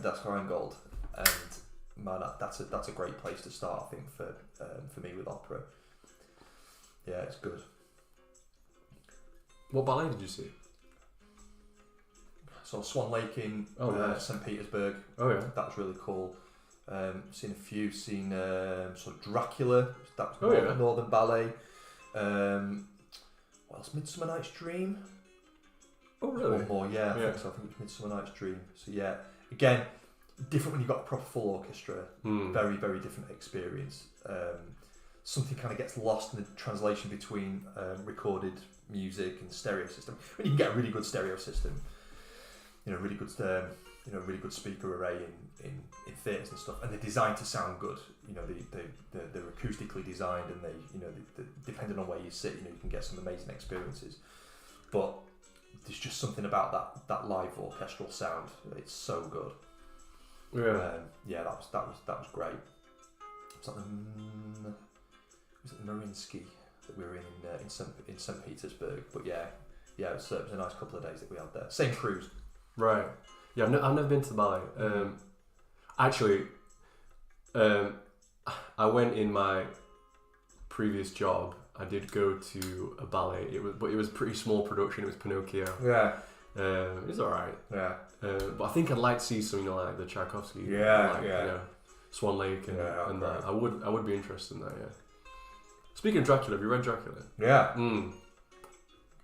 Speaker 1: Das Rheingold, and man, that's a great place to start. I think for me with opera. Yeah, it's good.
Speaker 2: What ballet did you see?
Speaker 1: So Swan Lake in St. Petersburg.
Speaker 2: Oh yeah,
Speaker 1: that was really cool. Seen a few. Seen sort of Dracula. That was Northern Ballet. What else? Midsummer Night's Dream.
Speaker 2: Oh really?
Speaker 1: One more, yeah. I think so. I think it's Midsummer Night's Dream. So yeah, again, different when you've got a proper full orchestra. Very, very different experience. Something kind of gets lost in the translation between recorded music and stereo system. When you can get a really good stereo system, really good, really good speaker array in theatres and stuff, and they're designed to sound good. They're acoustically designed, and they depending on where you sit, you can get some amazing experiences. But there's just something about that live orchestral sound. It's so good. Yeah, that was great. Was it the Mariinsky that we were in St. Petersburg? But yeah, it was a nice couple of days that we had there. Same cruise.
Speaker 2: Right. Yeah, I've never been to the ballet. Actually, I went in my previous job. I did go to a ballet. It was a pretty small production. It was Pinocchio.
Speaker 1: Yeah.
Speaker 2: It was alright.
Speaker 1: Yeah.
Speaker 2: But I think I'd like to see something like the Tchaikovsky.
Speaker 1: Yeah.
Speaker 2: You know, Swan Lake and
Speaker 1: right.
Speaker 2: that. I would be interested in that. Yeah. Speaking of Dracula, have you read Dracula?
Speaker 1: Yeah.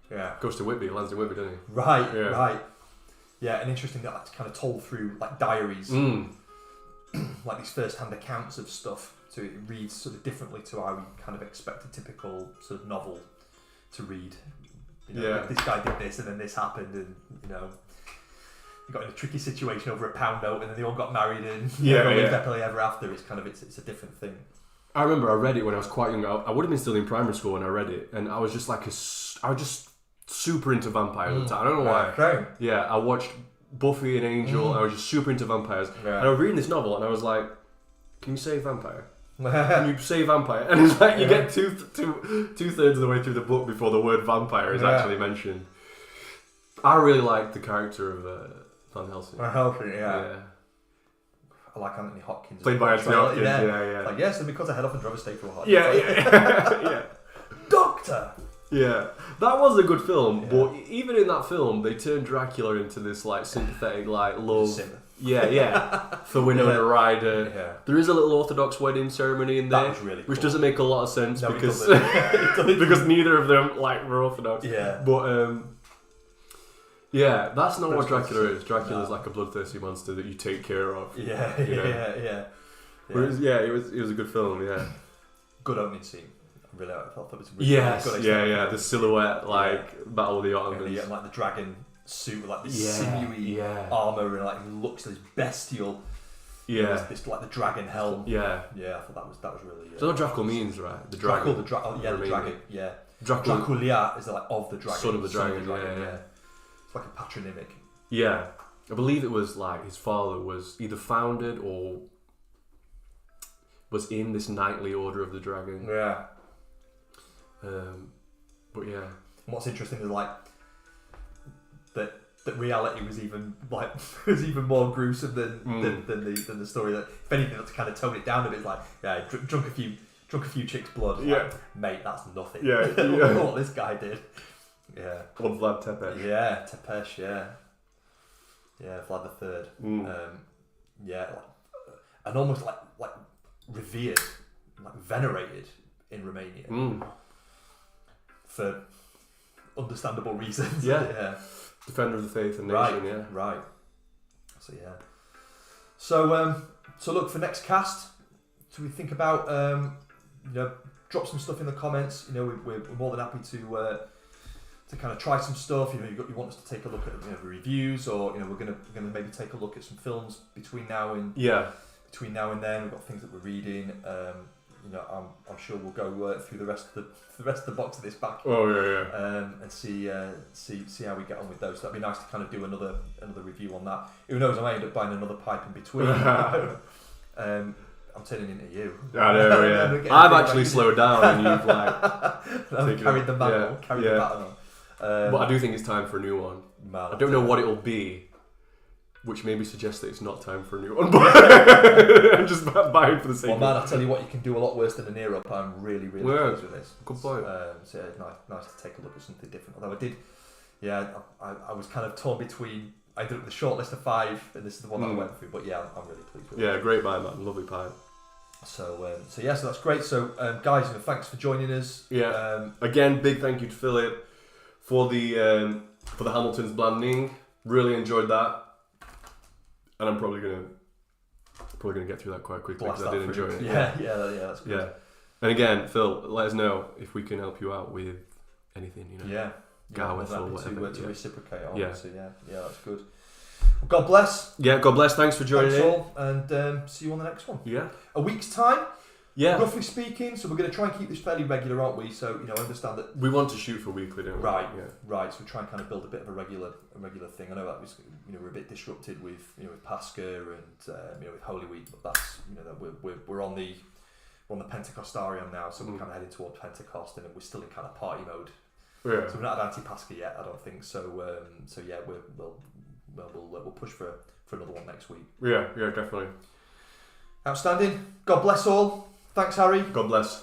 Speaker 1: Yeah.
Speaker 2: Goes to Whitby, lands in Whitby, doesn't he?
Speaker 1: Right.
Speaker 2: Yeah.
Speaker 1: Right. Yeah, and interesting that that's kind of told through like diaries, like these first-hand accounts of stuff. So it reads sort of differently to how we kind of expect a typical sort of novel to read. You know, this guy did this, and then this happened, and you know, he got in a tricky situation over a pound note, and then they all got married, and lived happily ever after. It's kind of it's a different thing.
Speaker 2: I remember I read it when I was quite young. I would have been still in primary school when I read it, and I was just like I was just super into vampires at the time. I don't know why.
Speaker 1: Okay.
Speaker 2: Yeah, I watched Buffy and Angel. I was just super into vampires, and I was reading this novel, and I was like, "Can you say vampire? Can you say vampire?" And it's like you get two-thirds of the way through the book before the word vampire is actually mentioned. I really liked the character of Van Helsing.
Speaker 1: Van Helsing, yeah. I like Anthony Hopkins.
Speaker 2: Played by Anthony Hopkins, yeah.
Speaker 1: Like, yes, and because I head off and drove a stake for a while.
Speaker 2: Yeah.
Speaker 1: Doctor!
Speaker 2: Yeah, that was a good film, but even in that film, they turned Dracula into this like sympathetic, like love. For Winona Ryder. Yeah. There is a little Orthodox wedding ceremony in there,
Speaker 1: really
Speaker 2: which
Speaker 1: cool.
Speaker 2: doesn't make a lot of sense because
Speaker 1: it
Speaker 2: because neither of them like were Orthodox.
Speaker 1: Yeah,
Speaker 2: but that's not what Dracula is. Dracula's like a bloodthirsty monster that you take care of.
Speaker 1: Yeah.
Speaker 2: Whereas, it was a good film. Yeah,
Speaker 1: good opening scene. Really, I thought that was really good.
Speaker 2: The silhouette, Battle of the Ottomans,
Speaker 1: and like the dragon suit with like this sinewy armor, and like looks this bestial. Yeah, this like the dragon helm. Yeah, I thought that was really.
Speaker 2: So what Dracul means, right? The dragon.
Speaker 1: The dragon. Yeah. Dracula is like of the dragon.
Speaker 2: Son of the dragon.
Speaker 1: Yeah. It's like a patronymic.
Speaker 2: Yeah, I believe it was like his father was either founded or was in this knightly order of the dragon.
Speaker 1: Yeah.
Speaker 2: But yeah.
Speaker 1: And what's interesting is like that reality was even more gruesome than the story. That if anything, that's kind of toned it down a bit. It's like drunk a few chicks' blood.
Speaker 2: Yeah,
Speaker 1: like, mate, that's nothing.
Speaker 2: Yeah.
Speaker 1: What this guy did. Yeah.
Speaker 2: Or Vlad Tepes.
Speaker 1: Yeah, Tepes. Yeah, Vlad III. And almost like revered, like venerated in Romania. For understandable reasons. Yeah.
Speaker 2: Defender of the faith and nation,
Speaker 1: Right. So so look, for next cast, so we think about drop some stuff in the comments. We're more than happy to kind of try some stuff. You want us to take a look at reviews, or we're gonna maybe take a look at some films between now and then. We've got things that we're reading. I'm sure we'll go through the rest of the box of this back. And see how we get on with those. So that'd be nice to kind of do another review on that. Who knows? I might end up buying another pipe in between. I'm turning into you.
Speaker 2: I know. I've actually slowed down, and you've like
Speaker 1: carried the baton on.
Speaker 2: But I do think it's time for a new one. I don't know what it'll be. Which maybe suggests that it's not time for a new one, but I'm just buying for the sake of it.
Speaker 1: Well, man, I tell you what, you can do a lot worse than an ear up. I'm really pleased with this.
Speaker 2: Good point.
Speaker 1: So nice to take a look at something different. Although I did, I was kind of torn between. I did it with the short list of 5, and this is the one that I went through. But I'm really pleased with it.
Speaker 2: Yeah, great pie, man. Lovely pie.
Speaker 1: So that's great. So guys, thanks for joining us.
Speaker 2: Yeah. Again, big thank you to Philip for the Hamilton's blending. Really enjoyed that. And I'm probably gonna get through that quite quickly because I did enjoy it.
Speaker 1: Yeah, that's good.
Speaker 2: Yeah, and again, Phil, let us know if we can help you out with anything. Garwith or whatever.
Speaker 1: To reciprocate on. So that's good. Well, God bless.
Speaker 2: Yeah, God bless. Thanks for joining in.
Speaker 1: And see you on the next one.
Speaker 2: Yeah.
Speaker 1: A week's time,
Speaker 2: Yeah.
Speaker 1: roughly speaking. So we're going to try and keep this fairly regular, aren't we? So I understand that.
Speaker 2: We want to shoot for weekly, don't we?
Speaker 1: Right,
Speaker 2: Yeah.
Speaker 1: right. So we try and kind of build a bit of a regular thing. I know that was, we're a bit disrupted with, with Pascha and with Holy Week, but that's, that we're on the Pentecostarian now, so we're kind of heading towards Pentecost, and we're still in kind of party mode.
Speaker 2: Yeah.
Speaker 1: So we're not at anti-Pascha yet, I don't think. So yeah, we'll push for another one next week.
Speaker 2: Yeah, definitely.
Speaker 1: Outstanding. God bless all. Thanks, Harry.
Speaker 2: God bless.